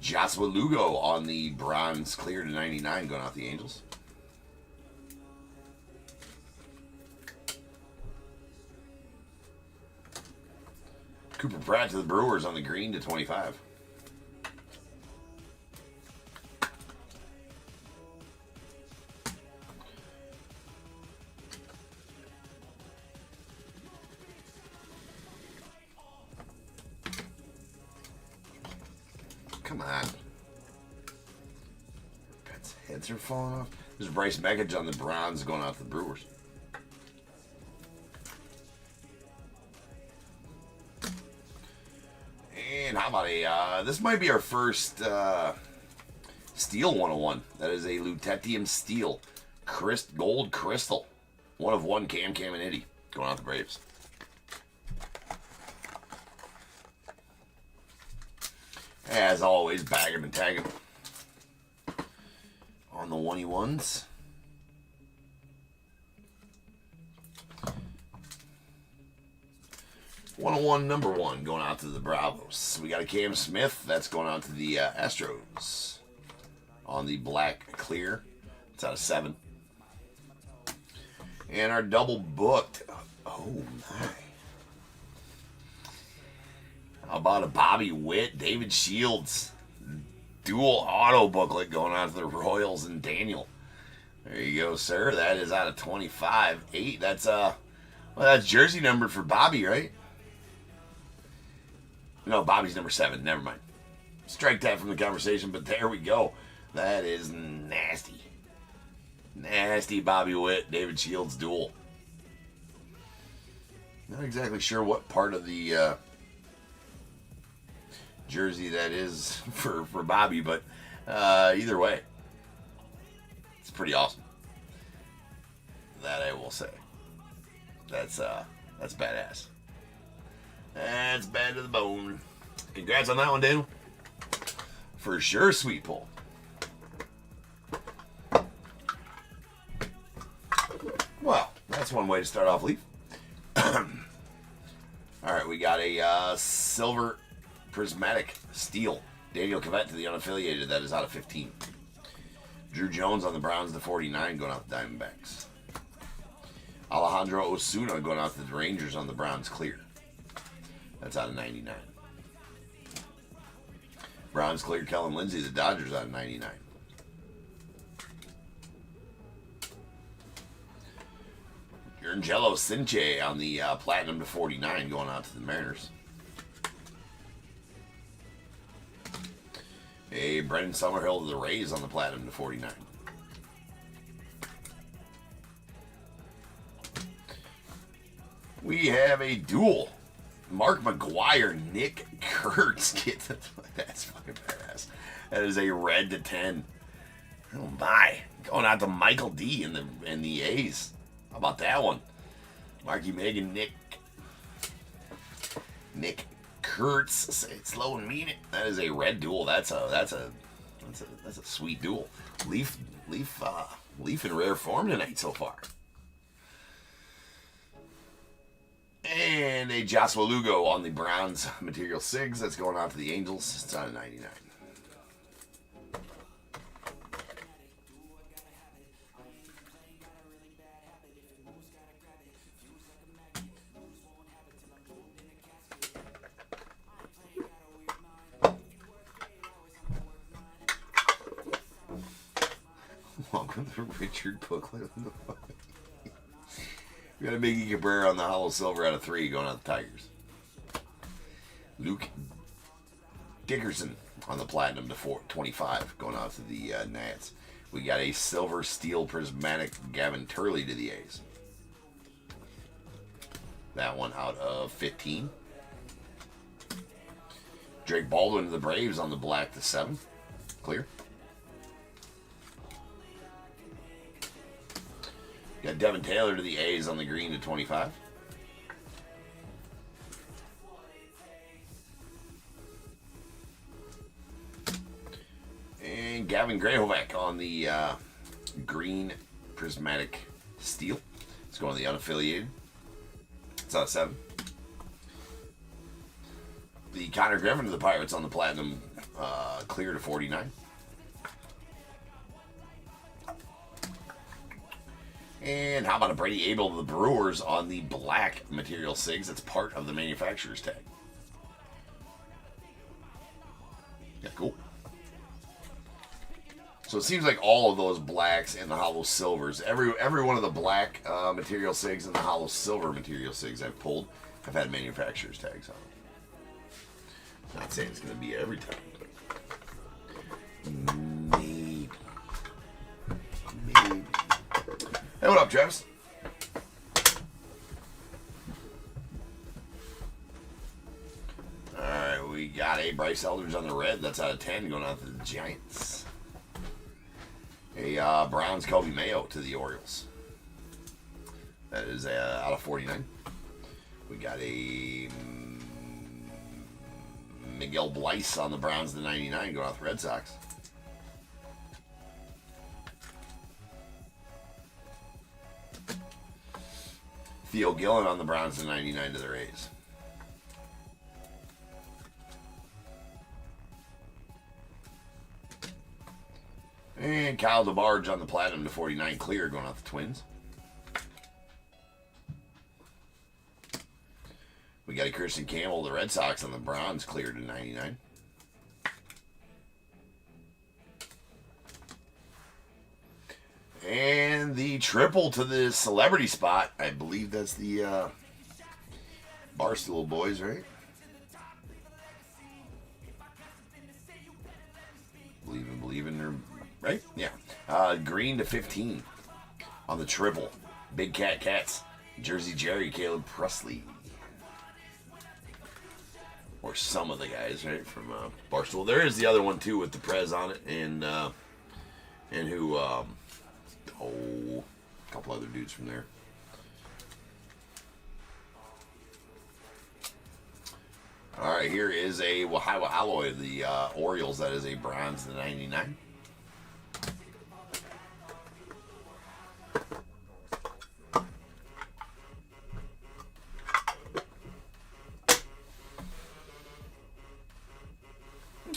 A: Joshua Lugo on the bronze clear to 99 going out the Angels. Cooper Pratt to the Brewers on the green to 25. Come on. Pets' heads are falling off. There's Bryce Meckage on the bronze going out to the Brewers. And how about this might be our first Steel 101. That is a Lutetium Steel Gold Crystal. 1 of 1 Cam and Itty going out the Braves. As always, bag 'em and tag 'em. On the 1-1s. #1 going out to the Bravos. We got a Cam Smith. That's going out to the Astros. On the black clear. It's out of 7. And our double booked. Oh my. How about a Bobby Witt, David Shields dual auto booklet going out to the Royals and Daniel. There you go, sir. That is out of 25. 8. That's well, that's jersey numbered for Bobby, right? No, Bobby's number 7. Never mind. Strike that from the conversation, but there we go. That is nasty. Nasty Bobby Witt, David Shields duel. Not exactly sure what part of the jersey that is for Bobby, but either way, it's pretty awesome. That I will say. That's badass. That's bad to the bone. Congrats on that one, Daniel. For sure, sweet pull. Well, that's one way to start off, Leaf. Alright, we got a silver prismatic steel. Daniel Cavett to the unaffiliated. That is out of 15. Drew Jones on the Browns to 49 going out the Diamondbacks. Alejandro Osuna going out to the Rangers on the Browns clear. That's out of 99. Browns clear Kellen Lindsey, the Dodgers out of 99. Angelo Cinche on the platinum to 49 going out to the Mariners. A Brendan Summerhill to the Rays on the platinum to 49. We have a duel. Mark McGuire, Nick Kurtz. That's fucking badass. That is a red to 10. Oh my. Going out to Michael D in the A's. How about that one? Marky Megan, Nick Kurtz. Say it slow and mean it. That is a red duel. That's a That's a sweet duel. Leaf in rare form tonight so far. And a Joshua Lugo on the bronze material SIGs. That's going out to the Angels. It's on a 99. Welcome to Richard Booklet. We got a Miggy Cabrera on the hollow silver out of 3 going out the Tigers. Luke Dickerson on the platinum to 25 going out to the Nats. We got a silver steel prismatic Gavin Turley to the A's. That one out of 15. Drake Baldwin to the Braves on the black to 7. Clear. Got Devin Taylor to the A's on the green to 25. And Gavin Grahovac on the green prismatic steel. It's going to the unaffiliated. It's out of 7. The Connor Griffin to the Pirates on the platinum clear to 49. And how about a Brady Abel to the Brewers on the black material SIGs? That's part of the manufacturer's tag. Yeah, cool. So it seems like all of those blacks and the hollow silvers, every one of the black material SIGs and the hollow silver material SIGs I've pulled have had manufacturer's tags on them. Not saying it's going to be every time, but maybe. Hey, what up, Travis? Alright, we got a Bryce Eldridge on the red. That's out of 10 going out to the Giants. A Browns Kobe Mayo to the Orioles. That is out of 49. We got a Miguel Bleis on the Browns to 99 going out to the Red Sox. Theo Gillen on the Browns to 99 to the Rays. And Kyle DeBarge on the platinum to 49 clear going out the Twins. We got a Kirsten Campbell, the Red Sox on the Browns clear to 99. And the triple to the celebrity spot. I believe that's the Barstool Boys, right? Believe in, right? Yeah. Green to 15 on the triple. Big Cat Cats. Jersey Jerry, Caleb Presley. Or some of the guys, right, from Barstool. There is the other one, too, with the Prez on it. And who... a couple other dudes from there. All right, here is a Wahiwa Alloy, the Orioles. That is a bronze to 99.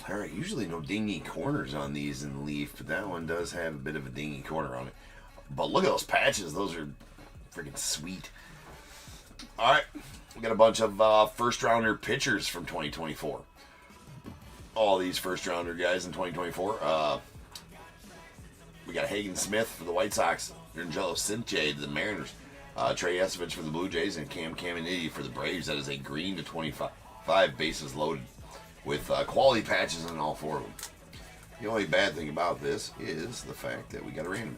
A: All right, usually no dingy corners on these in Leaf, but that one does have a bit of a dingy corner on it. But look at those patches. Those are freaking sweet. All right. We got a bunch of first-rounder pitchers from 2024. All these first-rounder guys in 2024. We got Hagen Smith for the White Sox. Angelo Cinche to the Mariners. Trey Esovich for the Blue Jays. And Cam Caminiti for the Braves. That is a green to 25 bases loaded with quality patches on all 4 of them. The only bad thing about this is the fact that we got a random.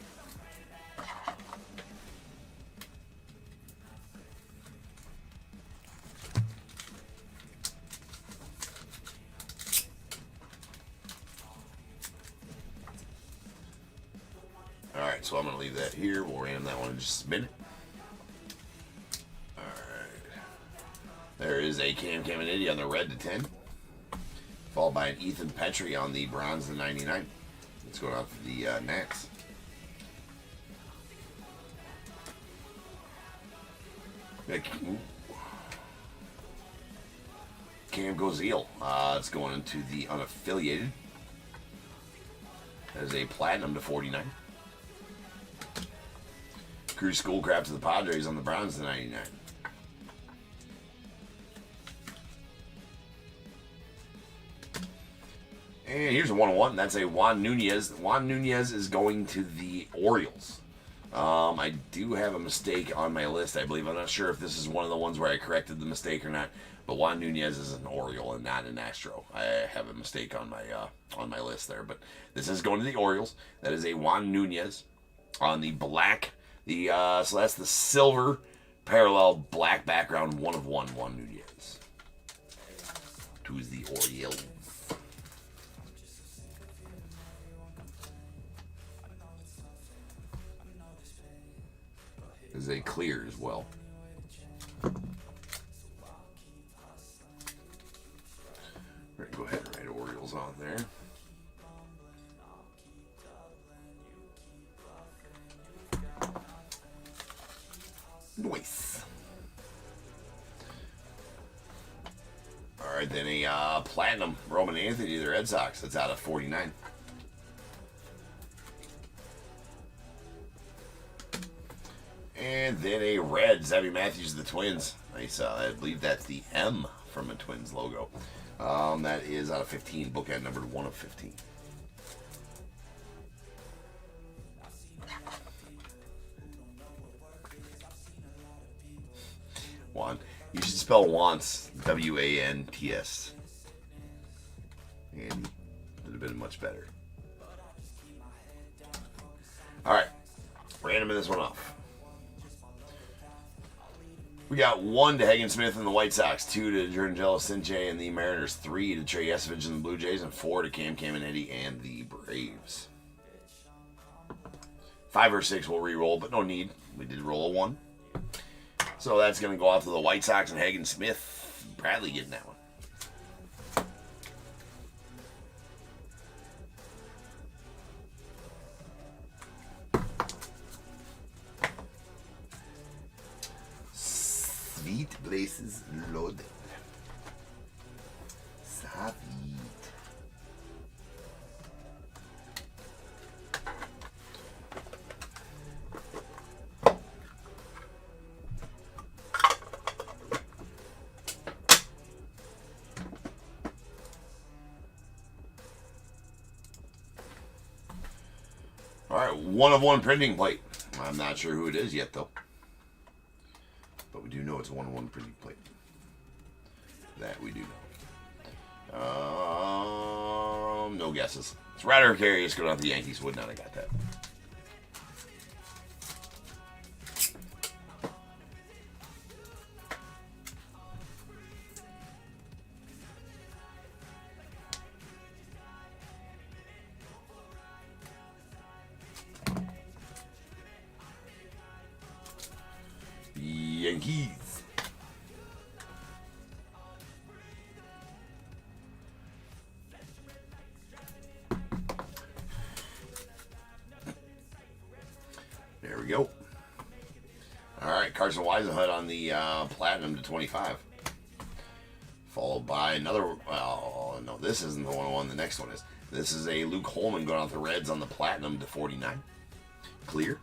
A: Alright, so I'm going to leave that here. We'll random that one in just a minute. Alright. There is a Cam Caminiti on the red to 10. Followed by an Ethan Petrie on the bronze to 99. It's going out to the Nats. Cam Goziel. It's going into the unaffiliated. That is a platinum to 49. Cruz Schoolcraft to the Padres on the Browns to 99. And here's a 101. That's a Juan Nunez. Juan Nunez is going to the Orioles. I do have a mistake on my list, I believe. I'm not sure if this is one of the ones where I corrected the mistake or not. But Juan Nunez is an Oriole and not an Astro. I have a mistake on my list there. But this is going to the Orioles. That is a Juan Nunez on the black. So that's the silver parallel black background 1 of 1 Juan Nunez. To the Orioles. Is a clear as well. We're gonna go ahead and write Orioles on there. Nice. All right, then a platinum Roman Anthony to the Red Sox. That's out of 49. And then a red Zabby Matthews to the Twins. Nice. I believe that's the M from a Twins logo. That is out of 15. Bookend numbered 1 of 15. Juan. You should spell wants. W-A-N-T-S. And it would have been much better. Alright. Randoming this one off. We got 1 to Hagen Smith and the White Sox, 2 to Jorangelo Sinche and the Mariners, 3 to Trey Yesovich and the Blue Jays, and 4 to Cam Caminiti and the Braves. 5 or 6 will re-roll, but no need. We did roll a 1. So that's going to go out to the White Sox and Hagen Smith. Bradley getting that one. Sweet places loaded. Sweet. All right, 1 of 1 printing plate. I'm not sure who it is yet, though. But we do know it's a 1 of 1 printing plate. That we do know. No guesses. It's Ryder Carius going out to the Yankees. Would not have got that. Yankees. There we go. All right, Carson Weisenhunt on the platinum to 25. Followed by another, well, no, this isn't the 101. The next one is. This is a Luke Holman going out the Reds on the platinum to 49. Clear.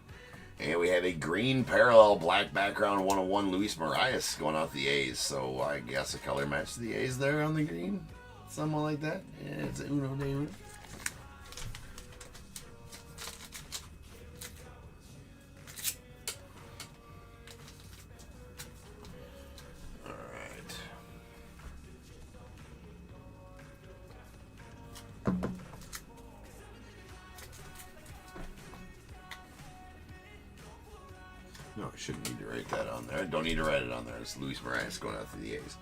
A: And we have a green parallel black background 101 Luis Marias going out the A's. So I guess a color match to the A's there on the green. Something like that. Yeah, it's a Uno de Uno. No, I shouldn't need to write that on there. I don't need to write it on there. It's Luis Marias going out to the A's.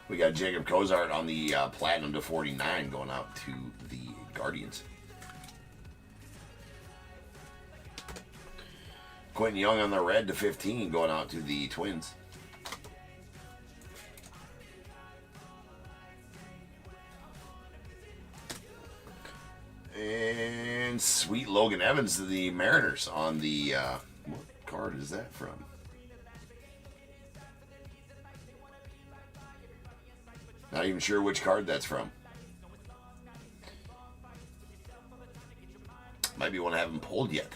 A: We got Jacob Cozart on the platinum to 49 going out to the Guardians. Quentin Young on the red to 15 going out to the Twins. And sweet Logan Evans to the Mariners on the, what card is that from? Not even sure which card that's from. Might be one I haven't pulled yet.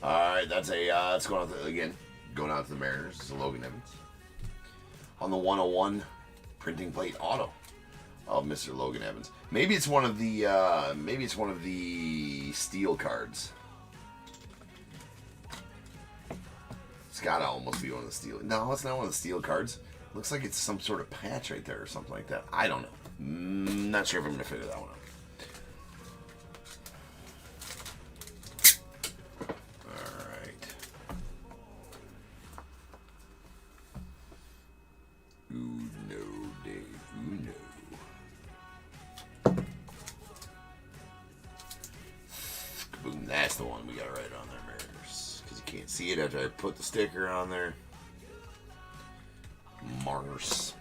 A: Alright, that's a, it's going out to, again, going out to the Mariners. It's a Logan Evans. On the 101 printing plate auto of Mr. Logan Evans. Maybe it's one of the steel cards. It's gotta almost be one of the steel. No, it's not one of the steel cards. Looks like it's some sort of patch right there or something like that. I don't know. Not sure if I'm gonna figure that one out. That's the one we got to write on there, Mariners. Because you can't see it after I put the sticker on there. Mars.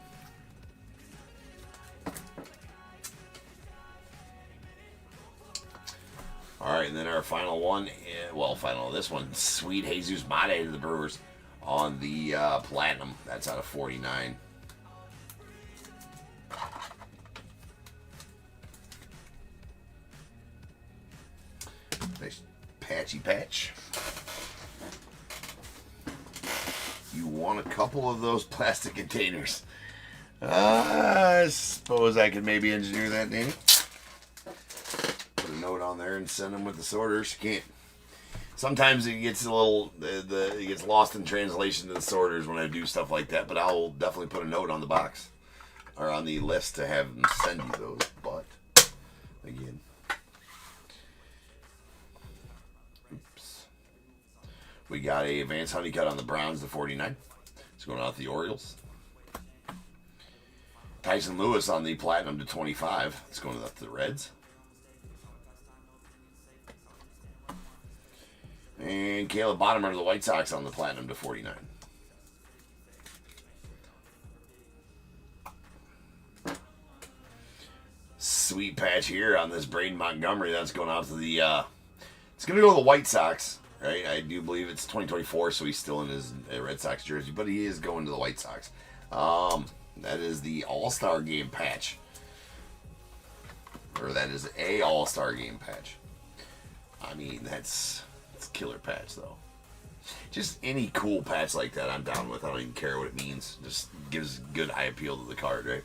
A: Alright, and then our final one, final, this one, sweet Jesus Mate to the Brewers on the Platinum. That's out of 49. Nice patchy patch. You want a couple of those plastic containers. I suppose I could maybe engineer that, Danny. Put a note on there and send them with the sorters. You can't. Sometimes it gets a little, it gets lost in translation to the sorters when I do stuff like that. But I'll definitely put a note on the box or on the list to have them send you those. But again. We got a Advanced Honeycut on the Browns, the 49. It's going out to the Orioles. Tyson Lewis on the Platinum to 25. It's going out to the Reds. And Caleb Bottomer to the White Sox on the Platinum to 49. Sweet patch here on this Braden Montgomery. That's going out to the, it's going to go to the White Sox. Right, I do believe it's 2024, so he's still in his Red Sox jersey, but he is going to the White Sox. That is the All-Star Game patch. Or that is a All-Star Game patch. I mean, that's killer patch, though. Just any cool patch like that I'm down with. I don't even care what it means. Just gives good eye appeal to the card, right?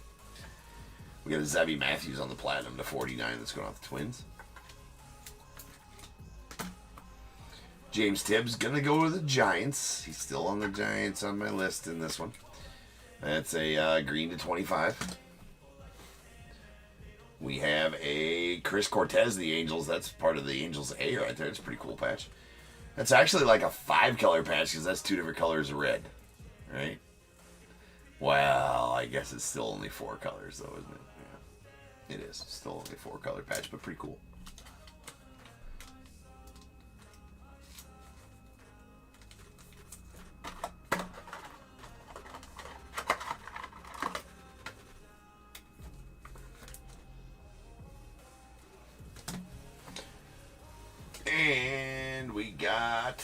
A: We got a Zebby Matthews on the Platinum to 49 that's going off the Twins. James Tibbs going to go with the Giants. He's still on the Giants on my list in this one. That's a green to 25. We have a Chris Cortez, the Angels. That's part of the Angels A right there. It's a pretty cool patch. That's actually like a 5-color patch because that's 2 different colors of red. Right? Well, I guess it's still only 4 colors though, isn't it? Yeah. It is. Still only a 4-color patch, but pretty cool. And we got,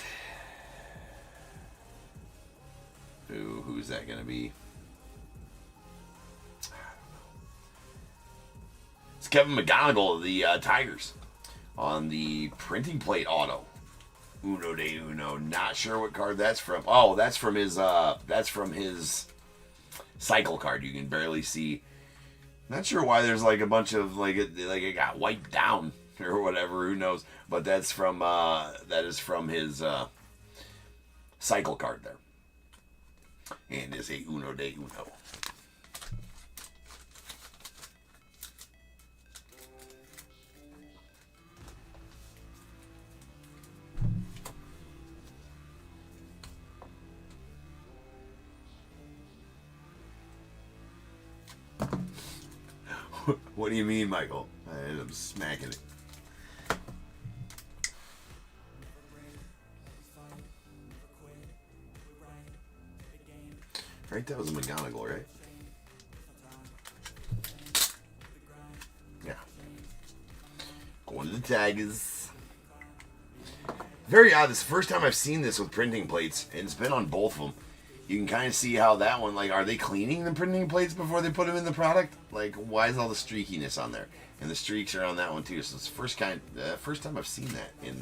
A: who's that going to be? I don't know. It's Kevin McGonigal of the Tigers on the printing plate auto. Uno de Uno. Not sure what card that's from. Oh, that's from his cycle card. You can barely see. Not sure why there's like a bunch of like it got wiped down or whatever. Who knows? But that's from that is from his cycle card there, and is a Uno de Uno. What do you mean, Michael? I'm smacking it. Right, that was a McGonigal, right? Yeah. Going to the Tigers. Very odd. This is the first time I've seen this with printing plates, and it's been on both of them. You can kind of see how that one, like, are they cleaning the printing plates before they put them in the product? Like, why is all the streakiness on there? And the streaks are on that one too. So it's the first time I've seen that in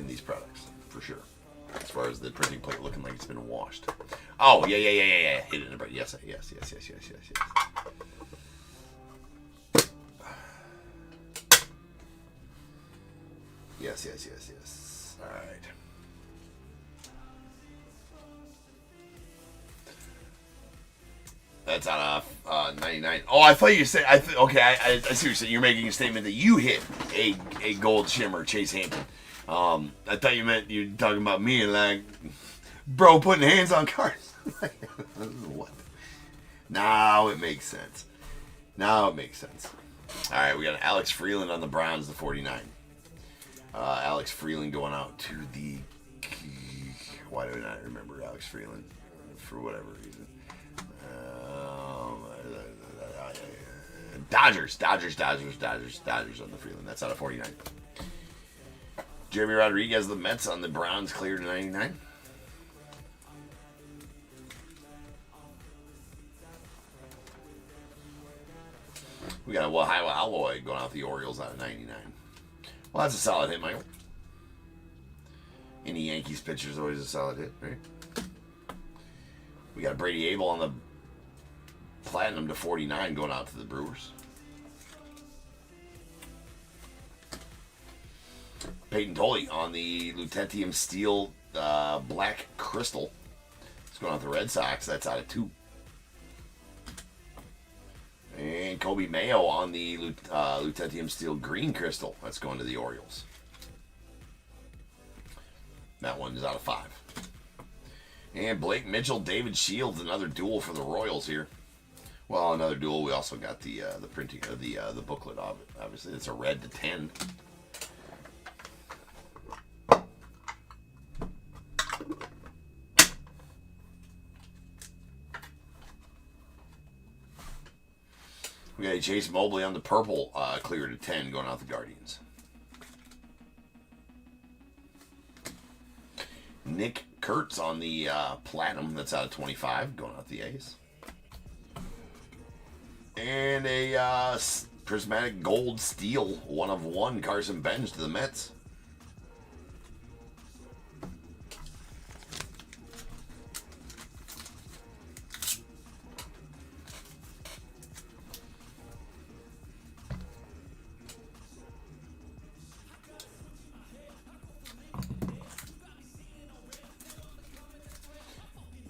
A: these products, for sure. As far as the printing plate looking like it's been washed. Oh, yeah. Hit it in the break. Yes. Yes. All right. That's out of 99. Oh, I thought you said. Okay, I see what you're saying. You're making a statement that you hit a gold shimmer Chase Hampton. I thought you meant you're talking about me and like, bro, putting hands on cards. What? Now it makes sense. All right, we got Alex Freeland on the Browns, the 49. Alex Freeland going out to the. Why do I not remember Alex Freeland? For whatever reason. Dodgers on the Freeland. That's out of 49. Jeremy Rodriguez, the Mets on the Browns, cleared to 99. We got a Wahiwa Alloy going out the Orioles out of 99. Well, that's a solid hit, Michael. Any Yankees pitcher is always a solid hit, right? We got Brady Abel on the Platinum to 49 going out to the Brewers. Peyton Tolley on the Lutetium Steel Black Crystal. It's going out to the Red Sox. That's out of 2. And Kobe Mayo on the Lutetium Steel Green Crystal. That's going to the Orioles. That one is out of 5. And Blake Mitchell, David Shields, another duel for the Royals here. Well, another duel. We also got the printing of the booklet of it. Obviously, it's a red to 10. We got a Chase Mobley on the purple, clear to 10, going out the Guardians. Nick Kurtz on the Platinum, that's out of 25, going out the A's. And a Prismatic Gold Steel, 1 of 1, Carson Benz to the Mets.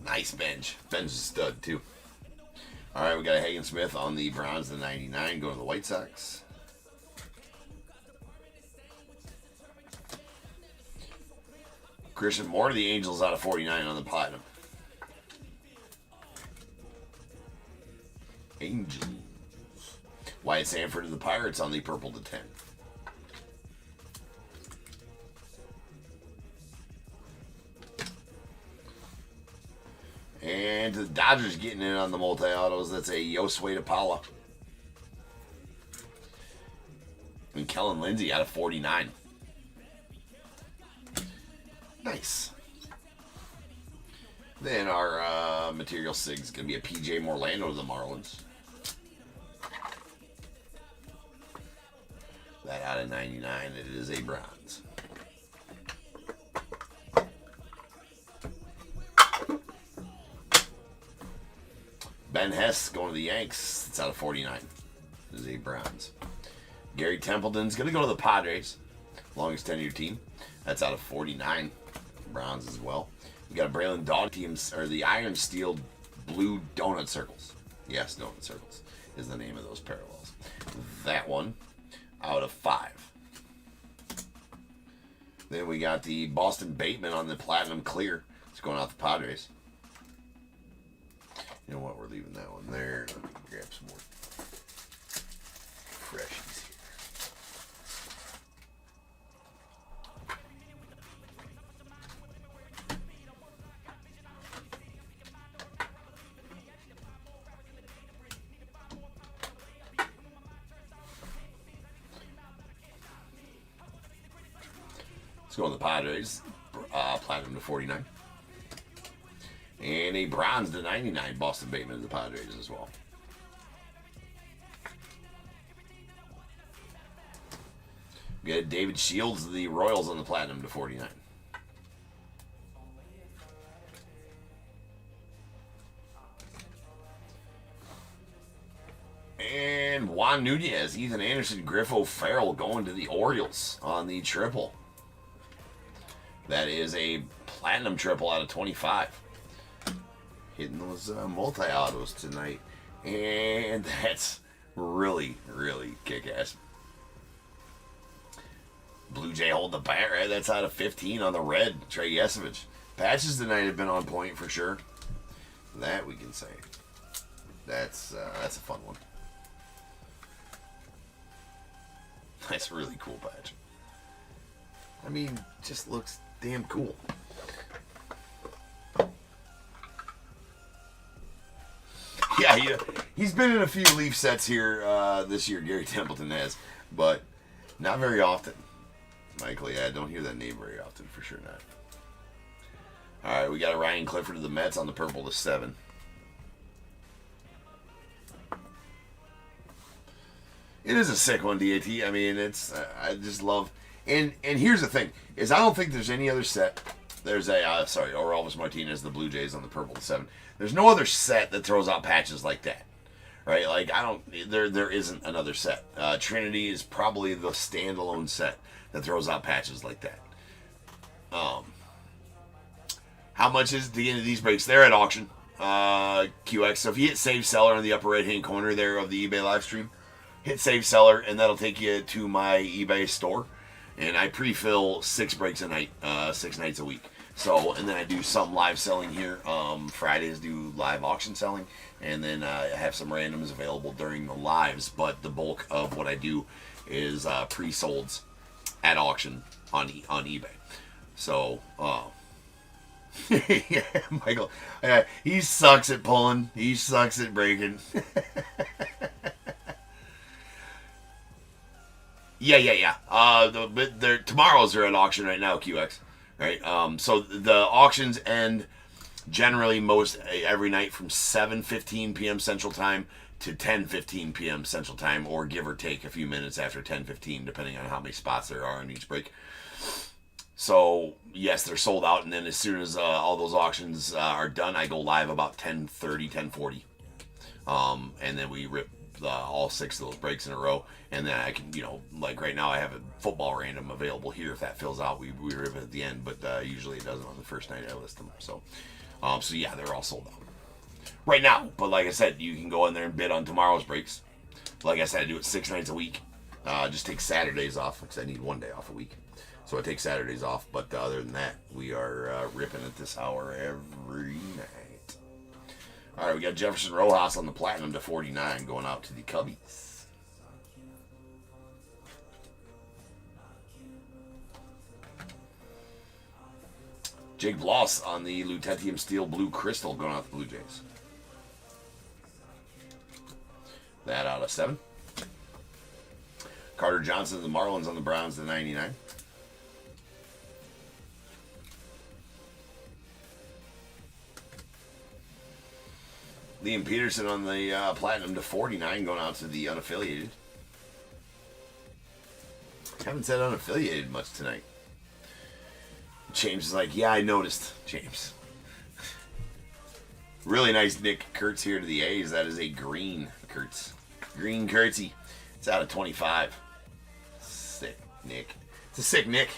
A: Nice bench. Bench is a stud, too. All right, we got a Hagen Smith on the Browns, the 99, going to the White Sox. Christian Moore to the Angels out of 49 on the Platinum. Angels. Wyatt Sanford to the Pirates on the purple to 10. And the Dodgers getting in on the multi-autos. That's a Yosway Paula. And Kellen Lindsay out of 49. Nice. Then our Material Sig is going to be a PJ Morlando to the Marlins. That out of 99. It is a bronze. Ben Hess going to the Yanks. It's out of 49. This is a bronze. Gary Templeton's going to go to the Padres. Longest tenured team. That's out of 49. Bronze as well. We got a Braylon Dog teams, or the Iron Steel Blue Donut Circles. Yes, Donut Circles is the name of those parallels. That one out of 5. Then we got the Boston Bateman on the Platinum Clear. It's going out the Padres. You know what? We're leaving that one there. Let me grab some more freshies here. Let's go with the Padres. Platinum to 49. And a bronze to 99. Boston Bateman to the Padres as well. We got David Shields, the Royals on the platinum to 49. And Juan Nunez, Ethan Anderson, Griffo Farrell going to the Orioles on the triple. That is a platinum triple out of 25. Hitting those multi-autos tonight. And that's really, really kick-ass. Blue Jay hold the bat, right? That's out of 15 on the red. Trey Yesovich. Patches tonight have been on point for sure. That we can say. That's a fun one. That's a really cool patch. I mean, just looks damn cool. Yeah, he's been in a few Leaf sets here this year. Gary Templeton has, but not very often. Michael, yeah, I don't hear that name very often, for sure not. All right, we got a Ryan Clifford of the Mets on the purple to 7. It is a sick one, DAT. I mean, it's I just love. And here's the thing: is I don't think there's any other set. There's a Orelvis Martinez, the Blue Jays on the purple to 7. There's no other set that throws out patches like that, right? Like there isn't another set. Trinity is probably the standalone set that throws out patches like that. How much is the end of these breaks? They're at auction. QX. So if you hit Save Seller in the upper right hand corner there of the eBay live stream, hit Save Seller, and that'll take you to my eBay store. And I pre-fill 6 breaks a night, 6 nights a week. So, and then I do some live selling here. Fridays do live auction selling, and then I have some randoms available during the lives. But the bulk of what I do is pre-solds at auction on eBay. So, yeah, Michael, he sucks at pulling. He sucks at breaking. Yeah. Tomorrow's are at auction right now, QX. Right. So the auctions end generally every night from 7:15 p.m. Central Time to 10:15 p.m. Central Time, or give or take a few minutes after 10:15, depending on how many spots there are in each break. So yes, they're sold out, and then as soon as all those auctions are done, I go live about 10:30, 10:40, and then we rip all 6 of those breaks in a row, and then I can, like right now I have a football random available here. If that fills out, we rip it at the end, but usually it doesn't on the first night I list them. So yeah, they're all sold out right now. But like I said, you can go in there and bid on tomorrow's breaks. Like I said, I do it 6 nights a week. Just take Saturdays off because I need 1 day off a week, so I take Saturdays off. But other than that, we are ripping at this hour every night. All right, we got Jefferson Rojas on the platinum to 49 going out to the Cubbies. Jake Bloss on the Lutetium Steel Blue Crystal going out to the Blue Jays. That out of 7. Carter Johnson of the Marlins on the Browns to 99. Liam Peterson on the platinum to 49 going out to the unaffiliated. Haven't said unaffiliated much tonight. James is like, yeah, I noticed, James. Really nice Nick Kurtz here to the A's. That is a green Kurtz. Green Kurtzy. It's out of 25. Sick Nick. It's a sick Nick.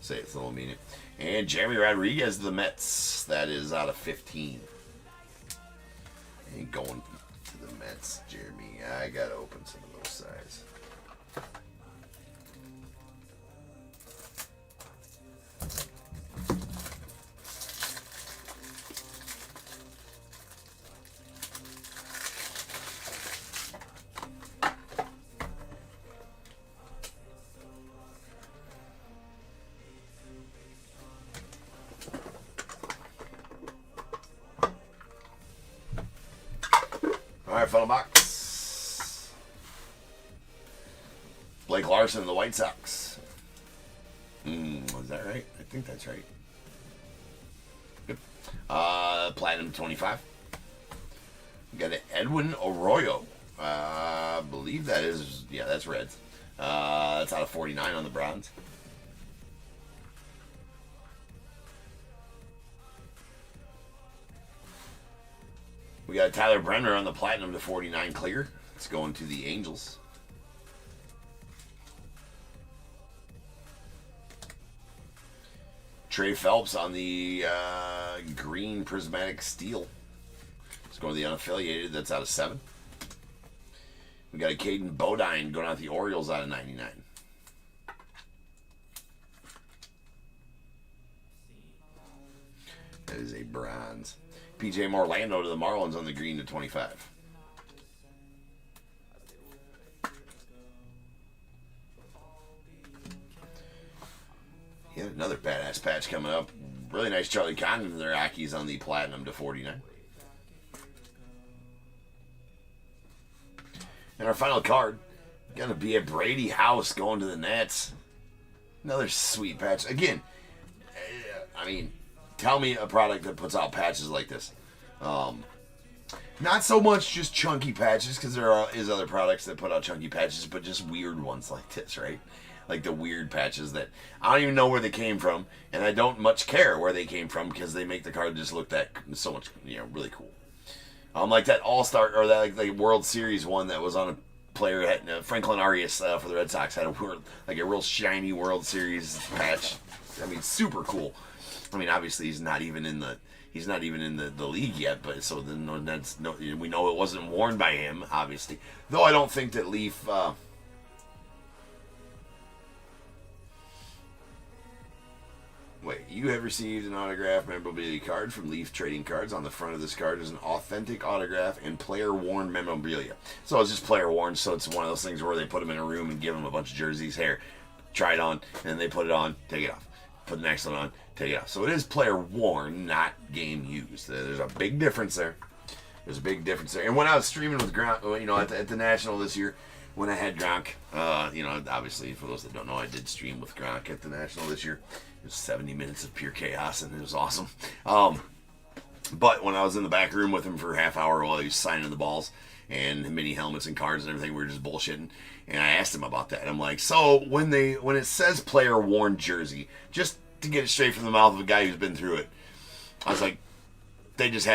A: Say it's a little mean. And Jeremy Rodriguez of the Mets. That is out of 15. Ain't going to the Mets, Jeremy. I gotta open some of those sides. Alright, final box. Blake Larson of the White Sox. Is that right? I think that's right. Good. Platinum 25. We got an Edwin Arroyo. I believe that is, yeah, that's Reds. That's out of 49 on the bronze. We got Tyler Brenner on the platinum to 49 clear. It's going to the Angels. Trey Phelps on the green prismatic steel. It's going to the unaffiliated. That's out of 7. We got a Caden Bodine going out the Orioles out of 99. That is a bronze. PJ Morlando to the Marlins on the green to 25. Yeah, another badass patch coming up. Really nice Charlie Condon to the Rockies on the platinum to 49. And our final card, gonna be a Brady House going to the Nets. Another sweet patch. Again, I mean, tell me a product that puts out patches like this. Not so much just chunky patches, because there is other products that put out chunky patches, but just weird ones like this, right? Like the weird patches that I don't even know where they came from, and I don't much care where they came from because they make the card just look that so much, really cool. Like that All-Star or that like World Series one that was on a player had Franklin Arias for the Red Sox had a real shiny World Series patch. I mean, super cool. I mean, obviously he's not even in the league yet, but so then we know it wasn't worn by him, obviously. Though I don't think that Leaf. Wait, you have received an autographed memorabilia card from Leaf Trading Cards. On the front of this card is an authentic autograph and player-worn memorabilia. So it's just player-worn, so it's one of those things where they put them in a room and give them a bunch of jerseys. Here, try it on, and then they put it on, take it off. Put the next one on, take it off. So it is player-worn, not game-used. There's a big difference there. There's a big difference there. And when I was streaming with Gronk, at the National this year, when I had Gronk, obviously, for those that don't know, I did stream with Gronk at the National this year. It was 70 minutes of pure chaos, and it was awesome. But when I was in the back room with him for a half hour while he was signing the balls and mini helmets and cards and everything, we were just bullshitting. And I asked him about that. I'm like, so when it says player worn jersey, just to get it straight from the mouth of a guy who's been through it, I was like, they just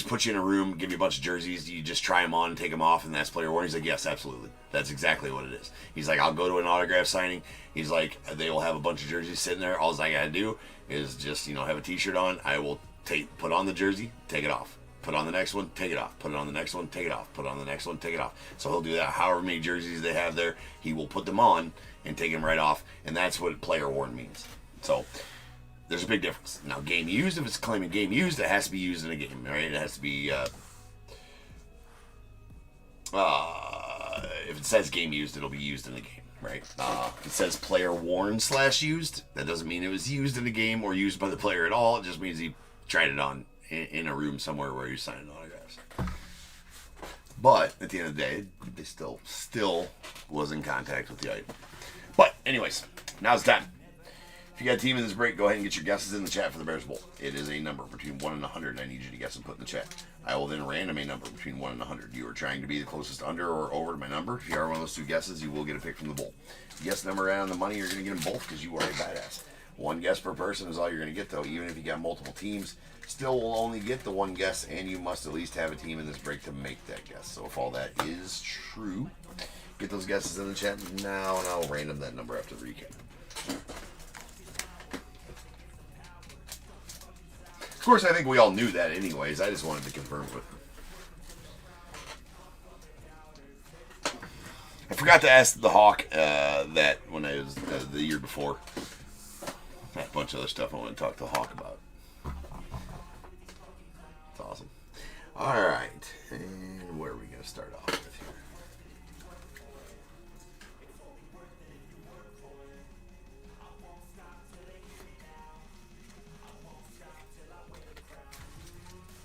A: put you in a room, give you a bunch of jerseys, you just try them on and take them off, and that's player worn. He's like, yes, absolutely. That's exactly what it is. He's like, I'll go to an autograph signing. He's like, they will have a bunch of jerseys sitting there. All I gotta do is just, have a t-shirt on. I will put on the jersey, take it off. Put on the next one, take it off. Put it on the next one, take it off. Put on the next one, take it off. So he'll do that however many jerseys they have there. He will put them on and take them right off. And that's what player worn means. So there's a big difference. Now, game used, if it's claiming game used, it has to be used in a game, right? It has to be, if it says game used, it'll be used in a game, right? If it says player worn / used, that doesn't mean it was used in a game or used by the player at all. It just means he tried it on in a room somewhere where he's signing autographs. But at the end of the day, they still was in contact with the item. But anyways, now's the time. If you got a team in this break, go ahead and get your guesses in the chat for the Bears Bowl. It is a number between 1 and 100. I need you to guess and put in the chat. I will then random a number between 1 and 100. You are trying to be the closest under or over to my number. If you are one of those two guesses, you will get a pick from the bowl. If you guess the number right on the money, you're going to get them both because you are a badass. One guess per person is all you're going to get, though. Even if you got multiple teams, still will only get the one guess, and you must at least have a team in this break to make that guess. So if all that is true, get those guesses in the chat now, and I'll random that number after the recap. Of course, I think we all knew that anyways. I just wanted to confirm with them. I forgot to ask the Hawk that when I was the year before. I had a bunch of other stuff I want to talk to the Hawk about. It's awesome. All right. And where are we going to start off with here?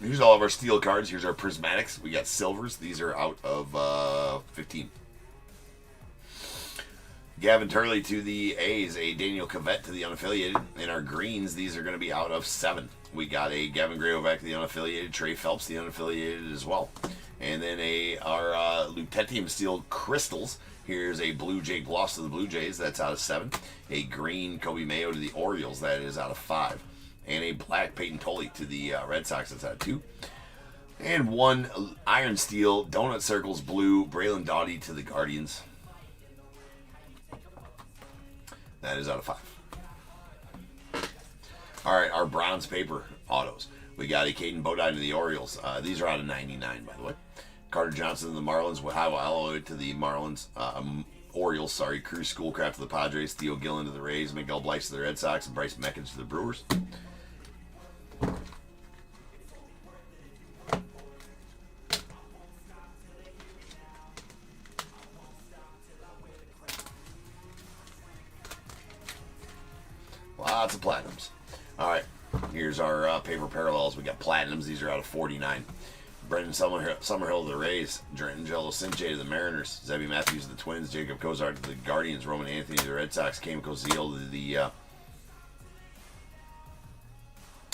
A: Here's all of our steel cards. Here's our prismatics. We got silvers. These are out of 15. Gavin Turley to the A's, a Daniel Cavett to the unaffiliated. In our greens, these are going to be out of 7. We got a Gavin Grayovac to the unaffiliated, Trey Phelps the unaffiliated as well. And then our Lutetium Steel Crystals. Here's a blue Jake Bloss to the Blue Jays, that's out of 7. A green Kobe Mayo to the Orioles, that is out of 5. And a black Peyton Tolley to the Red Sox, that's out of 2. And one Iron Steel Donut Circles blue Braylon Doughty to the Guardians. That is out of 5. All right, our bronze paper autos. We got a Caden Bodine to the Orioles. These are out of 99, by the way. Carter Johnson to the Marlins. Wahawa Alloy to the Marlins. Orioles, sorry. Cruz Schoolcraft to the Padres. Theo Gillen to the Rays. Miguel Blyce to the Red Sox. And Bryce Meckins to the Brewers. Lots of platinums. All right, here's our paper parallels. We got platinums. These are out of 49. Brendan Summerhill to the Rays. Angelo Sinche to the Mariners. Zebby Matthews to the Twins. Jacob Cozart to the Guardians. Roman Anthony to the Red Sox. Cam Cozile to the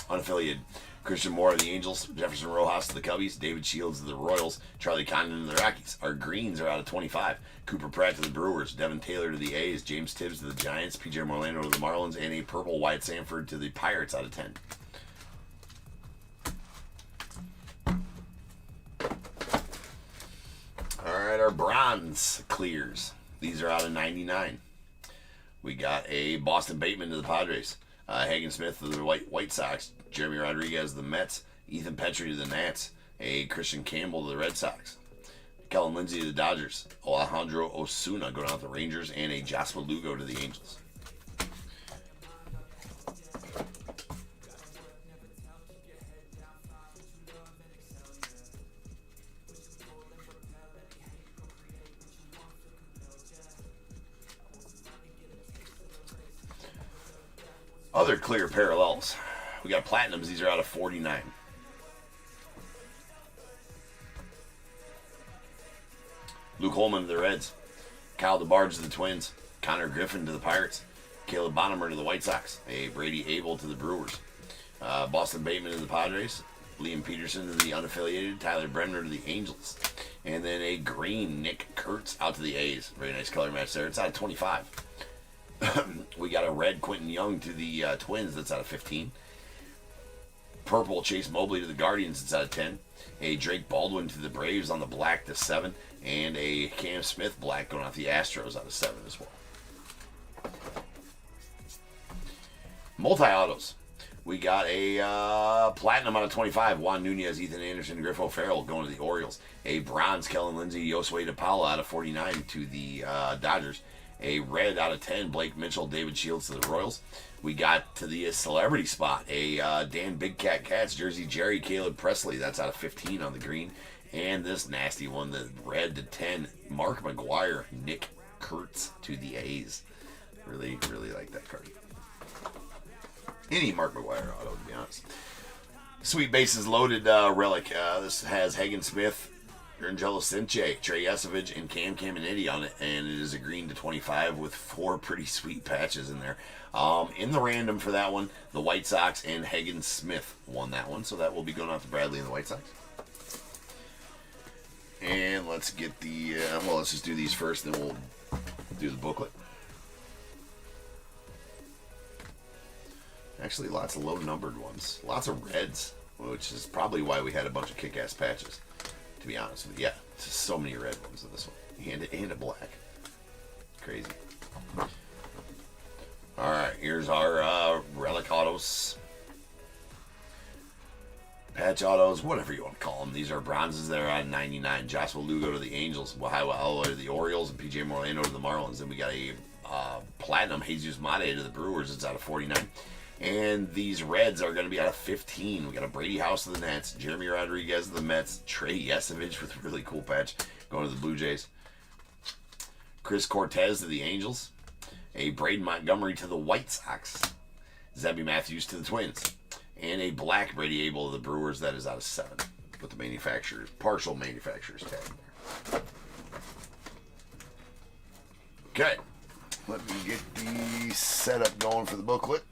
A: unaffiliated. Christian Moore to the Angels. Jefferson Rojas to the Cubbies. David Shields to the Royals. Charlie Condon to the Rockies. Our greens are out of 25. Cooper Pratt to the Brewers. Devin Taylor to the A's. James Tibbs to the Giants. PJ Morlando to the Marlins. And a purple Wyatt Sanford to the Pirates out of 10. All right, our bronze clears. These are out of 99. We got a Boston Bateman to the Padres. Hagen Smith to the White Sox. Jeremy Rodriguez to the Mets. Ethan Petrie to the Nats. A Christian Campbell to the Red Sox. Kellen Lindsey to the Dodgers. Alejandro Osuna going out to the Rangers. And a Jasper Lugo to the Angels. Other clear parallels. We got platinums. These are out of 49. Luke Holman to the Reds. Kyle DeBarge to the Twins. Connor Griffin to the Pirates. Caleb Bonham to the White Sox. A Brady Abel to the Brewers. Boston Bateman to the Padres. Liam Peterson to the unaffiliated. Tyler Bremner to the Angels. And then a green Nick Kurtz out to the A's. Very nice color match there. It's out of 25. We got a red Quentin Young to the Twins. That's out of 15. Purple Chase Mobley to the Guardians. It's out of 10. A Drake Baldwin to the Braves on the black to 7. And a Cam Smith black going off the Astros out of 7 as well. Multi-autos. We got a platinum out of 25. Juan Nunez, Ethan Anderson, Griff O'Farrell going to the Orioles. A bronze Kellen Lindsey, Josue DePaula out of 49 to the Dodgers. A red out of 10, Blake Mitchell, David Shields to the Royals. We got to the celebrity spot, a Dan Big Cat Cats jersey, Jerry Caleb Presley. That's out of 15 on the green. And this nasty one, the red to 10, Mark McGuire, Nick Kurtz to the A's. Really, really like that card. Any Mark McGuire auto, to be honest. Sweet bases loaded relic. This has Hagen Smith, Angelo Sinche, Trey Yesovich, and Cam Caminiti on it, and it is a green to 25 with 4 pretty sweet patches in there. In the random for that one, the White Sox and Hagen Smith won that one, so that will be going out to Bradley and the White Sox. And let's get the, well, let's just do these first, then we'll do the booklet. Actually, lots of low-numbered ones. Lots of reds, which is probably why we had a bunch of kick-ass patches, to be honest with you. Yeah, just so many red ones in this one. And a black. Crazy. Alright, here's our relic autos. Patch autos, whatever you want to call them. These are bronzes that are out of 99. Joshua Lugo to the Angels. Wahawa Alloy to the Orioles. And PJ Morlando to the Marlins. Then we got a platinum Jesus Mate to the Brewers. It's out of 49. And these reds are going to be out of 15. We got a Brady House to the Nats. Jeremy Rodriguez to the Mets. Trey Yesovich with a really cool patch going to the Blue Jays. Chris Cortez to the Angels. A Braden Montgomery to the White Sox. Zebby Matthews to the Twins. And a black Brady Abel to the Brewers. That is out of 7 with the manufacturer's, partial manufacturer's tag there. Okay. Let me get the setup going for the booklet.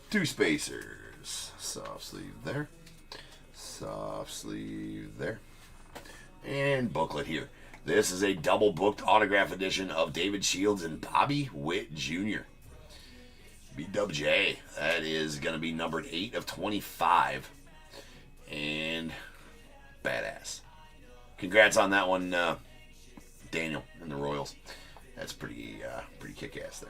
A: Two spacers. Soft sleeve there. Soft sleeve there. And booklet here. This is a double booked autograph edition of David Shields and Bobby Witt Jr. BWJ. That is going to be numbered 8 of 25. And badass. Congrats on that one, Daniel and the Royals. That's pretty kick-ass there.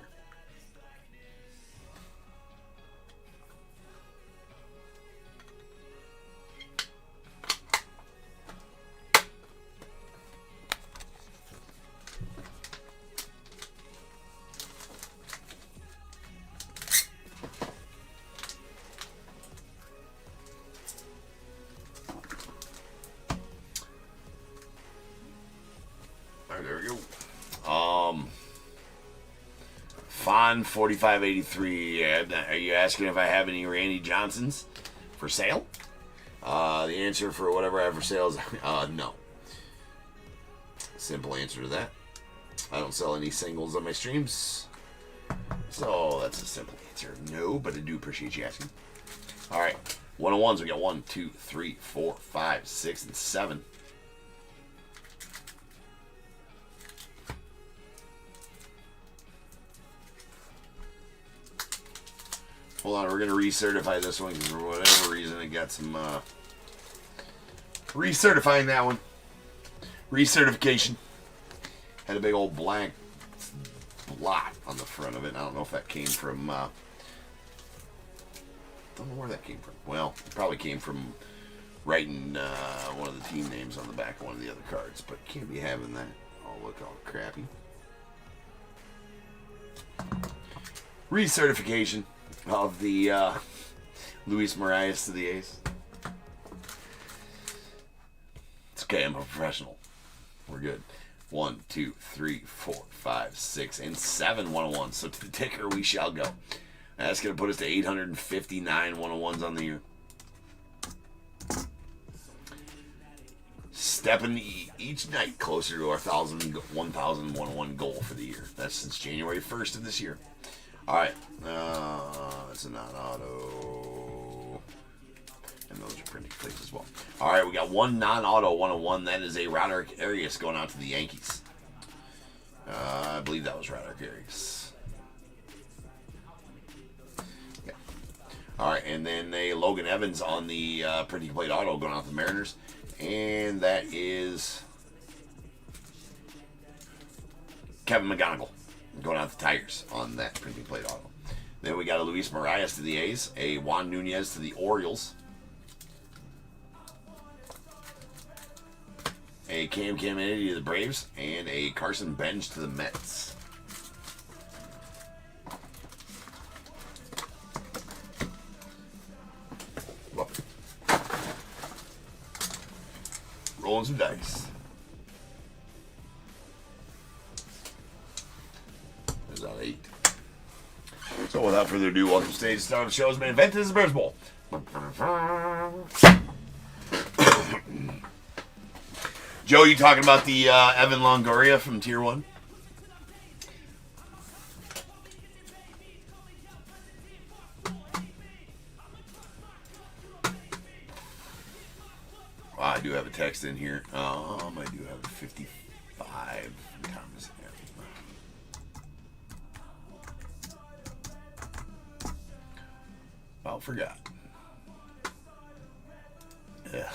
A: There we go. Fon 4583. Are you asking if I have any Randy Johnsons for sale? The answer for whatever I have for sale is no. Simple answer to that. I don't sell any singles on my streams. So that's a simple answer. No, but I do appreciate you asking. All right. 101s. We got 1, 2, 3, 4, 5, 6, and 7. Hold on, we're going to recertify this one because for whatever reason it got some recertifying that one. Recertification. Had a big old blank blot on the front of it. I don't know if that came from don't know where that came from. Well, it probably came from writing one of the team names on the back of one of the other cards, but can't be having that. Oh, look all crappy. Recertification of the Luis Marias to the Ace. It's okay, I'm a professional. We're good. 1, 2, 3, 4, 5, 6, and 7 101s. So to the ticker we shall go. That's going to put us to 859 101s on the year. Stepping each night closer to our 1,000 101 goal for the year. That's since January 1st of this year. All right, it's a non-auto, and those are printing plates as well. All right, we got one non-auto 101. That is a Roderick Arias going out to the Yankees. I believe that was Roderick Arias. Yeah. All right, and then a Logan Evans on the printing plate auto going out to the Mariners, and that is Kevin McGonigal going out the Tigers on that printing plate auto. Then we got a Luis Marias to the A's, a Juan Nunez to the Orioles, a Cam Kennedy to the Braves, and a Carson Bench to the Mets. Rolling some dice. There's that 8. So without further ado, welcome to stage start of the show's main event. This is the Bears Bowl. Joe, you talking about the Evan Longoria from Tier 1? I do have a text in here. I do have a 55 from Thomas. Oh, forgot. Ugh.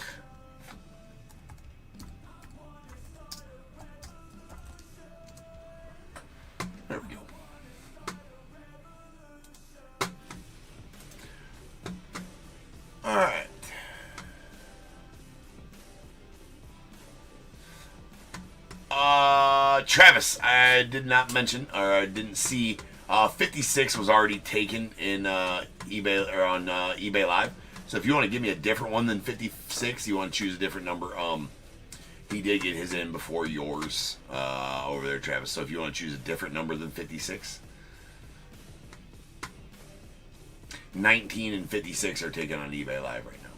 A: There we go. All right. Travis, I did not mention, or I didn't see. 56 was already taken in eBay or on eBay Live. So if you want to give me a different one than 56, you want to choose a different number. He did get his in before yours over there, Travis. So if you want to choose a different number than 56, 19 and 56 are taken on eBay Live right now.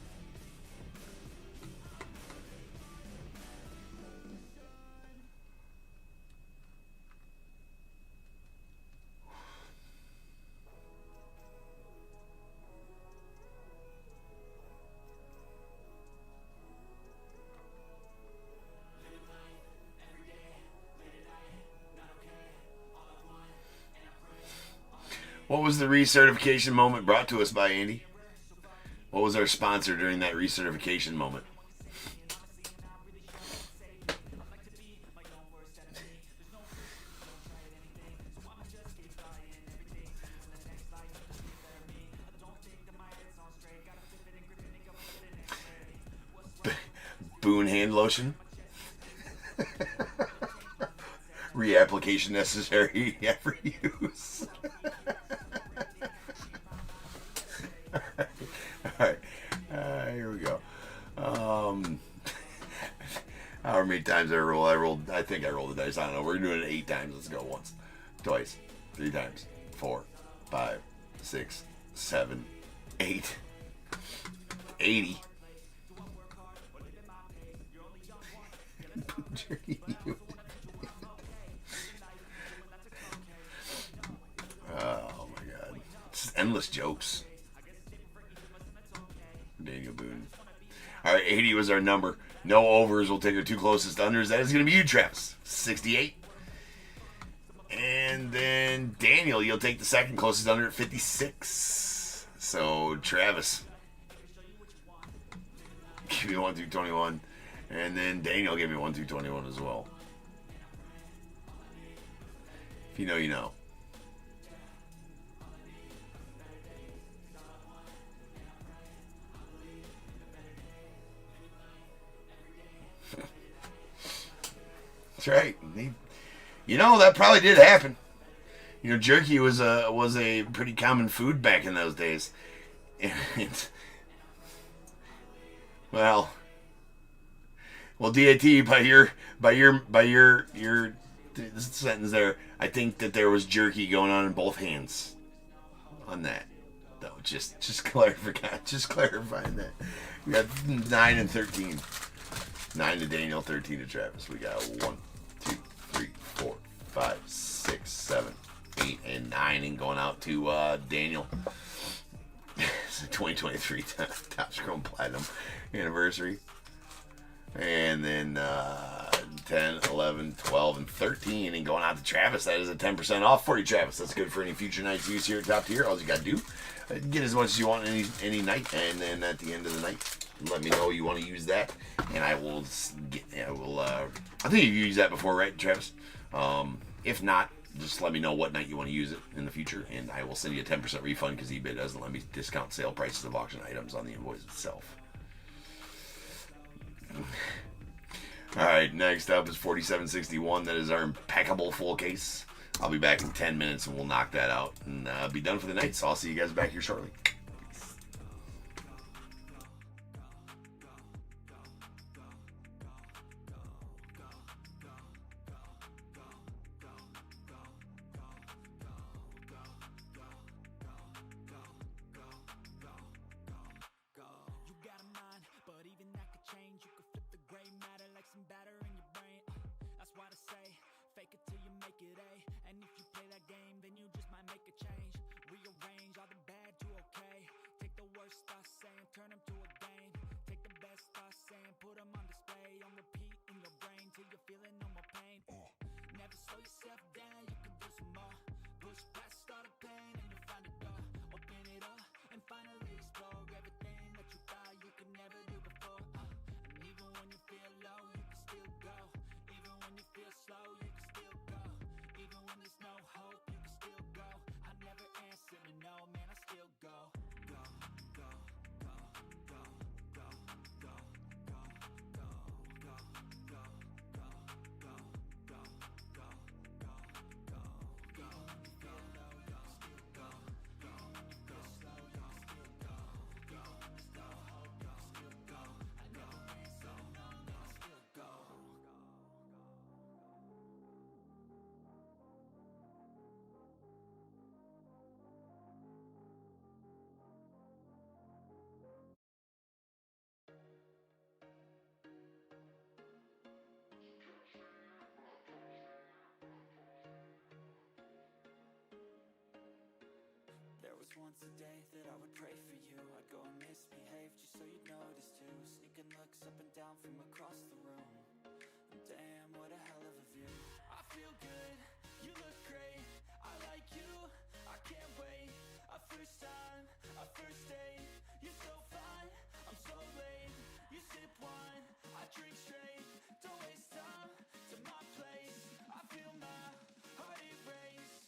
A: What was the recertification moment brought to us by, Andy? What was our sponsor during that recertification moment? Boone hand lotion. Reapplication necessary after use. Alright. Here we go. However many times I rolled. I think I rolled the dice. I don't know. We're doing it 8 times. Let's go. Once, twice, 3 times, 4, 5, 6, 7, 8, 80. Oh my god. Just endless jokes. Daniel Boone. Alright, 80 was our number. No overs. We'll take our 2 closest unders. That is going to be you, Travis. 68. And then Daniel, you'll take the second closest under at 56. So, Travis, give me 1 through 21. And then Daniel, give me 1 through 21 as well. If you know, you know. That's right. You know, that probably did happen. You know, jerky was a pretty common food back in those days. And, well, DAT, by your sentence there, I think that there was jerky going on in both hands on that. Though, just clarifying that. We got 9 and 13. 9 to Daniel, 13 to Travis. We got 1, 2, 3, 4, 5, 6, 7, 8, and 9, and going out to Daniel. It's a 2023 Topps Chrome Platinum anniversary. And then 10, 11, 12, and 13, and going out to Travis. That is a 10% off for you, Travis. That's good for any future night's use here at Top Tier. All you got to do, get as much as you want any night, and then at the end of the night, let me know you want to use that, and I will I think you've used that before, right, Travis? If not, just let me know what night you want to use it in the future, and I will send you a 10% refund because eBay doesn't let me discount sale prices of auction items on the invoice itself. Alright, next up is 4761. That is our Impeccable full case. I'll be back in 10 minutes and we'll knock that out and be done for the night. So I'll see you guys back here shortly.
C: Turn them to a game. Take the best thoughts saying, put them on display, on repeat in your brain till you're feeling no more pain. Never slow yourself down, you can do some more. Push past all the pain and you'll find a door. Open it up and finally explore everything that you thought you could never do before. And even when you feel low, you can still go. Even when you feel slow, you can still go. Even when there's no hope, you can still go. I never answer to no, man, I still go. Go, go.
E: There was once a day that I would pray for you. I'd go and misbehave just so you'd notice too. Sneaking looks up and down from across the room. And damn, what a hell of a view.
C: I feel good, you look great, I like you, I can't wait
E: first time, our first date. You're so fine, I'm so late. You sip wine, I drink straight. Don't waste time to my place. I feel my heart erase.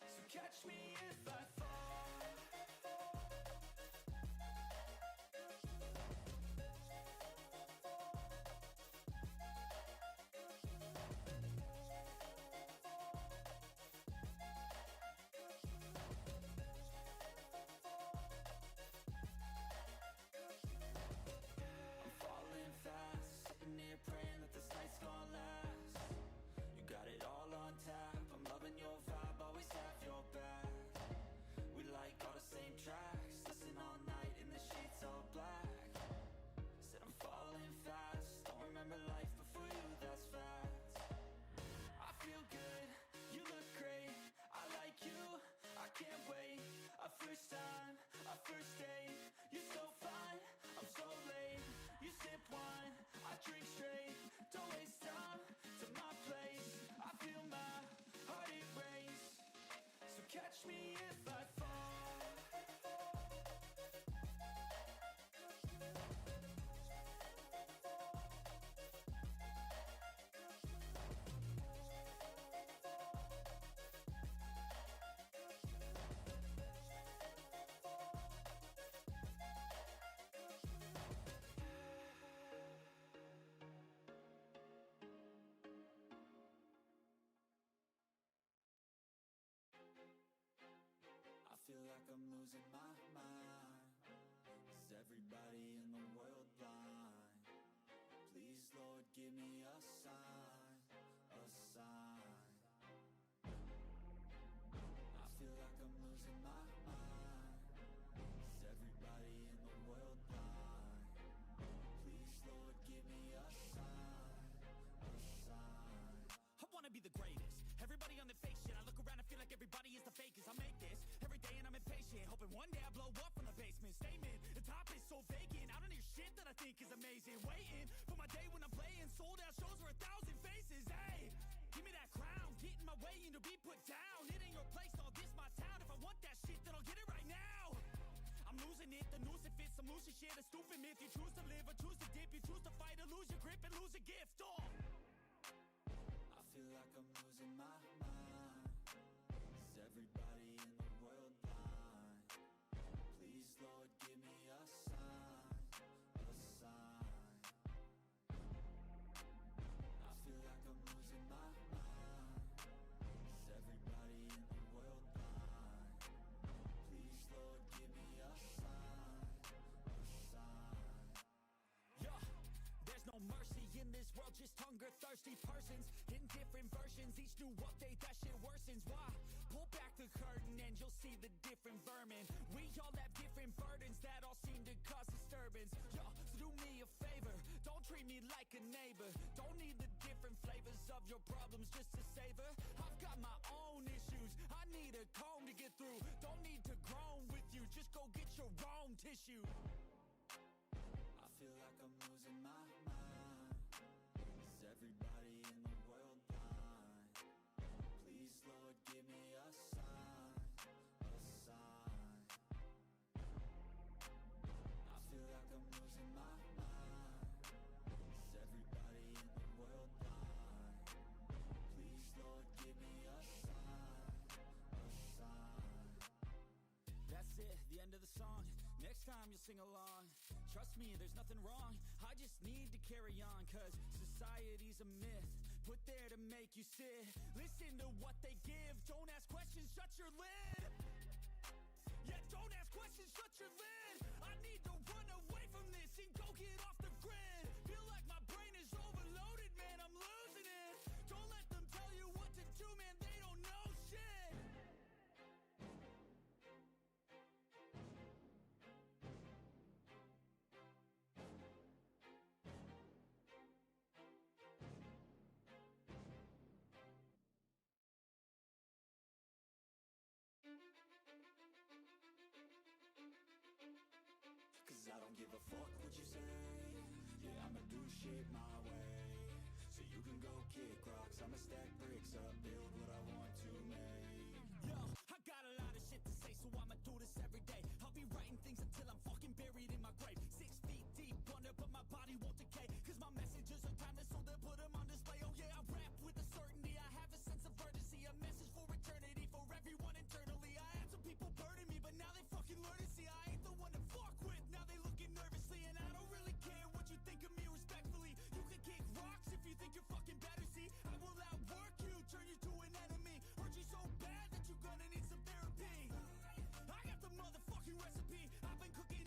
E: So catch me if I fall. I'm falling fast, sitting here praying that this night's gonna last. You got it all on tap, I'm loving your vibe, always have your back. We like all the same tracks, listen all night in the sheets all black. Said I'm falling fast, don't remember life before you, that's facts. I feel good, you look great, I like you, I can't wait. A first time, a first date. You're so fine, I'm so late. You sip wine, I drink straight. Don't waste time to my place. I feel my heart erase. So catch me if I fall. I feel like I'm losing my mind. Is everybody in the world blind? Please, Lord, give me a sign, a sign. I feel like I'm losing my mind. Is everybody in the world blind? Please, Lord, give me a sign, a sign.
C: I wanna be the greatest. Everybody on the fake shit. I look around and feel like everybody is the fakest. I make this every day and I'm impatient, hoping one day I blow up from the basement. Statement, the top is so vacant. I don't hear shit that I think is amazing. Waiting for my day when I'm playing sold out shows for 1,000 faces. Hey, give me that crown, get in my way and to be put down. It ain't your place, all this my town. If I want that shit, then I'll get it right now. I'm losing it, the noose it fits, I'm losing shit. A stupid myth, you choose to live or choose to dip. You choose to fight or lose your grip and lose a gift. Oh,
E: I feel like I'm losing my mind. Is everybody in the world blind? Please, Lord, give me a sign, a sign. I feel like I'm losing my mind. Is everybody in the world blind? Please, Lord, give me a sign, a sign.
C: yeah. There's no mercy in this world, just hunger thirsty persons in different versions. Each new update, that shit worsens. Why? Pull back the curtain and you'll see the different vermin. We all have different burdens that all seem to cause disturbance. Yo, so do me a favor, don't treat me like a neighbor. Don't need the different flavors of your problems just to savor. I've got my own issues, I need a comb to get through. Don't need to groan with you, just go get your own tissue.
E: I feel like I'm losing my mind. Is everybody in the world blind? Please, Lord, give me a sign, a sign. I feel like I'm losing my mind. Is everybody in the world blind? Please, Lord, give me a sign, a sign.
C: That's it, the end of the song. Next time you'll sing along. Trust me, there's nothing wrong. I just need to carry on, cause society's a myth put there to make you sit. Listen to what they give. Don't ask questions, shut your lid. Yeah, don't ask questions, shut your lid. I need to run away from this and go get off the grid. Feel like my brain is overloaded, man, I'm losing it. Don't let them tell you what to do, man, they don't know shit.
E: Cause I don't give a fuck what you say. Yeah, I'ma do shit my way. So you can go kick rocks, I'ma stack bricks up, build what I want to make.
C: Yo, I got a lot of shit to say, so I'ma do this purpose every day. I'll be writing things until I'm fucking buried in my grave. 6 feet deep under, but my body won't decay. Cause my messages are timeless, so they'll put them on display. Oh yeah, I rap with a certainty. I have a sense of urgency, a message for eternity, for everyone internally. I had some people burning me, but now they fucking learn to see I ain't the one to fuck with. Now they looking nervously, and I don't really care what you think of me respectfully. You can kick rocks if you think you're fucking better. See, I will outwork you, turn you to an enemy. Hurt you so bad that you're gonna need some therapy. I got the motherfucking recipe. I've been cooking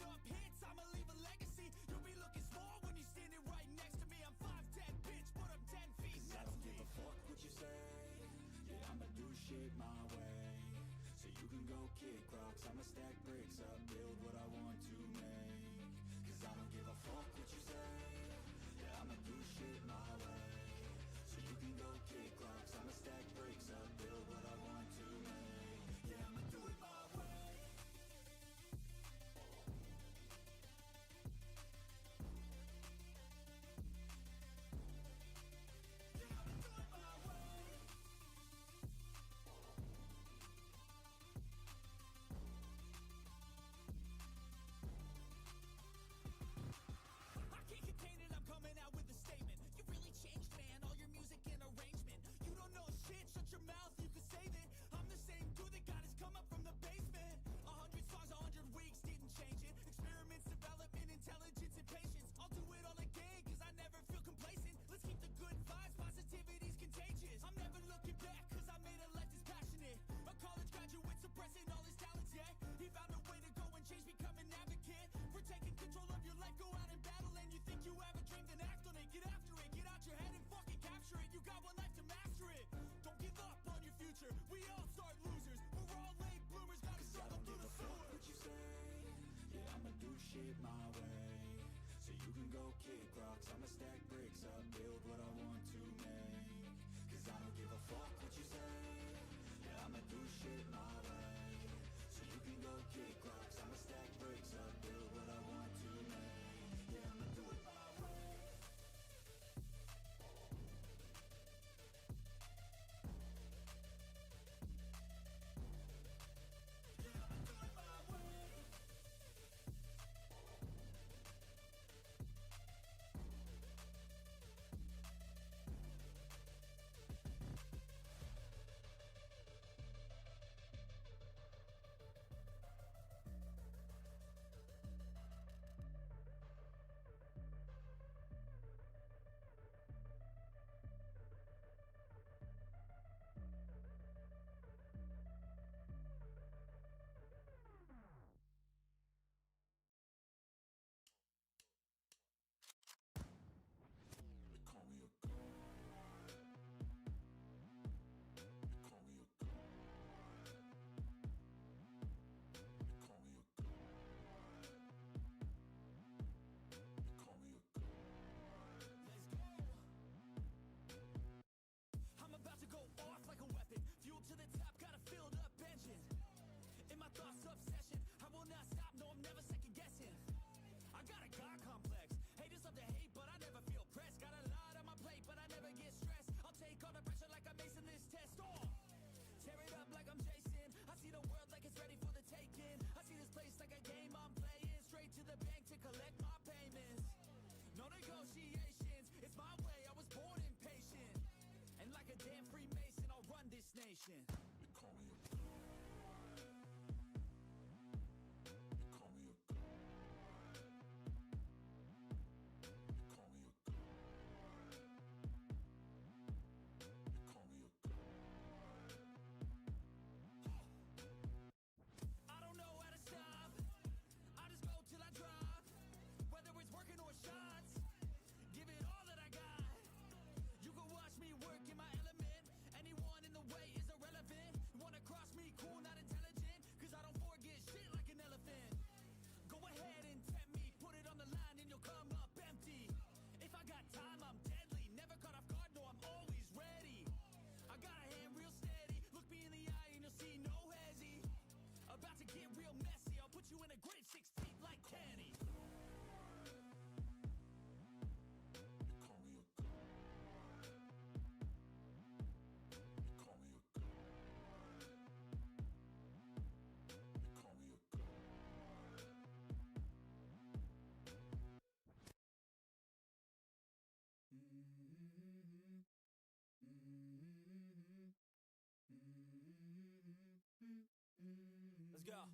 C: go.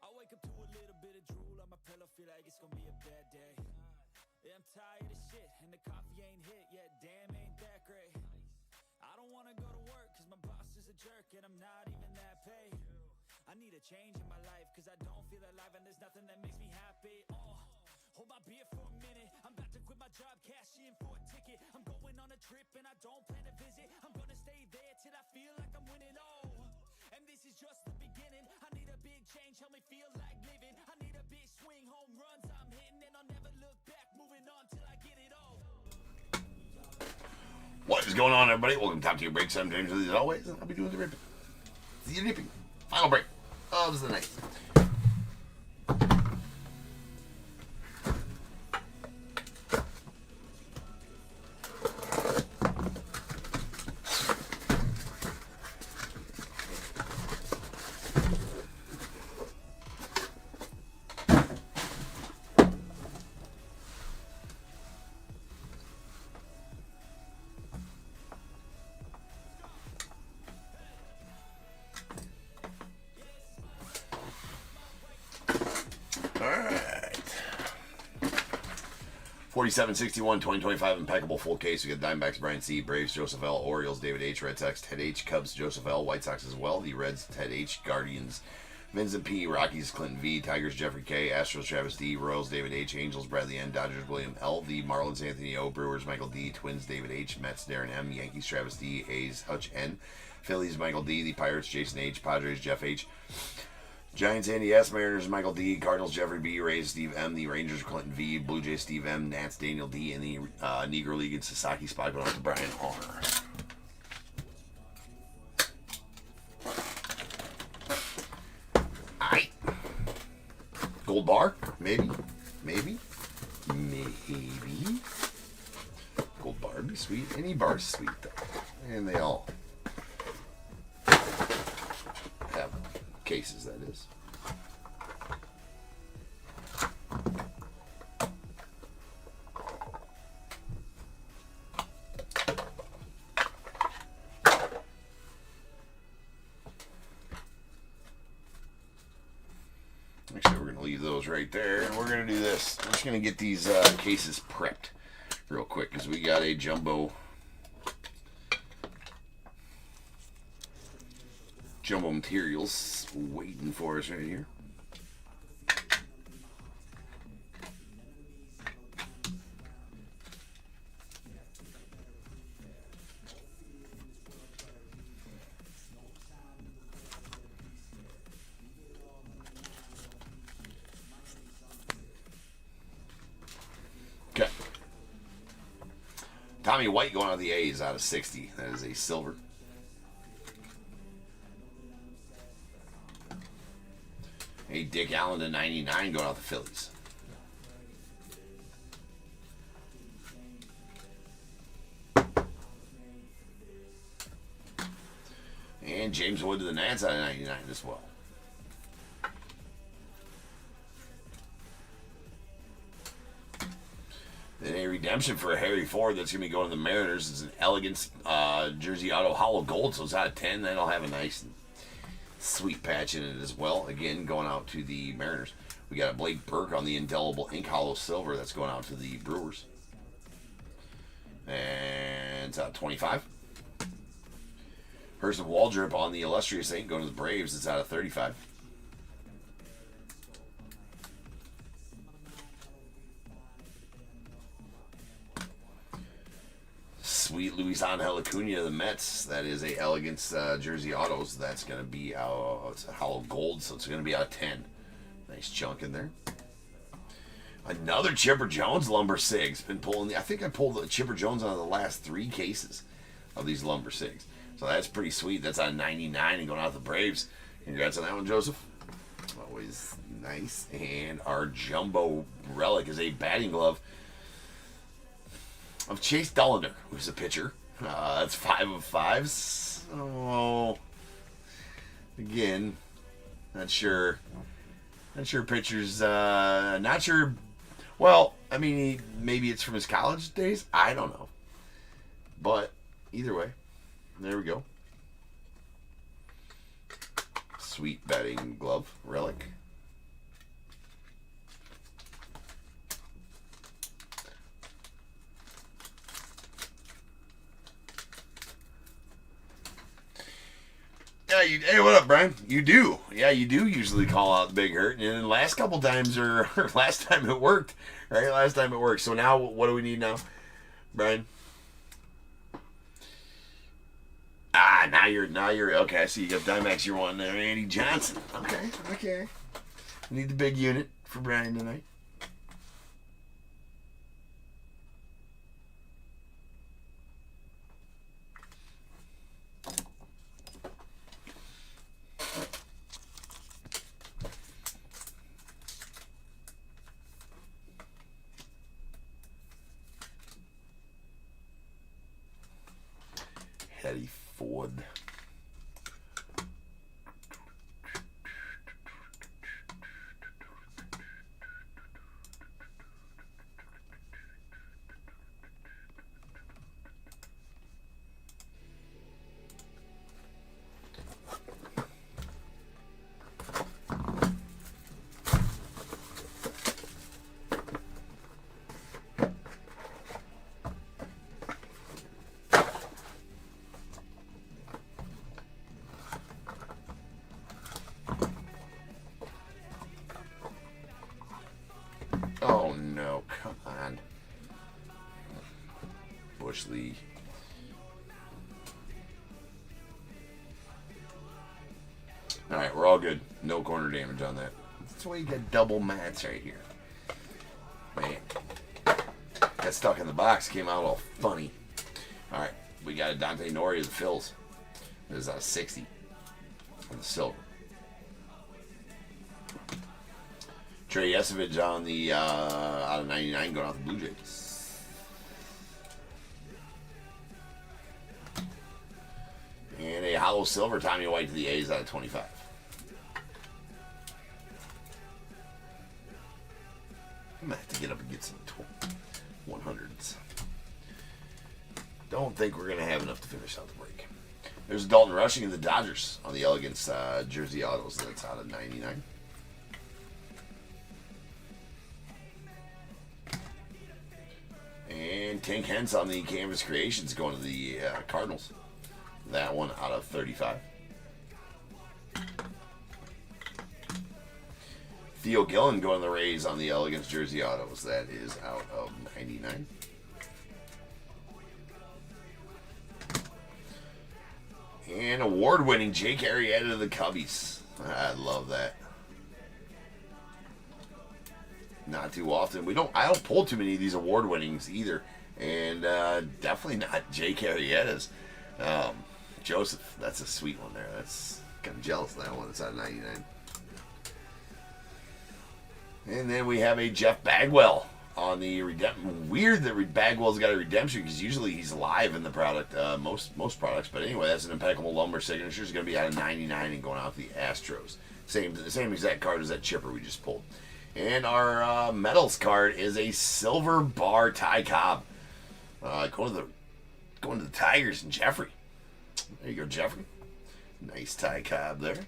C: I wake up to a little bit of drool on my pillow, feel like it's gonna be a bad day. Yeah, I'm tired of shit, and the coffee ain't hit yet, damn, ain't that great. I don't wanna go to work, cause my boss is a jerk, and I'm not even that paid. I need a change in my life, cause I don't feel alive, and there's nothing that makes me happy. Hold my beer for a minute, I'm about to quit my job, cash in for a ticket. I'm going on a trip, and I don't plan to visit. I'm gonna stay there till I feel like I'm winning, and this is just the beginning. I need a big change, help me feel like living. I need a big swing, home runs I'm hitting, and I'll never look back, moving on till I get it all.
A: What is going on, everybody? Welcome to Top Tier Breaks. I'm James, as always, and I'll be doing the ripping. The nipping. Final break of the night. Alright. 47-61, 2025 Impeccable full case. We got Diamondbacks, Brian C., Braves, Joseph L., Orioles, David H., Red Sox, Ted H., Cubs, Joseph L., White Sox as well, the Reds, Ted H., Guardians, Vincent P., Rockies, Clinton V., Tigers, Jeffrey K., Astros, Travis D., Royals, David H., Angels, Bradley N., Dodgers, William L., the Marlins, Anthony O., Brewers, Michael D., Twins, David H., Mets, Darren M., Yankees, Travis D., A's, Hutch N., Phillies, Michael D., the Pirates, Jason H., Padres, Jeff H., Giants, Andy S., Mariners, Michael D., Cardinals, Jeffrey B., Rays, Steve M., the Rangers, Clinton V., Blue Jays, Steve M., Nats, Daniel D., and the Negro League and Sasaki spot going out to Brian R. Aight. Gold bar? Maybe. Gold bar would be sweet. Any bar's sweet, though. And they all have cases, that is. Actually, we're going to leave those right there, and we're going to do this. We're just going to get these cases prepped real quick, because we got a jumbo materials waiting for us right here. Okay. Tommy White going out of the A's out of 60. That is a silver. Hey, Dick Allen to 99 going out the Phillies. And James Wood to the Nats out of 99 as well. Then a redemption for a Harry Ford that's going to be going to the Mariners. It's an elegant jersey auto hollow gold, so it's out of 10. That'll have a nice sweet patch in it as well. Again, going out to the Mariners. We got a Blake Burke on the indelible ink hollow silver that's going out to the Brewers. And it's out of 25. Hurst of Waldrop on the illustrious ink going to the Braves. It's out of 35. Sweet Luis Angel Acuna, the Mets. That is a elegance jersey autos. That's going to be it's a hollow gold, so it's going to be out of 10. Nice chunk in there. Another Chipper Jones lumber sigs. Been pulling. I think I pulled the Chipper Jones out of the last 3 cases of these lumber sigs. So that's pretty sweet. That's out of 99 and going out the Braves. Congrats on that one, Joseph. Always nice. And our jumbo relic is a batting glove of Chase Dullender, who's a pitcher. That's 5 of 5s. Oh, again, not sure pitchers. Not sure. Well, I mean, maybe it's from his college days. I don't know. But either way, there we go. sweet batting glove relic. Yeah, hey, what up, Brian? You do. Yeah, you do usually call out the big hurt. And then last couple times, or last time it worked, right? Last time it worked. So now, what do we need now, Brian? Now you're okay. I see you got Dimax. You're wanting there, Andy Johnson. Okay. Need the big unit for Brian tonight. Hetty Ford. Oh no, come on. Bush League. Alright, we're all good. No corner damage on that. That's why you got double mats right here. Man. Got stuck in the box, came out all funny. Alright, we got a Dante Nori of the Phils. This is a 60 on the silver. Trey Yesovich on the out of 99 going out the Blue Jays. And a hollow silver Tommy White to the A's out of 25. I'm going to have to get up and get some 100s. Don't think we're going to have enough to finish out the break. There's Dalton Rushing of the Dodgers on the Elegance Jersey Autos. That's out of 99. And Tank Hens on the Canvas Creations going to the Cardinals. That one out of 35. Theo Gillen going to the Rays on the Elegance Jersey Autos. That is out of 99. And award-winning Jake Arrieta of the Cubbies. I love that. Not too often. I don't pull too many of these award winnings either, and definitely not Jake Arrieta's. Joseph, that's a sweet one there. That's kind of jealous of that one. It's out of 99. And then we have a Jeff Bagwell on the redemption. Weird that Bagwell's got a redemption because usually he's live in the product, most products. But anyway, that's an Impeccable Lumber signature. It's going to be out of 99 and going out to the Astros. The same exact card as that chipper we just pulled. And our metals card is a silver bar Ty Cobb. Going to the Tigers and Jeffrey. There you go, Jeffrey. Nice Ty Cobb there.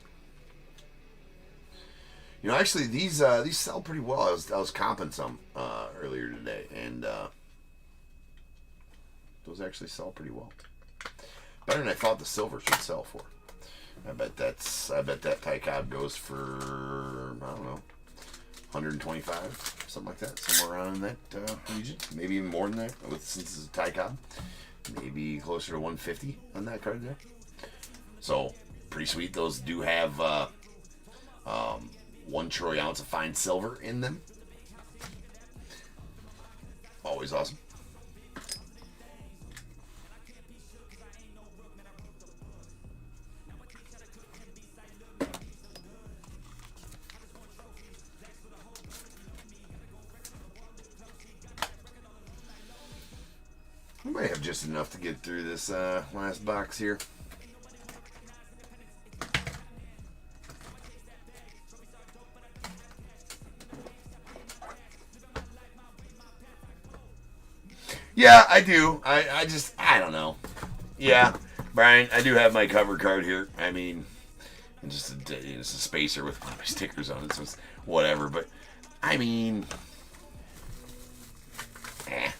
A: You know, actually, these sell pretty well. I was comping some earlier today, and those actually sell pretty well. Better than I thought the silver should sell for. I bet that Ty Cobb goes for, I don't know, 125, something like that, somewhere around in that region. Maybe even more than that, since it's a Ty Cobb. Maybe closer to 150 on that card there. So, pretty sweet. Those do have 1 troy ounce of fine silver in them. Always awesome. We might have just enough to get through this last box here. Yeah, I do. I don't know. Yeah, Brian, I do have my cover card here. I mean, And just it's a spacer with my stickers on it, so it's whatever. But I mean, yeah,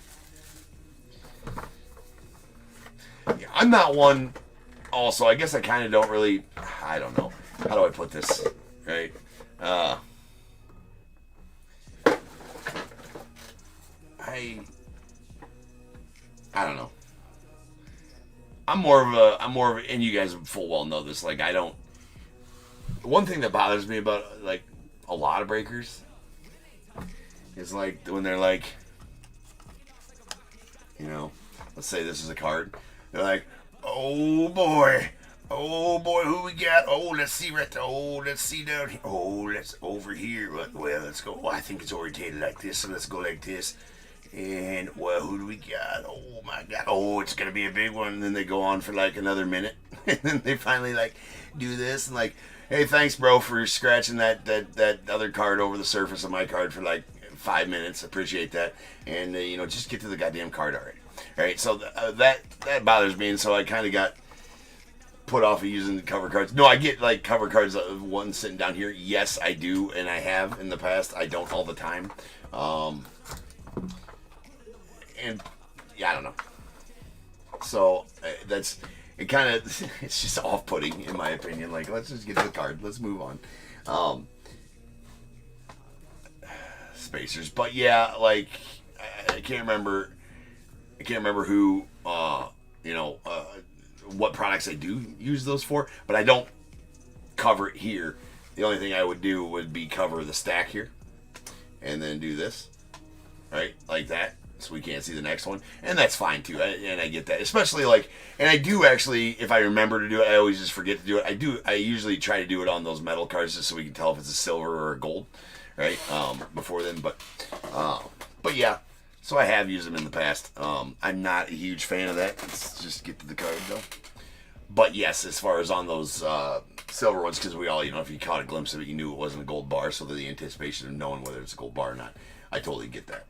A: I'm not one. Also, I guess I kind of don't really. I don't know. How do I put this? Right. I don't know. I'm more of a, and you guys full well know this. Like, I don't. One thing that bothers me about like a lot of breakers is like when they're like, you know, let's say this is a card. They're like, oh boy, who we got? Oh, let's see right there. Oh, let's see down here. Oh, let's over here. Well, let's go. Oh, I think it's orientated like this, so let's go like this. And, well, who do we got? Oh, my God. Oh, it's going to be a big one. And then they go on for, like, another minute. And then they finally, like, do this. And, like, hey, thanks, bro, for scratching that other card over the surface of my card for, like, 5 minutes. Appreciate that. And, you know, just get to the goddamn card already. All right, so that bothers me. And so I kind of got put off of using the cover cards. No, I get, like, cover cards, one sitting down here. Yes, I do. And I have in the past. I don't all the time. And yeah, I don't know. So that's it. Kind of, it's just off-putting in my opinion. Like, let's just get to the card. Let's move on. Spacers, but yeah, like I can't remember who, what products I do use those for. But I don't cover it here. The only thing I would do would be cover the stack here, and then do this, right, like that. So we can't see the next one, and that's fine too. And I get that, especially like, and I do actually, if I remember to do it, I always just forget to do it. I usually try to do it on those metal cards just so we can tell if it's a silver or a gold, right? Before then, but yeah. So I have used them in the past. I'm not a huge fan of that. Let's just get to the card though. But yes, as far as on those silver ones, because we all, if you caught a glimpse of it, you knew it wasn't a gold bar. So the anticipation of knowing whether it's a gold bar or not, I totally get that.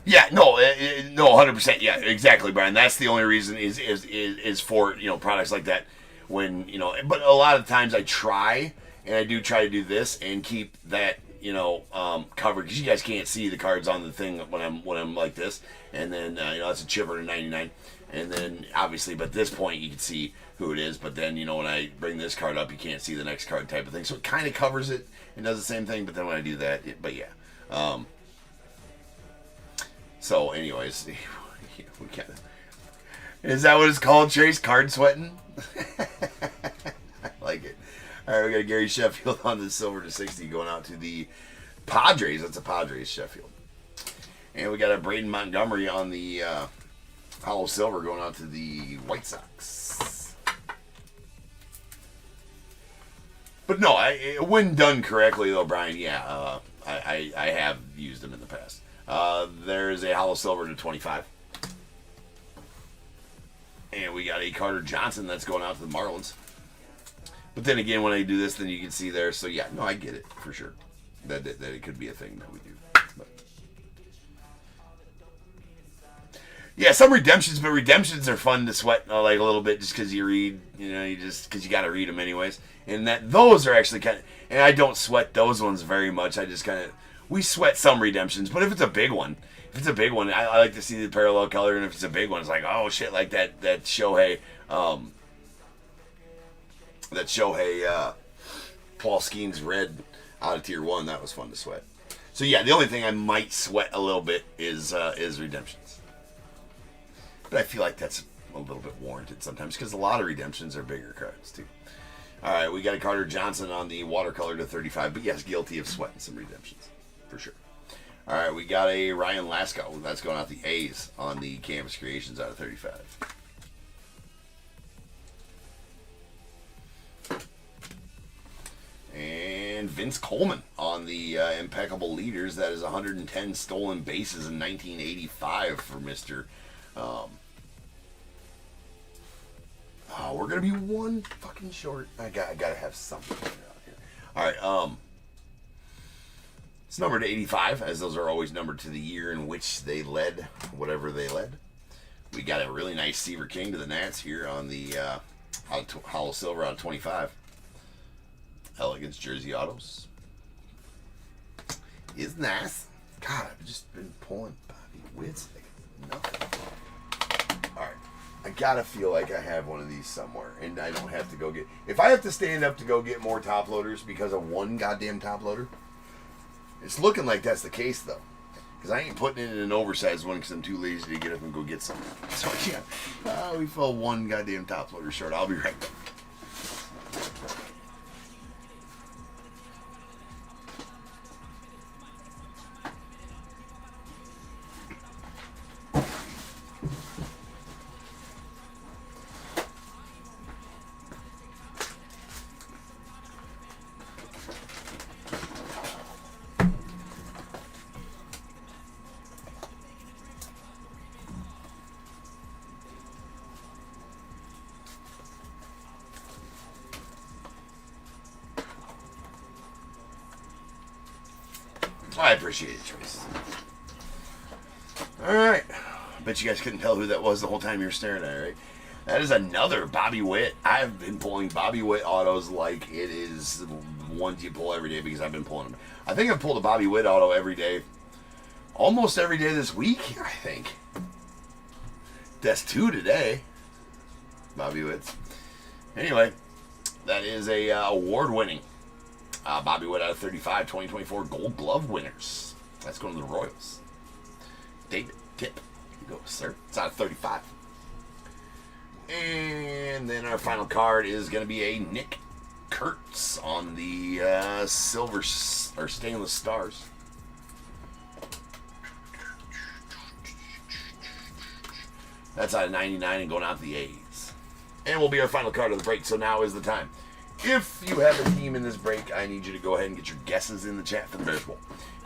A: Yeah, no, 100%. Yeah, exactly, Brian. That's the only reason is for products like that. When but a lot of times I try, and I do try to do this and keep that covered, because you guys can't see the cards on the thing when I'm like this, and then that's a chipper to 99, and then obviously, but at this point you can see who it is, but then when I bring this card up, you can't see the next card type of thing. So it kind of covers it and does the same thing, but then when I do that, but yeah. So, anyways, we kind of, is that what it's called, Trace? Card sweating? I like it. All right, we got Gary Sheffield on the silver to 60 going out to the Padres. That's a Padres Sheffield. And we got a Braden Montgomery on the hollow silver going out to the White Sox. But no, when done correctly, though, Brian, yeah, I have used them in the past. There's a hollow silver to 25. And we got a Carter Johnson that's going out to the Marlins. But then again, when I do this, then you can see there. So yeah, no, I get it for sure. That it could be a thing that we do. But yeah, some redemptions, but redemptions are fun to sweat like a little bit just because you read, because you got to read them anyways. And those are actually kind of, and I don't sweat those ones very much. I just kind of, we sweat some redemptions, but if it's a big one, I like to see the parallel color, and if it's a big one, it's like, oh shit, like that Shohei, Paul Skeens red out of tier 1, that was fun to sweat. So yeah, the only thing I might sweat a little bit is redemptions, but I feel like that's a little bit warranted sometimes because a lot of redemptions are bigger cards too. All right, we got a Carter Johnson on the watercolor to 35, but yes, guilty of sweating some redemptions. For sure. All right, we got a Ryan Lasko. That's going out the A's on the Canvas Creations out of 35. And Vince Coleman on the Impeccable Leaders. That is 110 stolen bases in 1985 for Mr. We're going to be one fucking short. I got to have something out here. All right, It's numbered to 85, as those are always numbered to the year in which they led, whatever they led. We got a really nice Seaver King to the Nats here on the Hollow Silver out of 25. Elegance Jersey Autos. Is nice. God, I've just been pulling Bobby Witts like nothing. Alright. I gotta feel like I have one of these somewhere, and I don't have to go get... If I have to stand up to go get more top loaders because of one goddamn top loader, it's looking like that's the case, though. Because I ain't putting it in an oversized one because I'm too lazy to get up and go get some. So, yeah, we fell one goddamn top loader short. I'll be right back. I appreciate it, Trace. Alright. I bet you guys couldn't tell who that was the whole time you were staring at it, right? That is another Bobby Witt. I've been pulling Bobby Witt autos like it is ones you pull every day because I've been pulling them. I think I've pulled a Bobby Witt auto every day. Almost every day this week, I think. That's 2 today. Bobby Witts. Anyway, that is a award-winning Bobby Witt out of 35, 2024 Gold Glove winners. That's going to the Royals. David Tip. Here you go, sir. It's out of 35. And then our final card is going to be a Nick Kurtz on the silver or stainless stars. That's out of 99 and going out to the A's. And will be our final card of the break, so now is the time. If you have a team in this break, I need you to go ahead and get your guesses in the chat for the Bears Bowl.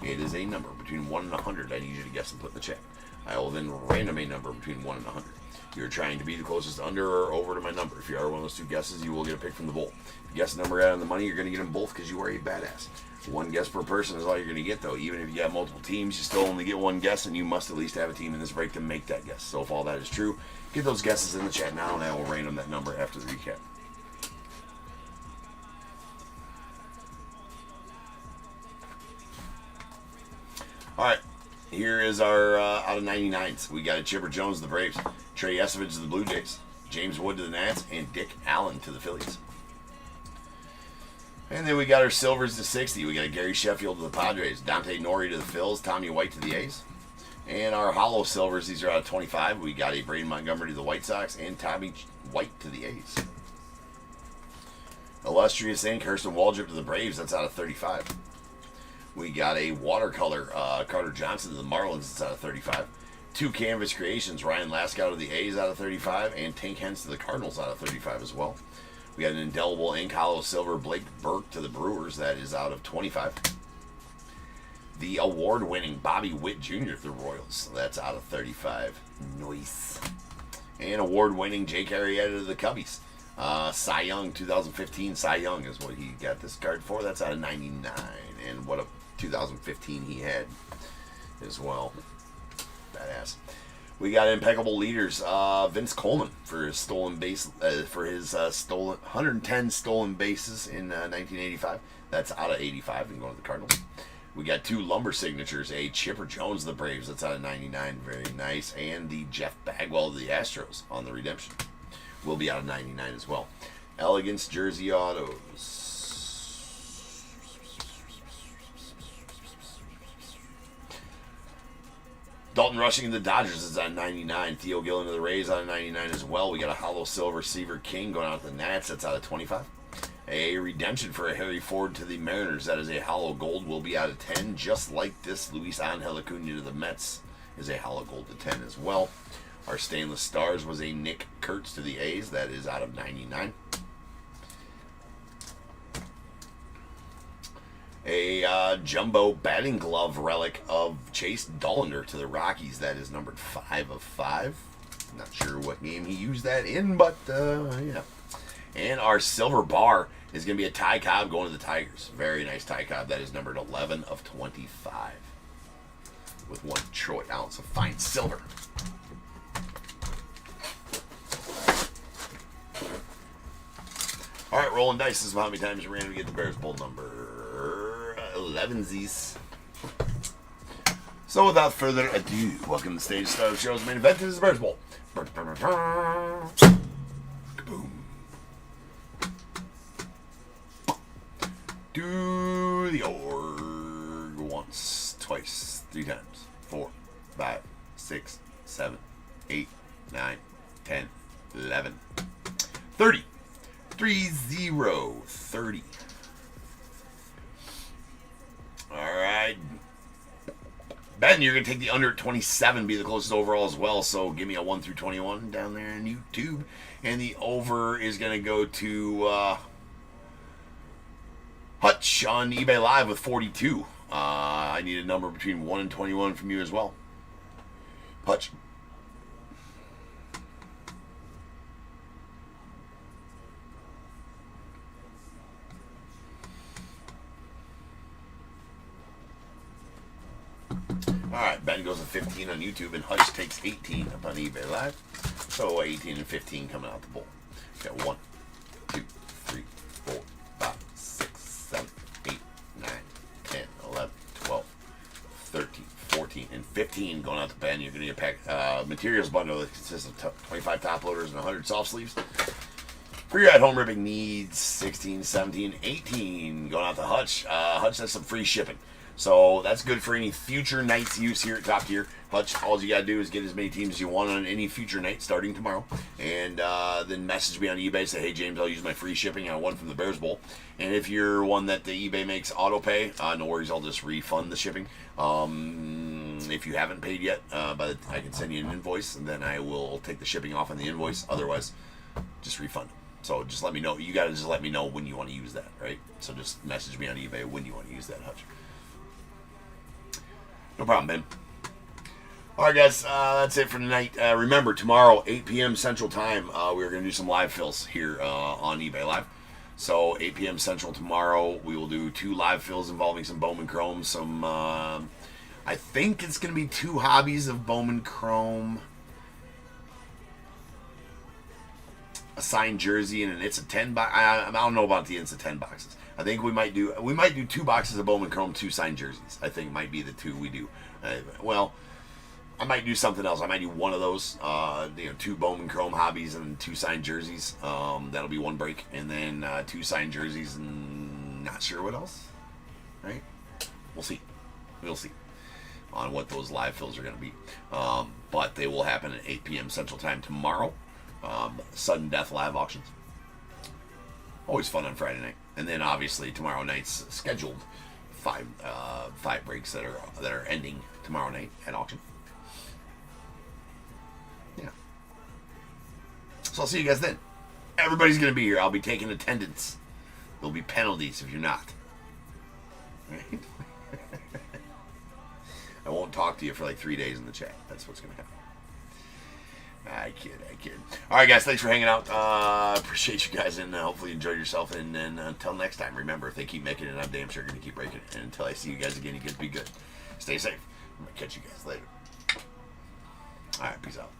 A: It is a number between 1 and 100 I need you to guess and put in the chat. I will then random a number between 1 and 100. You're trying to be the closest under or over to my number. If you are one of those two guesses, you will get a pick from the bowl. If you guess the number out on the money, you're going to get them both because you are a badass. One guess per person is all you're going to get, though. Even if you have multiple teams, you still only get one guess, and you must at least have a team in this break to make that guess. So if all that is true, get those guesses in the chat now, and I will random that number after the recap. All right, here is our out of 99s. We got a Chipper Jones to the Braves, Trey Esovich to the Blue Jays, James Wood to the Nats, and Dick Allen to the Phillies. And then we got our silvers to 60. We got a Gary Sheffield to the Padres, Dante Nori to the Phils, Tommy White to the A's. And our hollow silvers, these are out of 25. We got a Braden Montgomery to the White Sox and Tommy White to the A's. Illustrious Ink, Hurston Waldrop to the Braves, that's out of 35. We got a watercolor Carter Johnson to the Marlins, that's out of 35. 2 Canvas Creations, Ryan Laskow to the A's out of 35, and Tank Hens to the Cardinals out of 35 as well. We got an indelible ink hollow silver Blake Burke to the Brewers, that is out of 25. The award-winning Bobby Witt Jr. to the Royals, that's out of 35. Nice. And award-winning Jake Arrieta to the Cubbies. Cy Young, 2015 Cy Young is what he got this card for. That's out of 99. And what a 2015 he had as well. Badass. We got impeccable leaders. Vince Coleman for his stolen base, stolen 110 stolen bases in 1985. That's out of 85 and going to the Cardinals. We got 2 lumber signatures. A Chipper Jones of the Braves. That's out of 99. Very nice. And the Jeff Bagwell of the Astros on the redemption. Will be out of 99 as well. Elegance Jersey Autos. Dalton Rushing to the Dodgers is on 99. Theo Gillen to the Rays on 99 as well. We got a hollow silver Seaver King going out to the Nats. That's out of 25. A redemption for a Harry Ford to the Mariners. That is a hollow gold. Will be out of 10. Just like this, Luis Angel Acuna to the Mets is a hollow gold to 10 as well. Our stainless stars was a Nick Kurtz to the A's. That is out of 99. A jumbo batting glove relic of Chase Dollander to the Rockies. That is numbered 5 of 5. Not sure what game he used that in, but yeah. And our silver bar is going to be a Ty Cobb going to the Tigers. Very nice Ty Cobb. That is numbered 11 of 25. With 1 troy ounce of fine silver. All right, rolling dice. This is how many times you randomly get the Bears Bowl number 11sies. So without further ado, welcome to the stage start of the show's main event. This is the Bears Bowl. Boom. Do the org once, twice, 3 times, 4, 5, 6, 7, 8, 9, 10, 11, 30. 30. All right. Ben, you're going to take the under at 27, be the closest overall as well. So give me a 1 through 21 down there on YouTube. And the over is going to go to Hutch on eBay Live with 42. I need a number between 1 and 21 from you as well. Hutch. Alright, Ben goes to 15 on YouTube, and Hutch takes 18 up on eBay Live. So 18 and 15 coming out the bowl. Got 1, 2, 3, 4, 5, 6, 7, 8, 9, 10, 11, 12, 13, 14, and 15 going out to Ben. You're going to get a materials bundle that consists of 25 top loaders and 100 soft sleeves. For your at-home ripping needs, 16, 17, 18 going out to Hutch. Hutch has some free shipping. So that's good for any future night's use here at Top Tier. Hutch, all you got to do is get as many teams as you want on any future night starting tomorrow. And then message me on eBay. Say, hey, James, I'll use my free shipping on one from the Bears Bowl. And if you're one that the eBay makes auto pay, no worries, I'll just refund the shipping. If you haven't paid yet, but I can send you an invoice, and then I will take the shipping off on the invoice. Otherwise, just refund. So just let me know. You got to just let me know when you want to use that, right? So just message me on eBay when you want to use that, Hutch. No problem, Ben. All right, guys, that's it for tonight. Remember, tomorrow, 8 p.m. Central Time, we're going to do some live fills here on eBay Live. So 8 p.m. Central tomorrow, we will do 2 live fills involving some Bowman Chrome. Some, I think it's going to be 2 hobbies of Bowman Chrome. A signed jersey and an It's a 10 box. I don't know about the It's a 10 boxes. I think we might do 2 boxes of Bowman Chrome, 2 signed jerseys. I think might be the 2 we do. Well, I might do something else. I might do one of those. 2 Bowman Chrome hobbies and 2 signed jerseys. That'll be 1 break, and then 2 signed jerseys and not sure what else. Right? We'll see. We'll see on what those live fills are going to be. But they will happen at 8 p.m. Central Time tomorrow. Sudden Death live auctions. Always fun on Friday night. And then obviously tomorrow night's scheduled 5 breaks that are ending tomorrow night at auction. Yeah. So I'll see you guys then. Everybody's gonna be here. I'll be taking attendance. There'll be penalties if you're not. Right? I won't talk to you for like 3 days in the chat. That's what's gonna happen. I kid. All right, guys, thanks for hanging out. Appreciate you guys, and hopefully you enjoyed yourself. And then until next time, remember, if they keep making it, I'm damn sure going to keep breaking it. And until I see you guys again, you guys be good. Stay safe. I'm going to catch you guys later. All right, peace out.